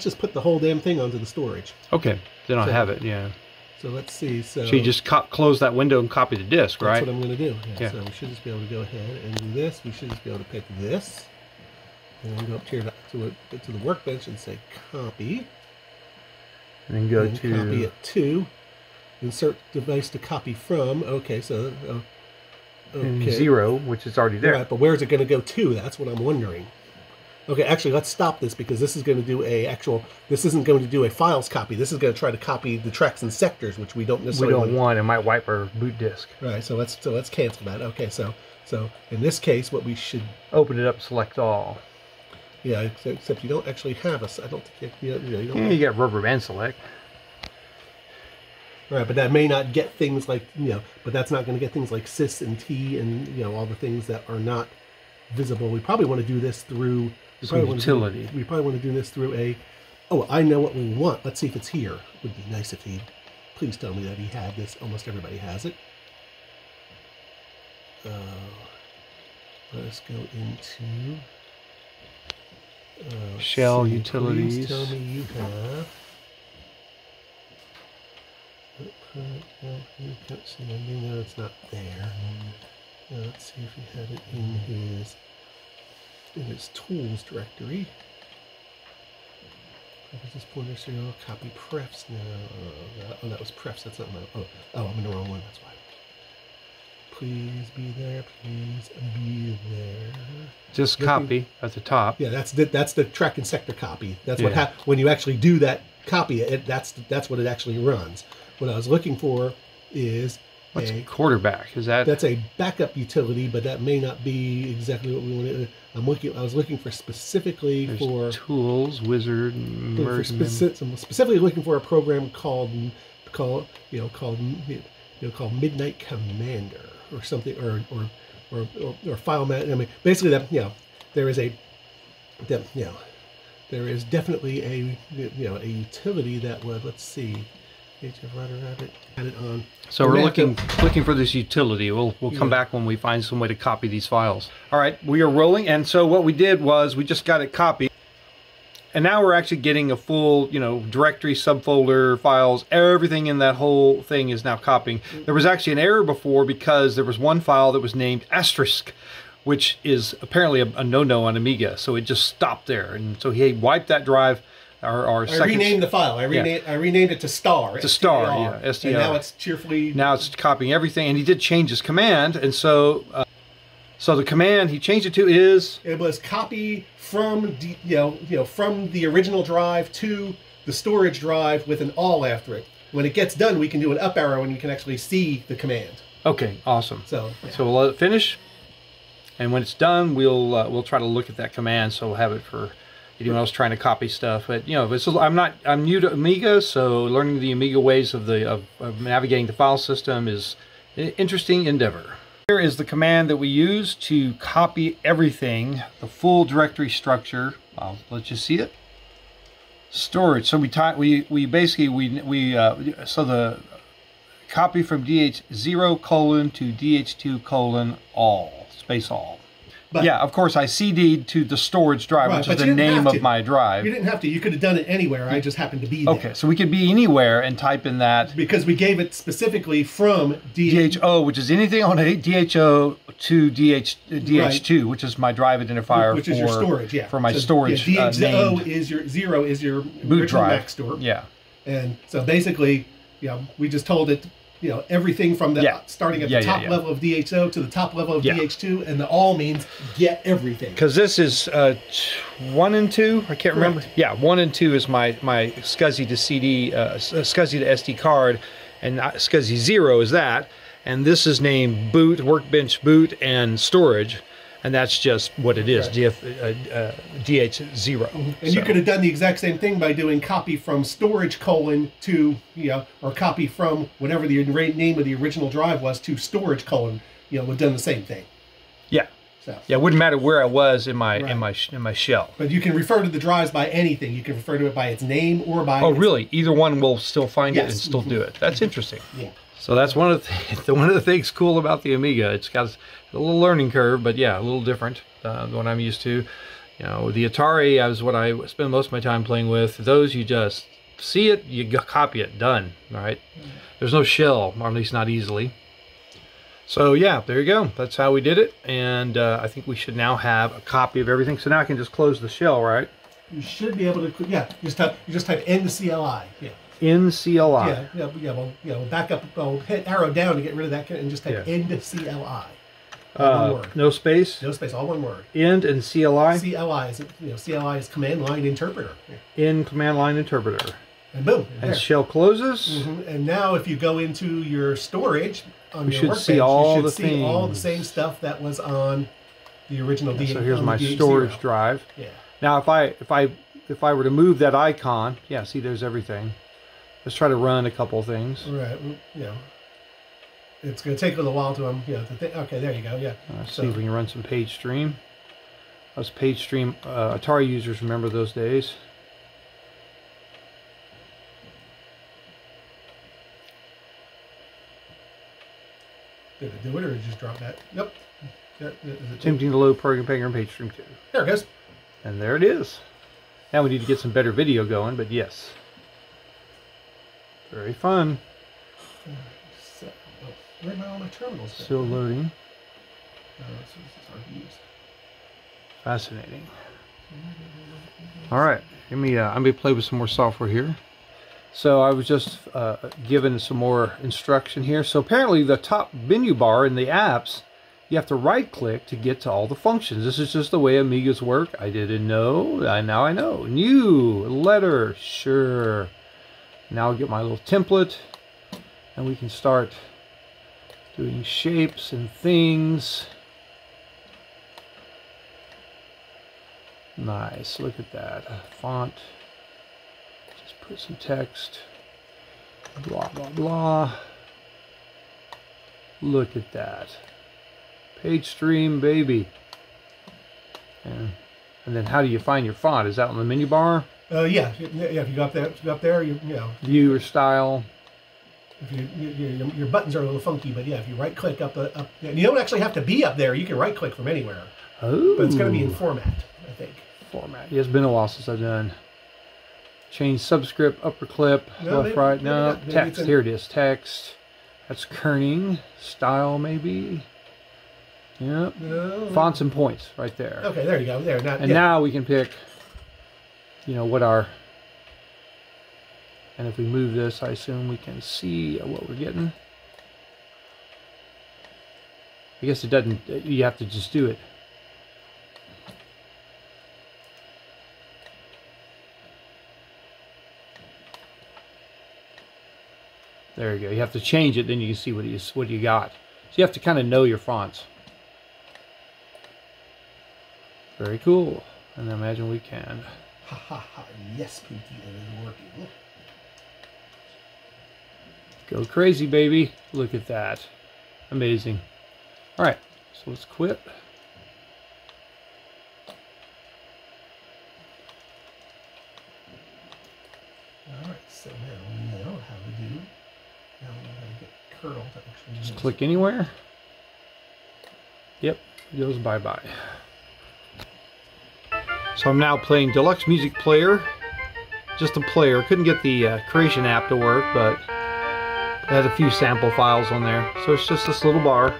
just put the whole damn thing onto the storage. Okay, then I'll have it. Yeah. So let's see. So you just close that window and copy the disk, right? That's what I'm going to do. Yeah. So we should just be able to go ahead and do this. We should just be able to pick this, and then go up here to the Workbench and say copy. And then go to copy it to. Insert device to copy from. Okay, so and 0, which is already there. Right, but where is it going to go to? That's what I'm wondering. Okay, actually, let's stop this because this is going to do this isn't going to do a files copy. This is going to try to copy the tracks and sectors, which we don't necessarily want. It might wipe our boot disk. Right. So let's cancel that. Okay. So in this case, what we should open it up, select all. Yeah. Except you don't actually have I don't think you don't. Yeah, you got rubber band select. Right, but that may not get things like but that's not going to get things like sys and t and all the things that are not visible. We probably want to do this through. We probably want to do this through I know what we want. Let's see if it's here. It would be nice if he'd please tell me that he had this. Almost everybody has it. Let us go into shell utilities. Please tell me you have. You can't see anything. No, it's not there. Let's see if he had it in his tools directory. What is this pointer serial? Copy prefs. No, that was prefs. That's not my. Oh, I'm in the wrong one. That's why. Please be there. Please be there. Just copy at the top. Yeah, that's the track and sector copy. That's what happens when you actually do that copy. That's what it actually runs. What I was looking for is what's a quarterback? Is that's a backup utility, but that may not be exactly what we wanted. I was looking for specifically for tools, wizard, I'm specifically looking for a program called Midnight Commander or something or file man. I mean, basically there is definitely a utility that would, let's see. Added on. So we're looking for this utility. We'll come back when we find some way to copy these files. All right, we are rolling, and so what we did was we just got it copied. And now we're actually getting a full, you know, directory, subfolder, files, everything in that whole thing is now copying. There was actually an error before because there was one file that was named asterisk, which is apparently a no-no on Amiga. So it just stopped there. And so he wiped that drive. I renamed the file. I renamed it to star. To star, yeah, SDR. And now it's cheerfully... Now it's copying everything. And he did change his command. And so... so the command he changed it to is... It was copy from from the original drive to the storage drive with an all after it. When it gets done, we can do an up arrow and you can actually see the command. Okay, awesome. So we'll let it finish, and when it's done, we'll try to look at that command. So we'll have it for anyone else trying to copy stuff. But you know, I'm new to Amiga, so learning the Amiga ways of navigating the file system is an interesting endeavor. Here is the command that we use to copy everything, the full directory structure. I'll let you see it. Storage. So we basically so the copy from DH0 : to DH2 : all, space all. But, yeah, of course I CD'd to the storage drive, which is the name of my drive. You didn't have to. You could have done it anywhere. I just happened to be there. Okay, so we could be anywhere and type in that. Because we gave it specifically from DHO, which is anything on a DHO to DH2, which is my drive identifier which is your storage, yeah. For my storage. Yeah, DHO is your boot drive. Mac store. Yeah. And so basically, we just told it, everything from the starting at the top level of DHO to the top level of DH2, and the all means get everything. Because this is 1 and 2, I can't remember. Yeah, 1 and 2 is my SCSI to CD, SCSI to SD card, and SCSI 0 is that, and this is named boot, workbench boot, and storage. And that's just what it is, DH0. And you could have done the exact same thing by doing copy from storage : to, or copy from whatever the name of the original drive was to storage : would have done the same thing. Yeah. So. Yeah, it wouldn't matter where I was in my shell. But you can refer to the drives by anything. You can refer to it by its name or by... Oh, really? Either one will still find it and still do it. That's interesting. Yeah. So that's one of the things cool about the Amiga. It's got a little learning curve, but yeah, a little different than what I'm used to. The Atari is what I spend most of my time playing with. Those you just see it, you copy it, done. All right. There's no shell, or at least not easily. So yeah, there you go. That's how we did it, and I think we should now have a copy of everything. So now I can just close the shell, right? You should be able to. Yeah, you just type N to CLI. Yeah. In CLI. Well, back up. Hit arrow down to get rid of that, and just type end CLI. One word. No space. No space. All one word. End and CLI. CLI is CLI is command line interpreter. In command line interpreter. And boom. And shell closes. And now, if you go into your storage on your workbench, see all you should see all the same stuff that was on the original DH. So here's my storage drive. Yeah. Now, if I were to move that icon, see, there's everything. Let's try to run a couple things. Right. It's going to take a little while to okay, there you go. Yeah. Let's see if we can run some page stream. Us page stream Atari users remember those days. Did it do it, or did it just drop that? Yep. Attempting to load program page stream 2. There it goes. And there it is. Now we need to get some better video going, but yes. Very fun. Where am I on my terminals? Still loading. Fascinating. All right, I'm gonna play with some more software here. So I was just given some more instruction here. So apparently the top menu bar in the apps, you have to right-click to get to all the functions. This is just the way Amigas work. I didn't know. Now I know. New letter, sure. Now I'll get my little template, and we can start doing shapes and things. Nice, look at that. Font. Just put some text. Blah, blah, blah. Look at that. Page stream, baby. And then how do you find your font? Is that on the menu bar? Yeah. If you go up there, you know. View or style. If your buttons are a little funky, but yeah, if you right click up, you don't actually have to be up there. You can right click from anywhere. Oh. But it's going to be in format, I think. format. Yeah, it's been a while since I've done. Change subscript, upper clip, left, right. No, text. Here it is. Text. That's kerning. Style, maybe. Yep. No. Fonts and points right there. Okay, there you go. There. And now we can pick, you know, what our. And if we move this, I assume we can see what we're getting. I guess it doesn't. You have to just do it. There you go. You have to change it, then you can see what you got. So you have to kind of know your fonts. Very cool. And I imagine we can. Ha ha ha! Yes, Pinky, it is working. Go crazy, baby! Look at that. Amazing. All right, so let's quit. All right, so now we know how to do. Now we know how to get Kernel to actually. Just click anywhere. Yep, it goes bye-bye. So I'm now playing Deluxe Music Player. Just a player. Couldn't get the Creation app to work, but it has a few sample files on there. So it's just this little bar,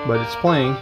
but it's playing.